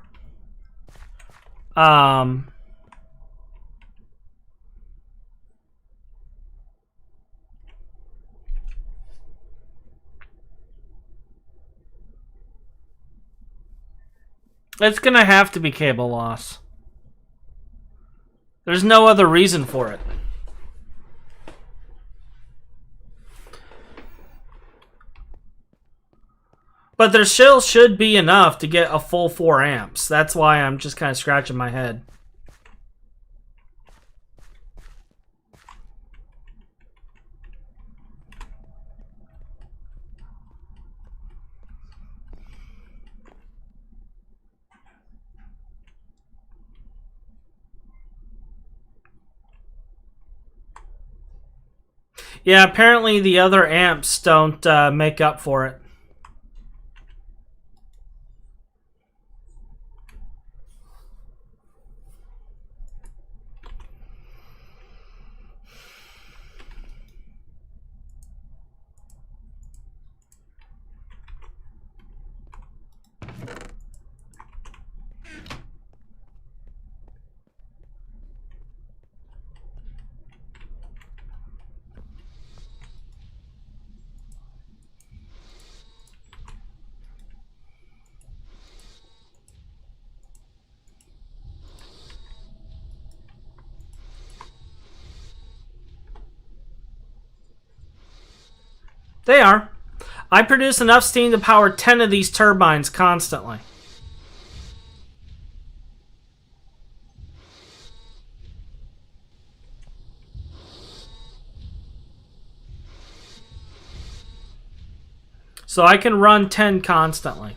It's going to have to be cable loss. There's no other reason for it. But there still should be enough to get a full 4 amps. That's why I'm just kind of scratching my head. Yeah, apparently the other amps don't make up for it. They are. I produce enough steam to power 10 of these turbines constantly. So I can run 10 constantly.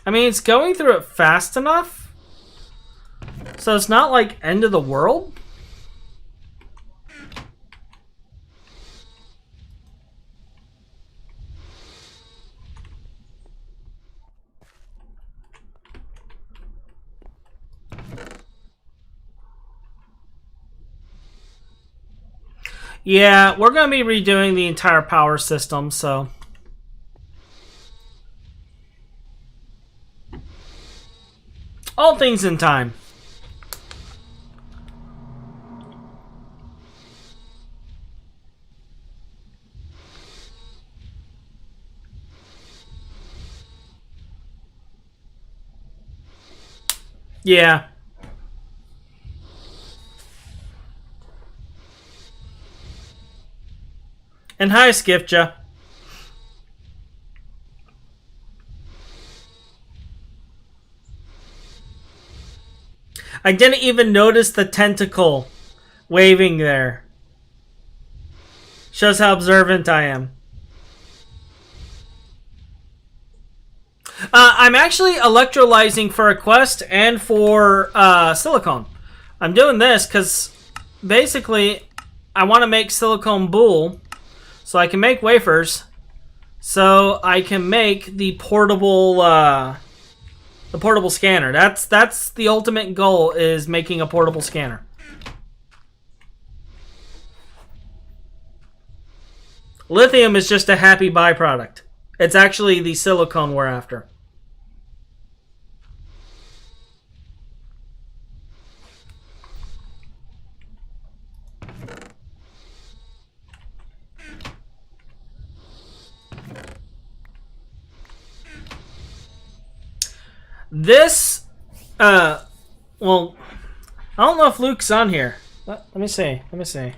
I mean, it's going through it fast enough. So it's not like end of the world. Yeah, we're going to be redoing the entire power system, so... all things in time. Yeah. And hi, Skipja. I didn't even notice the tentacle waving there. Shows how observant I am. I'm actually electrolyzing for a quest and for silicone. I'm doing this because basically I want to make silicone boule so I can make wafers so I can make the portable scanner. That's the ultimate goal, is making a portable scanner. Lithium is just a happy byproduct. It's actually the silicone we're after. This, well, I don't know if Luke's on here. Let me see. Let me see.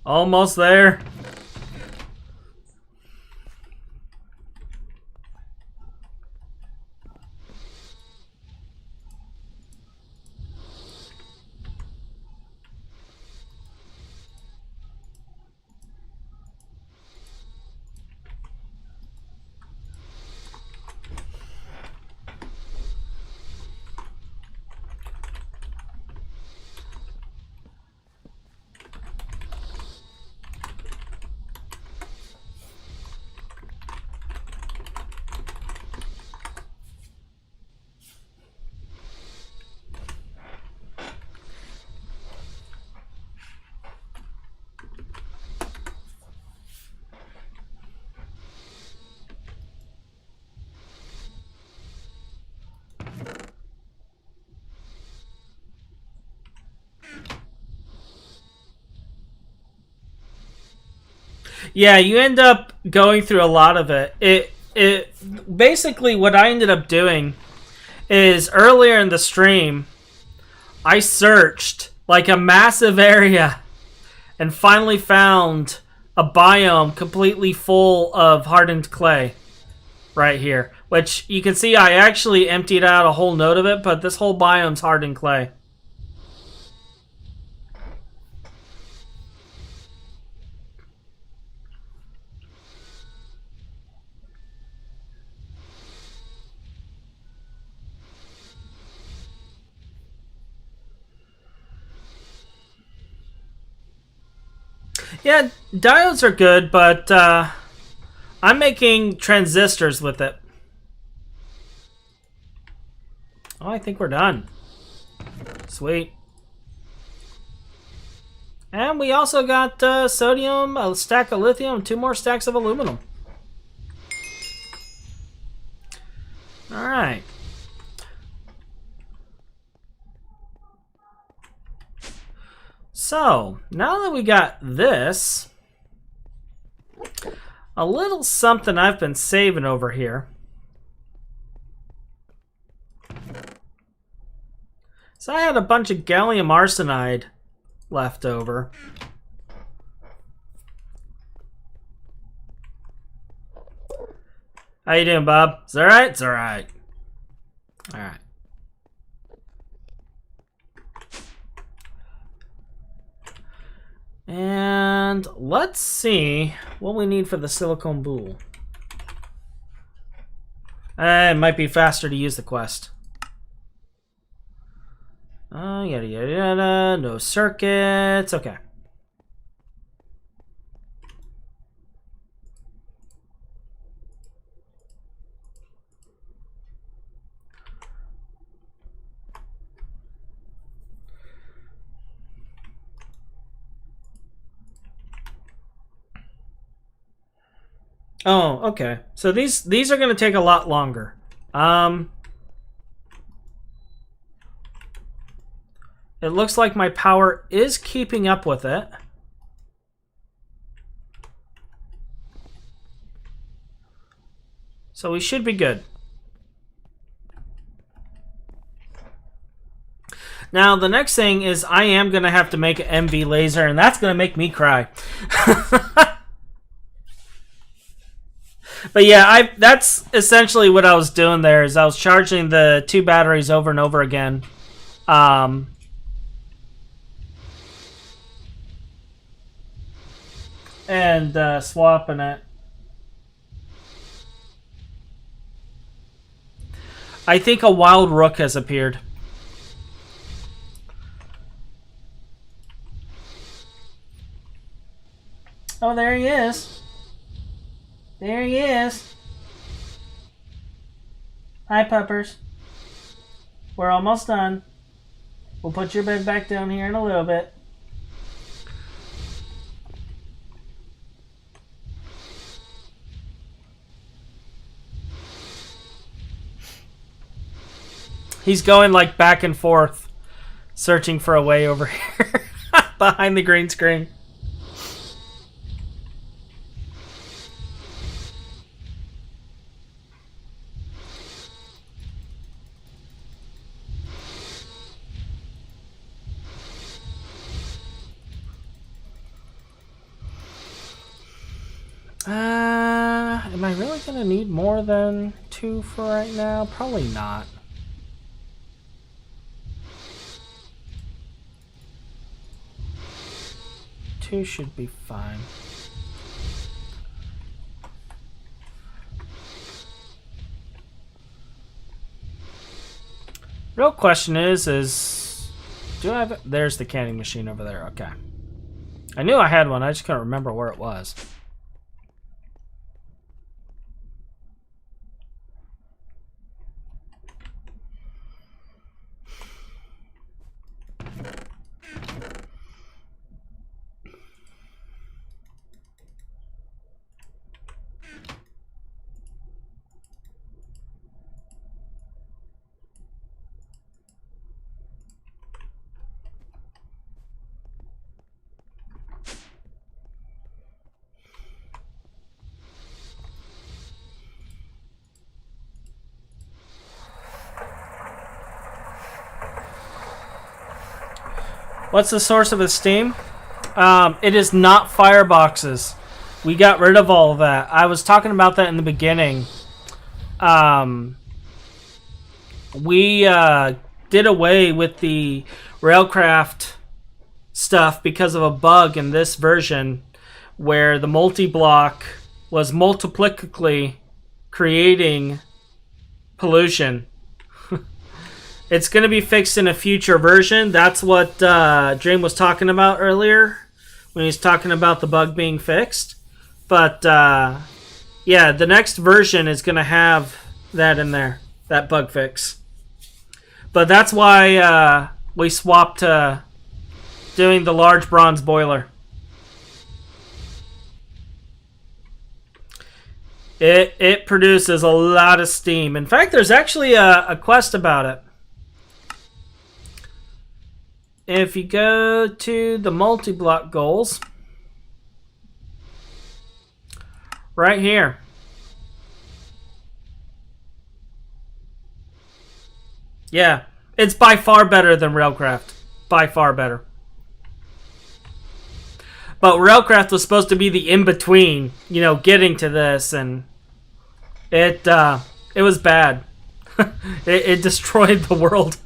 Almost there. Yeah, you end up going through a lot of it. It basically what I ended up doing is earlier in the stream, I searched like a massive area and finally found a biome completely full of hardened clay right here. Which you can see I actually emptied out a whole node of it, but this whole biome's hardened clay. Yeah, diodes are good, but I'm making transistors with it. Oh, I think we're done. Sweet. And we also got sodium, a stack of lithium, and 2 more stacks of aluminum. Alright. So, now that we got this, a little something I've been saving over here. So I had a bunch of gallium arsenide left over. How you doing, Bob? Is that alright? It's alright. Alright. And let's see what we need for the silicone boule. It might be faster to use the quest. Yada yada yada. No circuits. Okay. Oh, okay. So these are going to take a lot longer. It looks like my power is keeping up with it. So we should be good. Now, the next thing is I am going to have to make an MV laser, and that's going to make me cry. But yeah, that's essentially what I was doing there, is I was charging the 2 batteries over and over again. And swapping it. I think a wild rook has appeared. Oh, there he is. There he is. Hi, puppers. We're almost done. We'll put your bed back down here in a little bit. He's going like back and forth, searching for a way over here behind the green screen. Am I really going to need more than 2 for right now? Probably not. Two should be fine. Real question is do I have... There's the canning machine over there. Okay. I knew I had one. I just couldn't remember where it was. What's the source of the steam? It is not fireboxes. We got rid of all of that. I was talking about that in the beginning. We did away with the Railcraft stuff because of a bug in this version where the multi-block was multiplically creating pollution. It's going to be fixed in a future version. That's what Dream was talking about earlier when he's talking about the bug being fixed. But yeah, the next version is going to have that in there, that bug fix. But that's why we swapped to doing the large bronze boiler. It produces a lot of steam. In fact, there's actually a quest about it. If you go to the multi-block goals, right here, yeah, it's by far better than Railcraft. By far better. But Railcraft was supposed to be the in-between, you know, getting to this, and it was bad. it destroyed the world.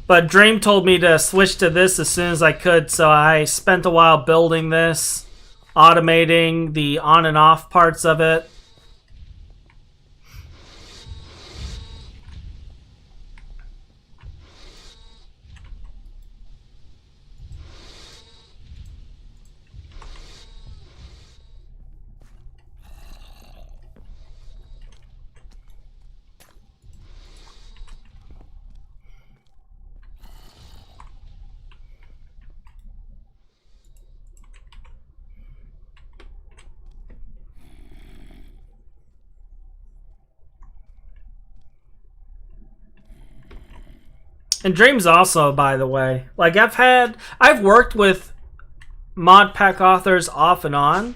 But Dream told me to switch to this as soon as I could, so I spent a while building this, automating the on and off parts of it. And Dreams also, by the way. Like, I've worked with mod pack authors off and on,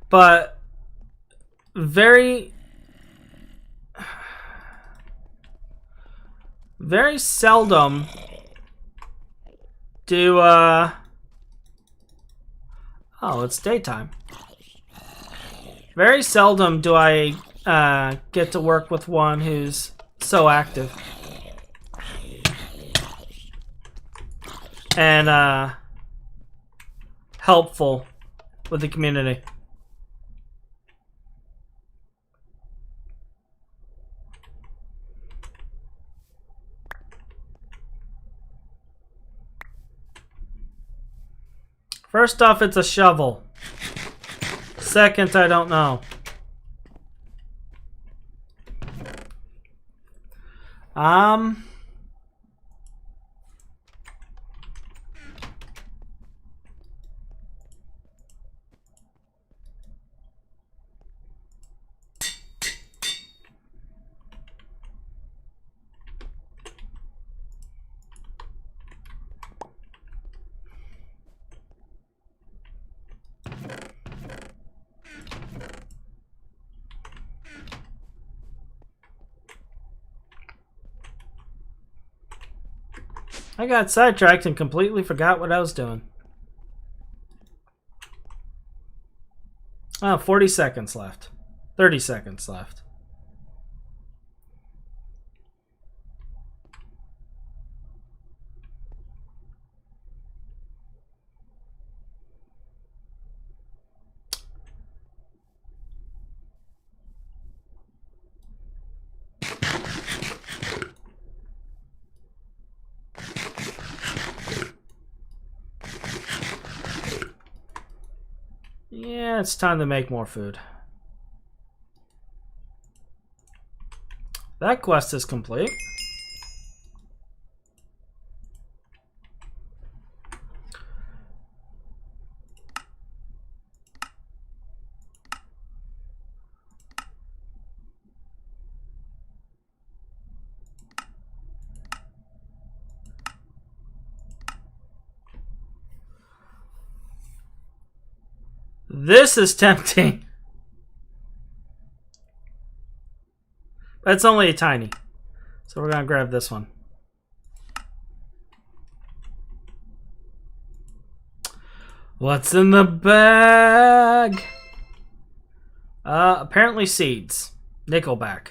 but very seldom do, oh, it's daytime. Very seldom do I get to work with one who's so active. And helpful with the community. First off, it's a shovel. Second, I don't know. I got sidetracked and completely forgot what I was doing. Oh, 40 seconds left. 30 seconds left. Yeah, it's time to make more food. That quest is complete. This is tempting. It's only a tiny. So we're gonna grab this one. What's in the bag? Apparently seeds. Nickelback.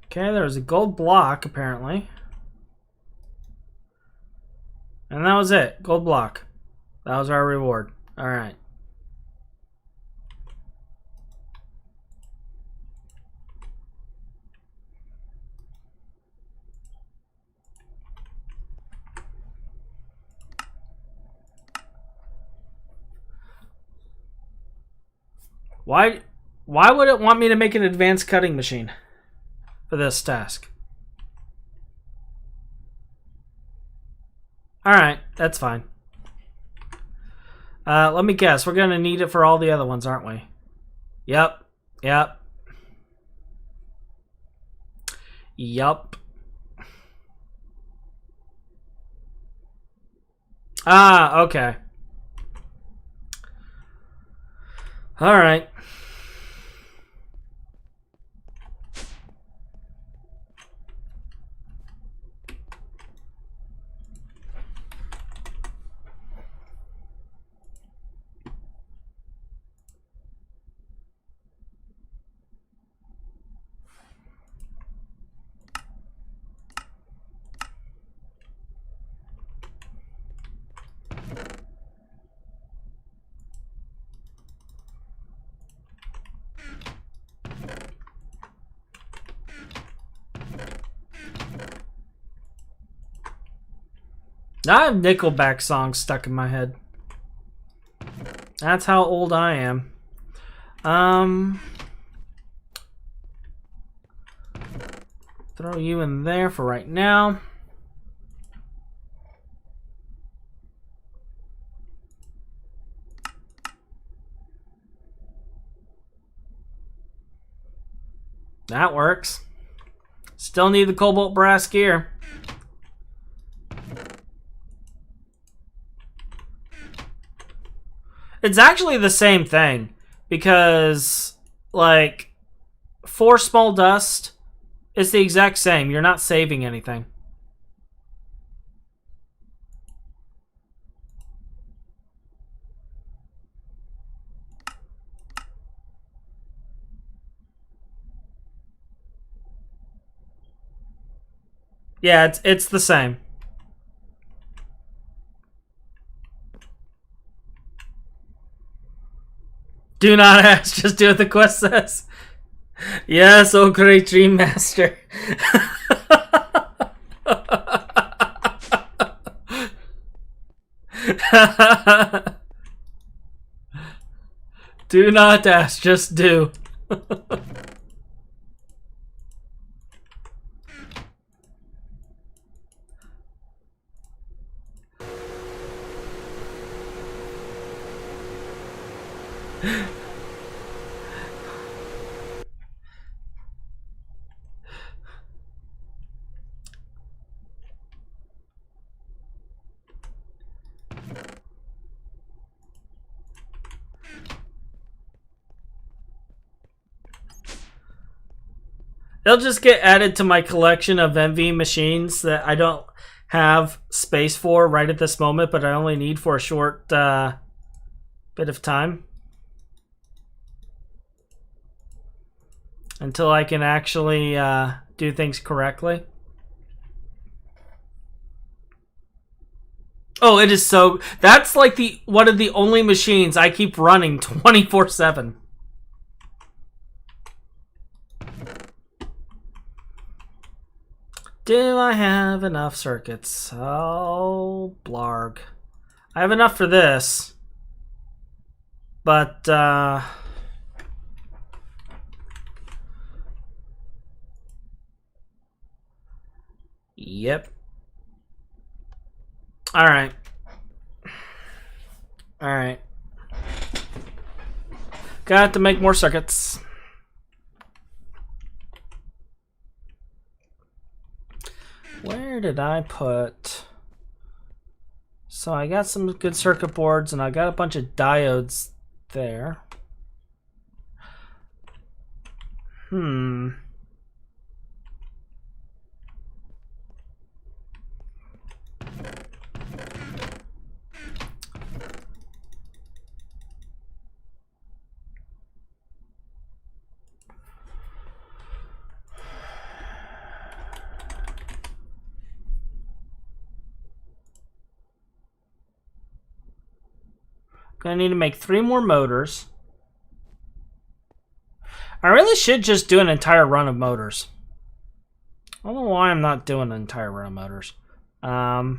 Okay, there's a gold block, apparently. And that was it. Gold block. That was our reward. Alright. Why would it want me to make an advanced cutting machine for this task? Alright, that's fine. Let me guess. We're going to need it for all the other ones, aren't we? Yep. Yep. Yup. Ah, okay. Alright. I have Nickelback songs stuck in my head. That's how old I am. Throw you in there for right now. That works. Still need the cobalt brass gear. It's actually the same thing, because, like, 4 small dust is the exact same. You're not saving anything. Yeah, it's the same. Do not ask, just do what the quest says. Yes, oh great dream master. Do not ask, just do. They'll just get added to my collection of MV machines that I don't have space for right at this moment, but I only need for a short bit of time. Until I can actually do things correctly. Oh, it is so... That's like one of the only machines I keep running 24/7. Do I have enough circuits? Oh, blarg. I have enough for this. But, yep. Alright. Alright. Got to make more circuits. Where did I put So I got some good circuit boards, and I got a bunch of diodes there. Gonna need to make 3 more motors. I really should just do an entire run of motors. I don't know why I'm not doing an entire run of motors. I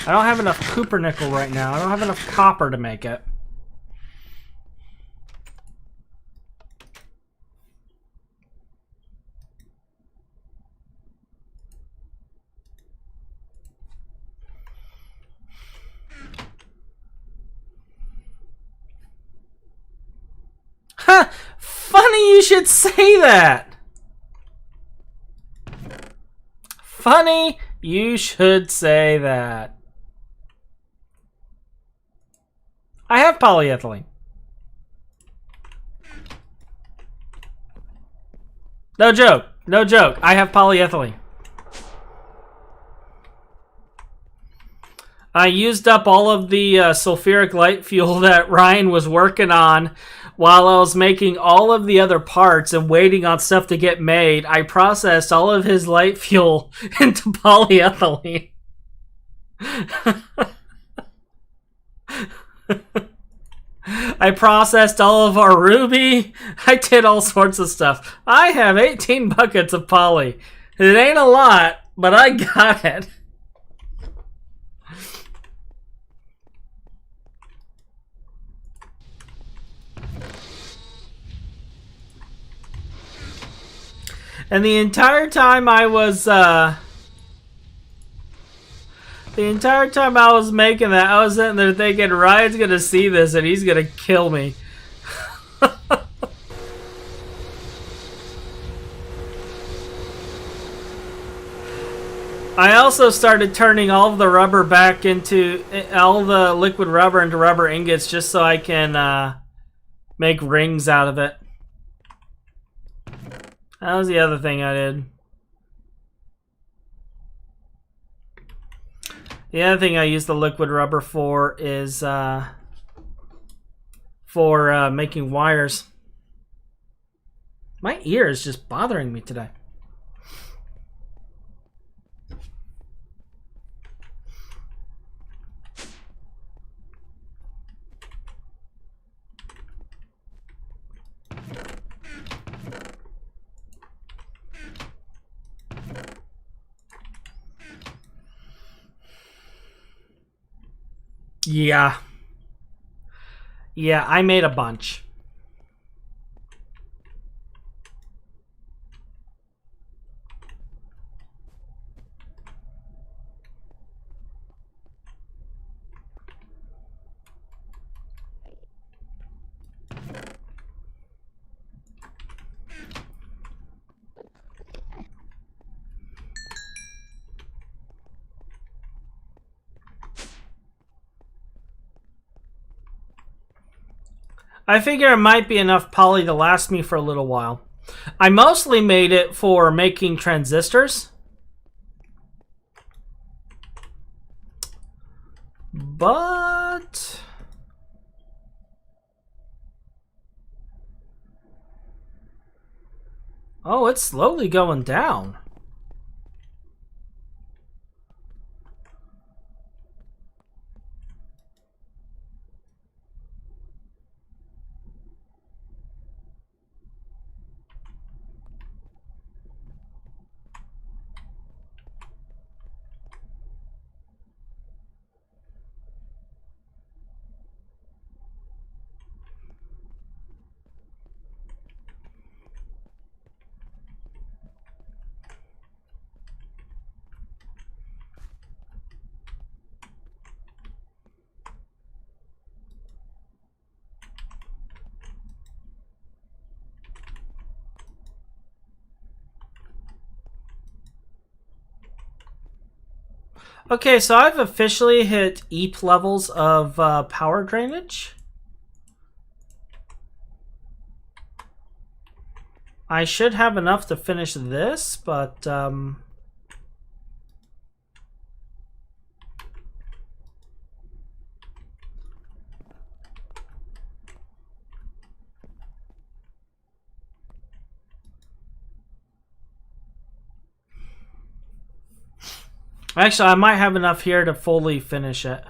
don't have enough Cooper-nickel right now. I don't have enough copper to make it. Huh! Funny you should say that! Funny you should say that. I have polyethylene. No joke. No joke. I have polyethylene. I used up all of the sulfuric light fuel that Ryan was working on while I was making all of the other parts and waiting on stuff to get made. I processed all of his light fuel into polyethylene. I processed all of our ruby. I did all sorts of stuff. I have 18 buckets of poly. It ain't a lot, but I got it. And the entire time I was making that, I was sitting there thinking, Ryan's gonna see this and he's gonna kill me. I also started turning all of the rubber back into, all the liquid rubber into rubber ingots just so I can make rings out of it. That was the other thing I did. The other thing I use the liquid rubber for is for making wires. My ear is just bothering me today. Yeah. Yeah, I made a bunch. I figure it might be enough poly to last me for a little while. I mostly made it for making transistors. But oh, it's slowly going down. Okay, so I've officially hit EEP levels of power drainage. I should have enough to finish this, but actually, I might have enough here to fully finish it.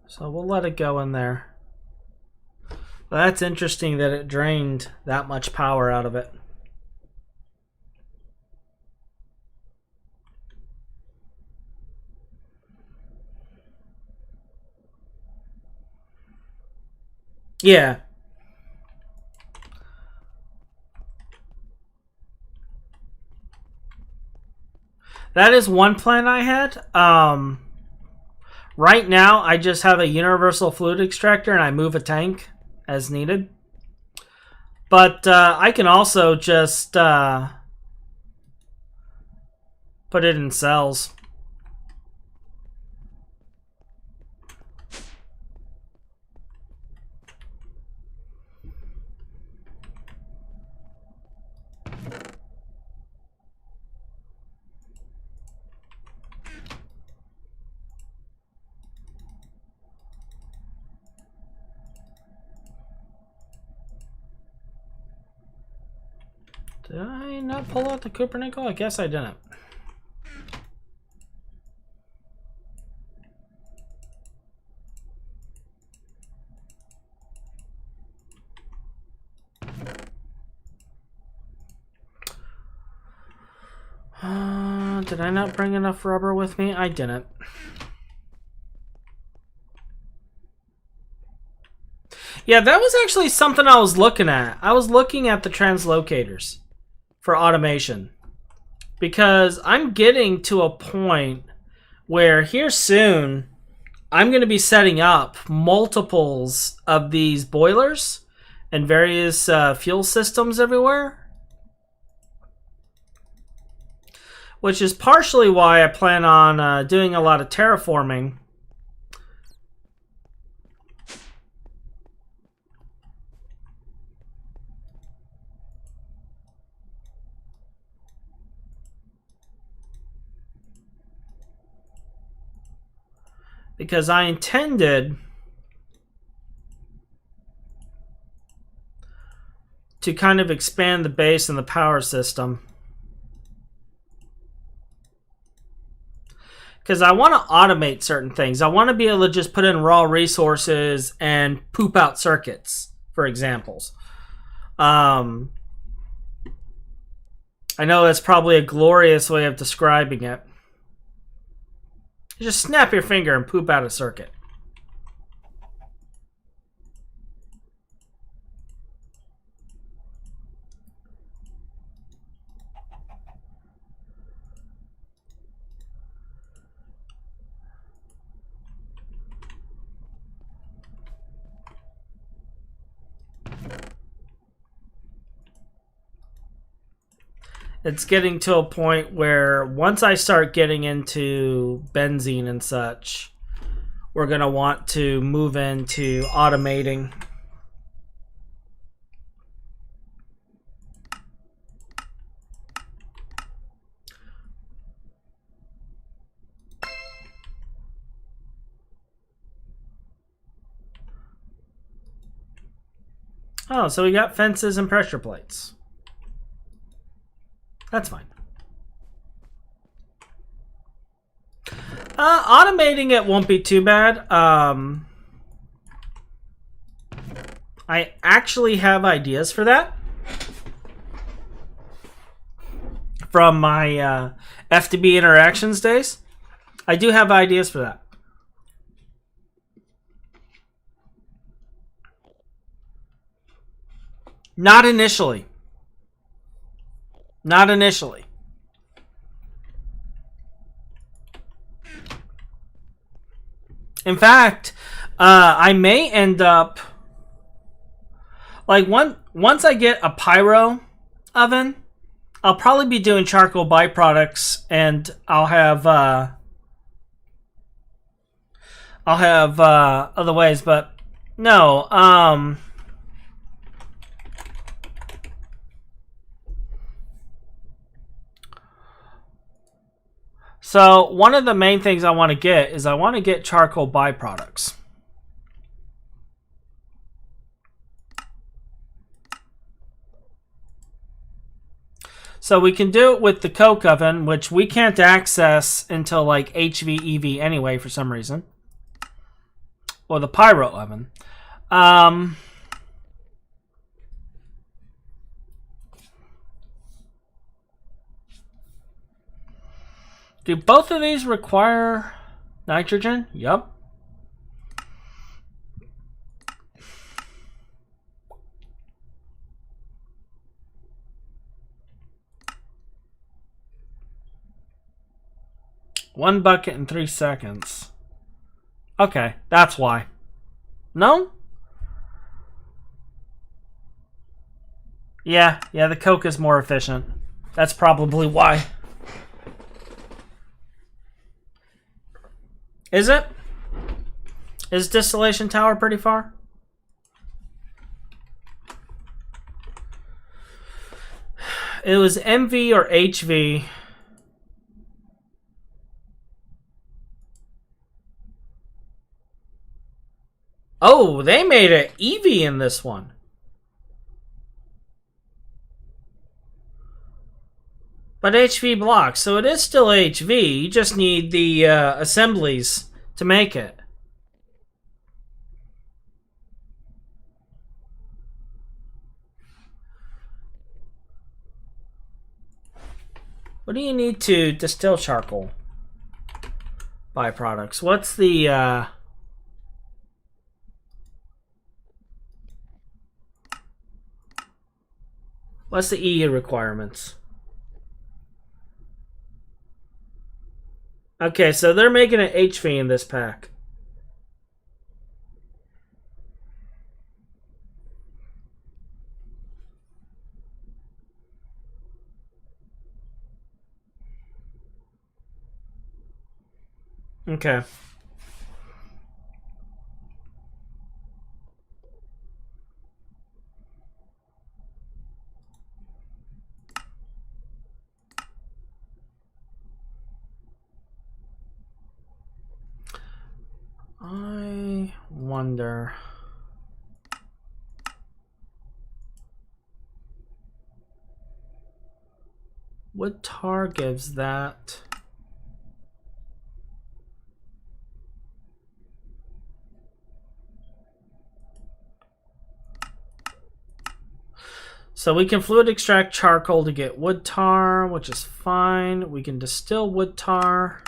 So we'll let it go in there. Well, that's interesting that it drained that much power out of it. Yeah. That is one plan I had. Right now, I just have a universal fluid extractor and I move a tank as needed. But I can also just put it in cells. Did I not pull out the Cupernickel? I guess I didn't. Did I not bring enough rubber with me? I didn't. Yeah, that was actually something I was looking at. I was looking at the translocators for automation. Because I'm getting to a point where here soon, I'm going to be setting up multiples of these boilers and various fuel systems everywhere. Which is partially why I plan on doing a lot of terraforming. Because I intended to kind of expand the base and the power system. Because I want to automate certain things. I want to be able to just put in raw resources and poop out circuits, for examples. I know that's probably a glorious way of describing it. You just snap your finger and poop out a circuit. It's getting to a point where once I start getting into benzene and such, we're going to want to move into automating. Oh, so we got fences and pressure plates. That's fine. Automating it won't be too bad. I actually have ideas for that from my FTB interactions days. I do have ideas for that. Not initially. Not initially. In fact, I may end up like once I get a pyro oven I'll probably be doing charcoal byproducts, and I'll have other ways, but no. So one of the main things I want to get is I want to get charcoal byproducts. So we can do it with the coke oven, which we can't access until like HVEV anyway for some reason. Or the pyro oven. Do both of these require nitrogen? Yup. One bucket in 3 seconds. Okay, that's why. No? Yeah, the coke is more efficient. That's probably why. Is it? Is Distillation Tower pretty far? It was MV or HV. Oh, they made an EV in this one. But HV blocks, so it is still HV. You just need the assemblies to make it. What do you need to distill charcoal byproducts? What's the E requirements? Okay, so they're making an HV in this pack. Okay. I wonder. What tar gives that? So we can fluid extract charcoal to get wood tar, which is fine. We can distill wood tar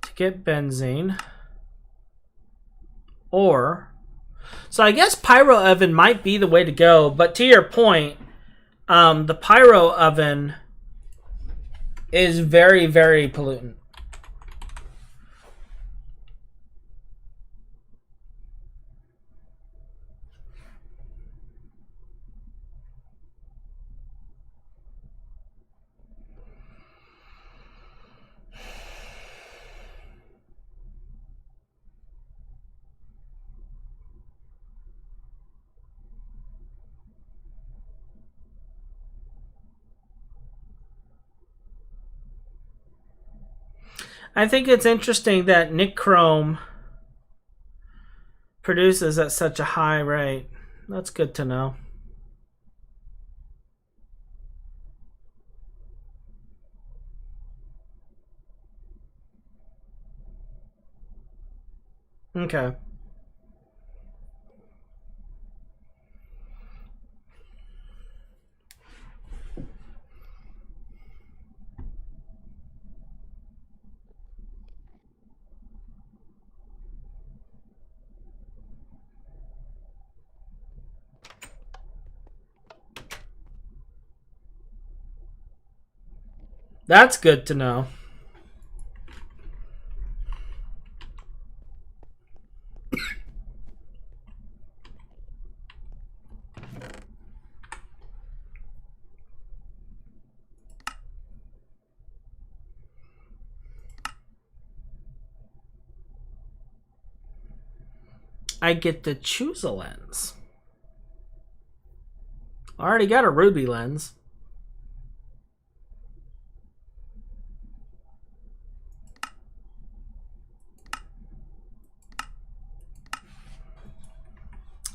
to get benzene. Or, so I guess pyro oven might be the way to go, but to your point, the pyro oven is very, very pollutant. I think it's interesting that nichrome produces at such a high rate. That's good to know. Okay. That's good to know. I get to choose a lens. I already got a ruby lens.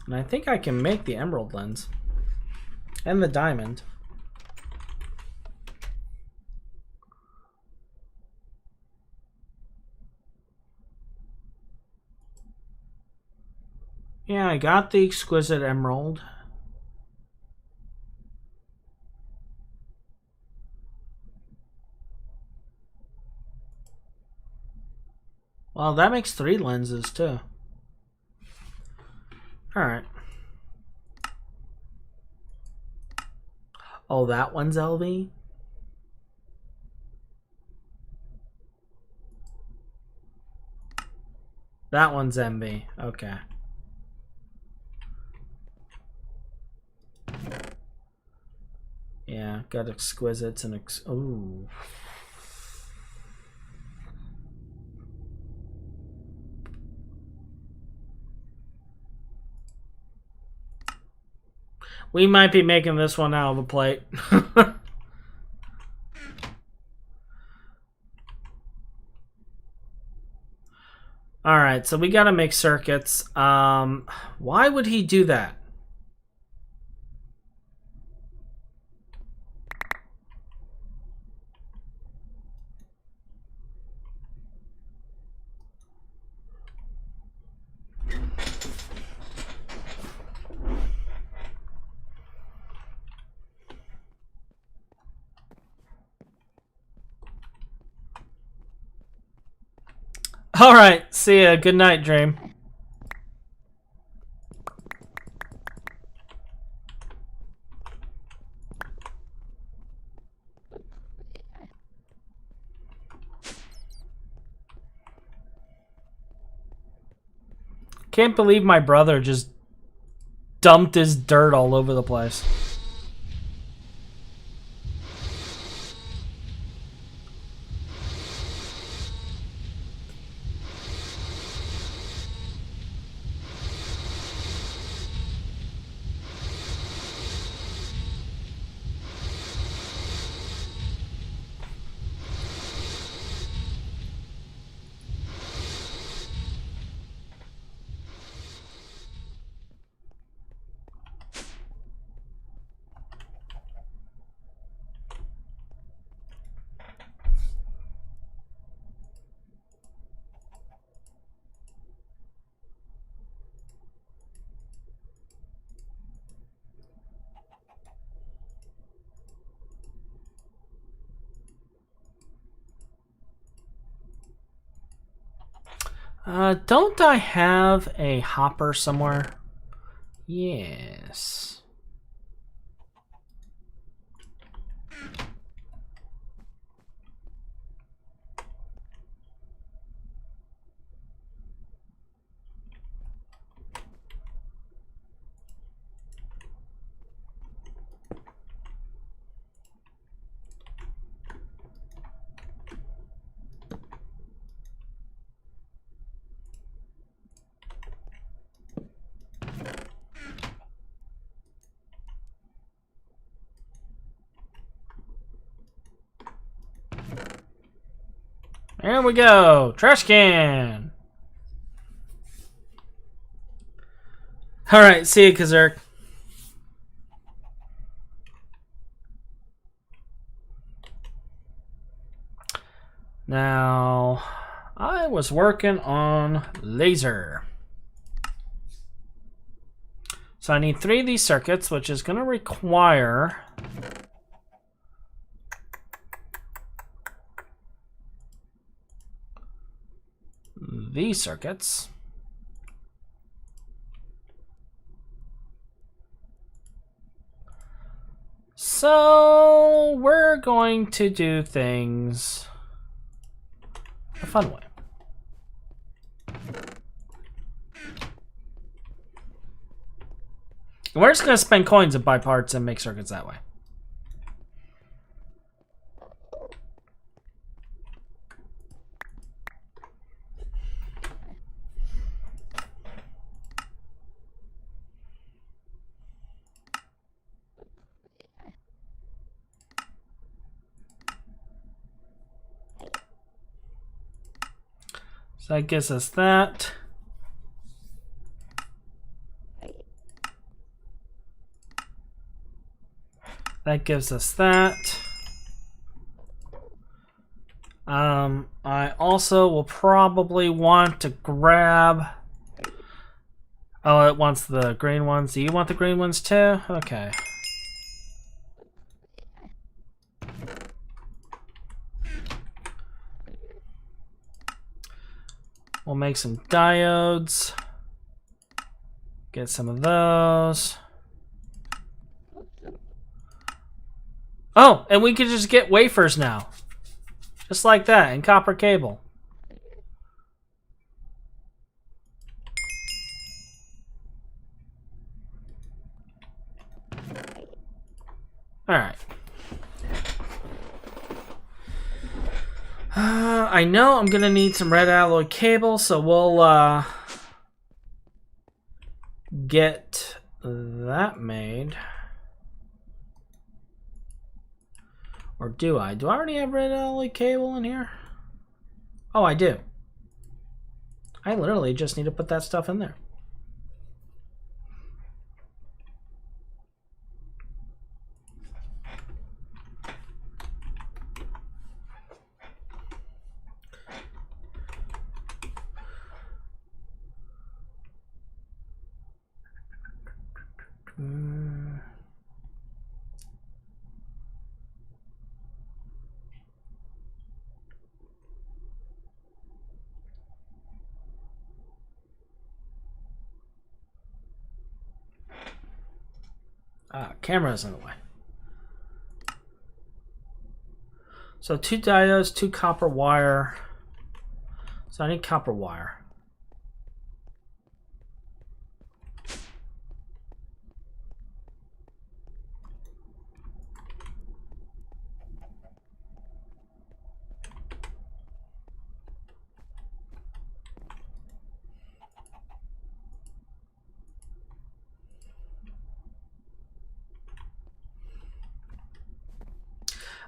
And I think I can make the emerald lens. And the diamond. Yeah, I got the exquisite emerald. Well, that makes 3 lenses too. Alright. Oh, that one's LV? That one's MV. Okay. Yeah, got exquisites and ooh. We might be making this one out of a plate. Alright, so we gotta make circuits. Why would he do that? Alright, see ya. Good night, Dream. Can't believe my brother just dumped his dirt all over the place. Don't I have a hopper somewhere? Yes. There we go. Trash can. Alright, see you, Kazurk. Now, I was working on laser. So I need 3 of these circuits, which is going to require these circuits. So we're going to do things a fun way. We're just going to spend coins and buy parts and make circuits that way. So that gives us that. That gives us that. I also will probably want to grab... Oh, it wants the green ones. Do you want the green ones too? Okay. We'll make some diodes. Get some of those. Oh, and we could just get wafers now. Just like that, in copper cable. Alright. I know I'm going to need some red alloy cable, so we'll get that made. Or do I? Do I already have red alloy cable in here? Oh, I do. I literally just need to put that stuff in there. Camera's in the way. So 2 diodes, 2 copper wire. So I need copper wire.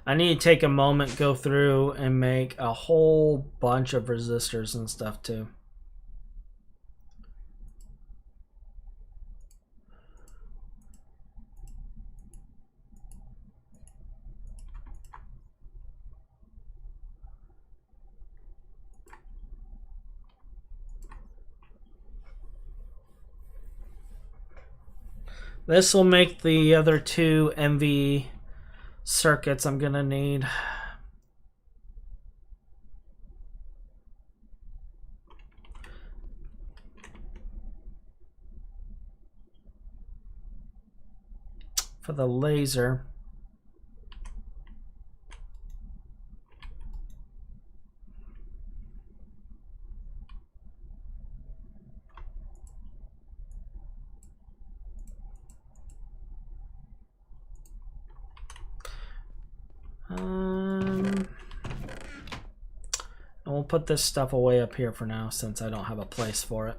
I need to take a moment, go through, and make a whole bunch of resistors and stuff too. This will make the other 2 MV circuits I'm gonna need. For the laser. And we'll put this stuff away up here for now since I don't have a place for it.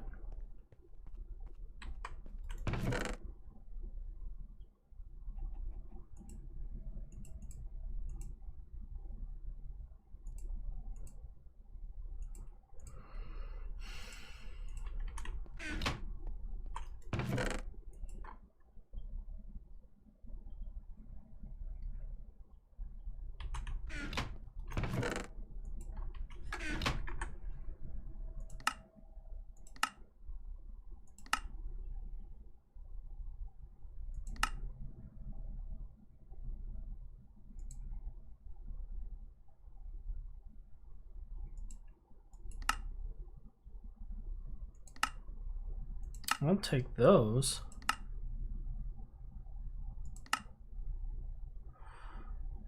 I'll take those.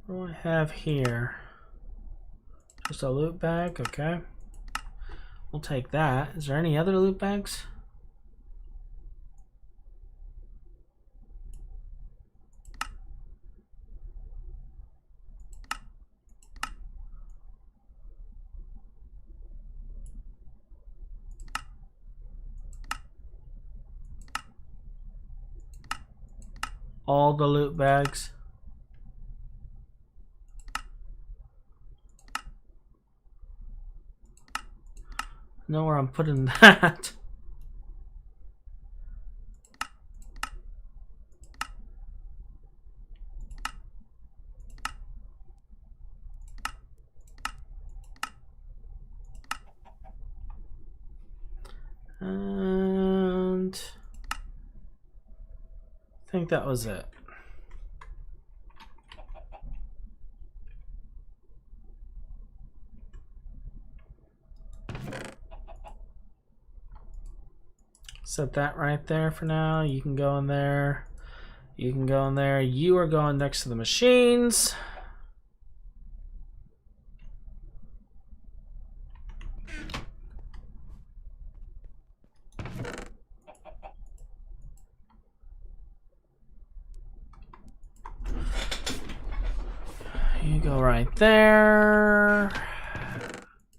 What do I have here? Just a loot bag, okay. We'll take that. Is there any other loot bags? All the loot bags. know where I'm putting that. And I think that was it. Set that right there for now. You can go in there. You can go in there. You are going next to the machines. You go right there.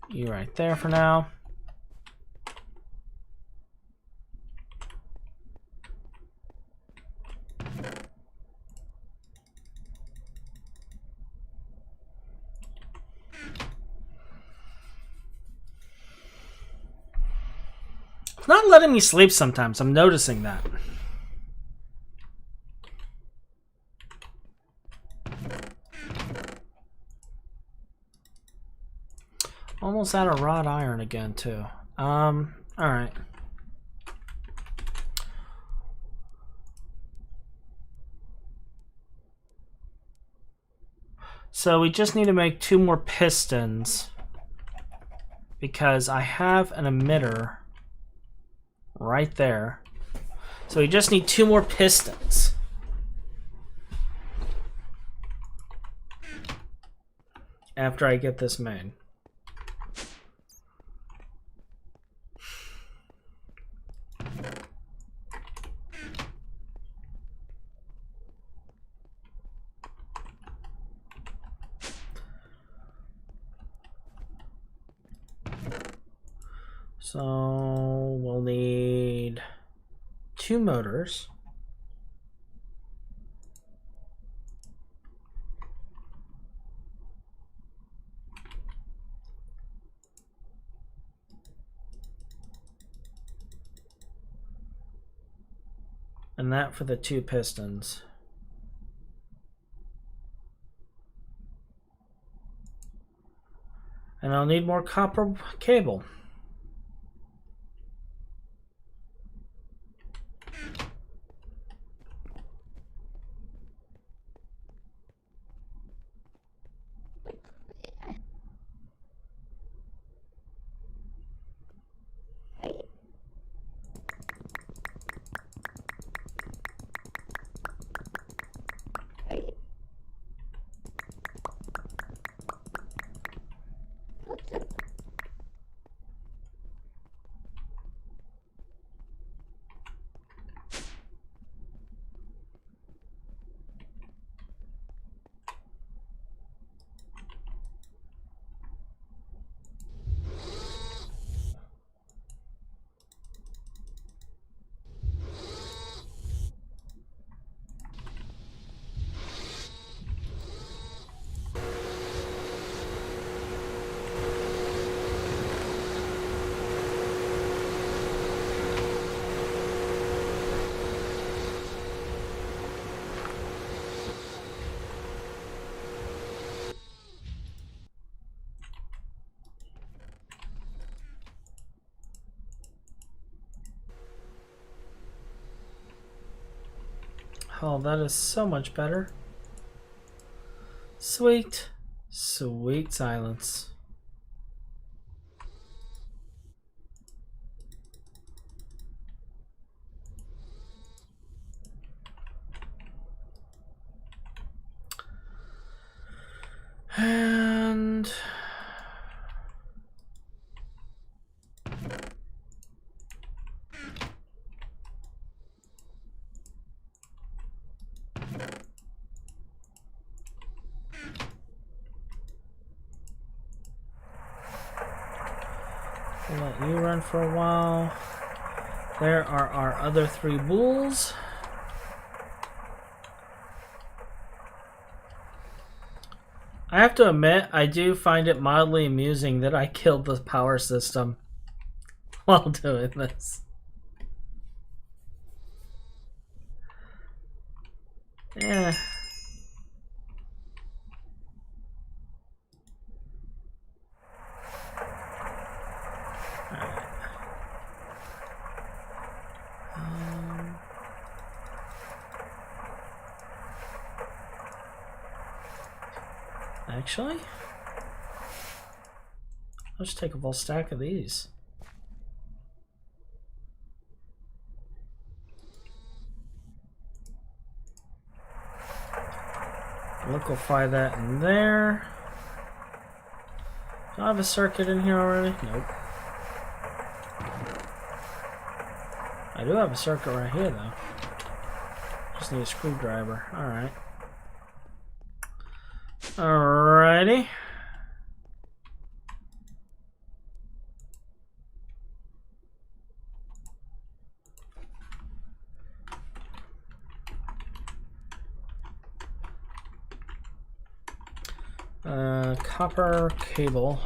You right there for now. It's not letting me sleep sometimes. I'm noticing that. Almost out of wrought iron again, too. Alright. So we just need to make 2 more pistons because I have an emitter right there. So we just need 2 more pistons. After I get this made. So we'll need 2 motors. And that for the 2 pistons. And I'll need more copper cable. Oh, that is so much better. Sweet, sweet silence. And we'll let you run for a while. There are our other 3 bulls. I have to admit, I do find it mildly amusing that I killed the power system. while doing this. Yeah. Actually, let's take a full stack of these. Liquefy that in there. Do I have a circuit in here already? Nope. I do have a circuit right here though. Just need a screwdriver. Alright. Alrighty. Copper cable.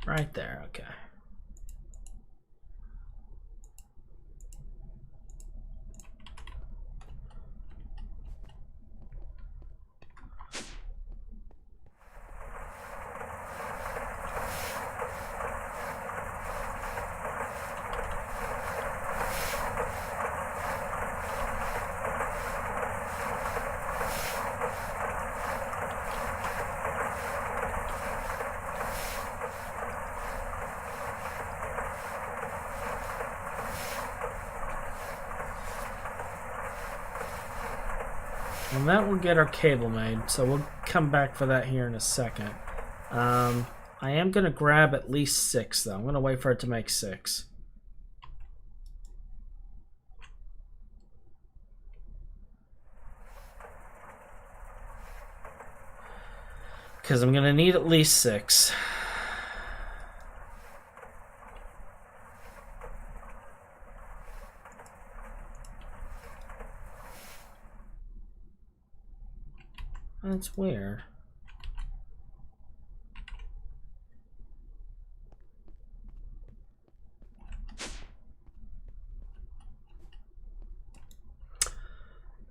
Right there, okay. And that will get our cable made, so we'll come back for that here in a second. I am going to grab at least 6, though. I'm going to wait for it to make 6. Because I'm going to need at least 6. That's weird.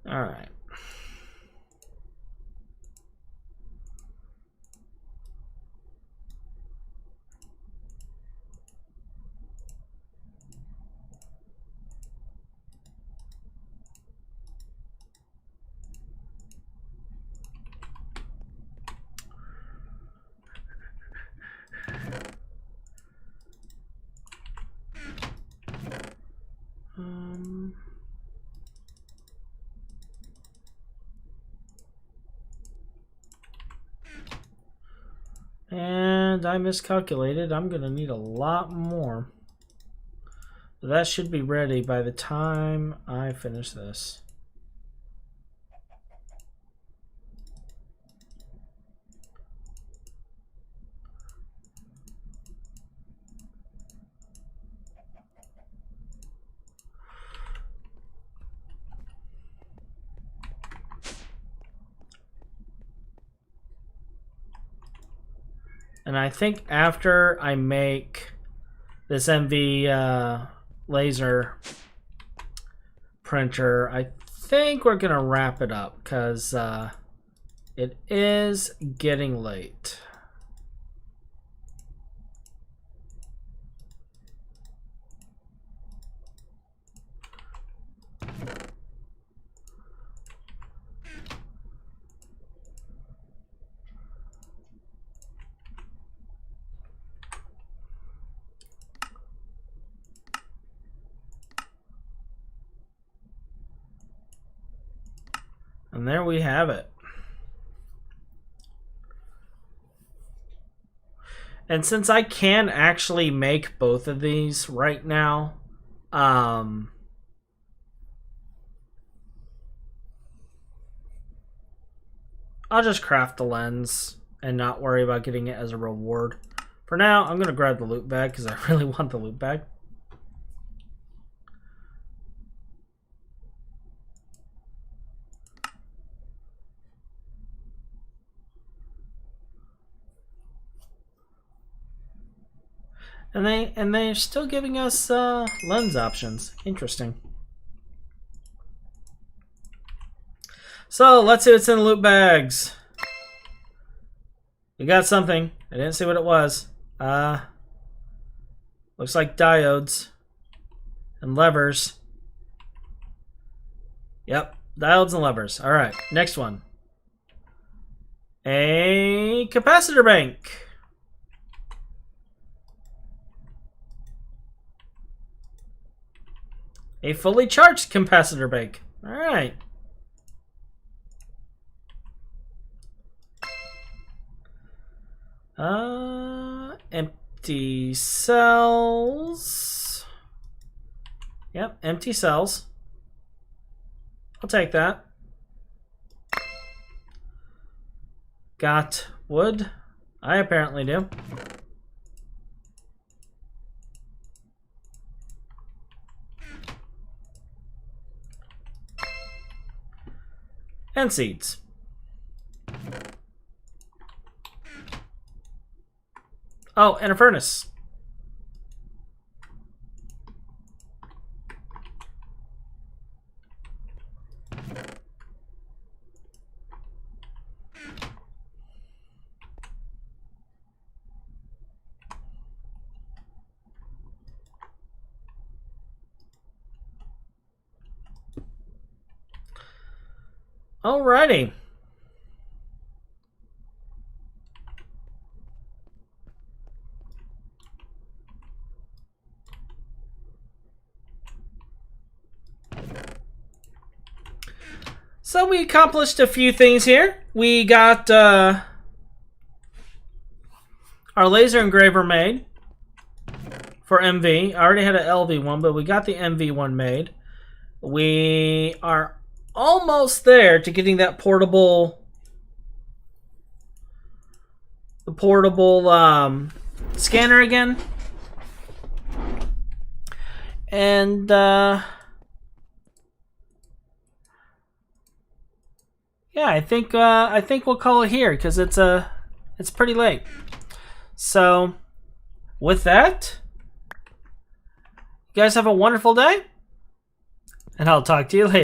All right. And I miscalculated. I'm going to need a lot more. That should be ready by the time I finish this. And I think after I make this MV laser printer, I think we're going to wrap it up because it is getting late. And there we have it. And since I can actually make both of these right now, I'll just craft the lens and not worry about getting it as a reward. For now, I'm going to grab the loot bag because I really want the loot bag. And they're still giving us lens options. Interesting. So let's see what's in the loot bags. We got something. I didn't see what it was. Looks like diodes and levers. Yep, diodes and levers. All right, next one. A capacitor bank. A fully charged capacitor bank. All right. Empty cells. Yep, empty cells. I'll take that. Got wood? I apparently do. And seeds. Oh, and a furnace. Alrighty. So we accomplished a few things here. We got our laser engraver made for MV. I already had an LV one, but we got the MV one made. We are almost there to getting that portable scanner again. And yeah, I think we'll call it here because it's pretty late. So with that, you guys have a wonderful day, and I'll talk to you later.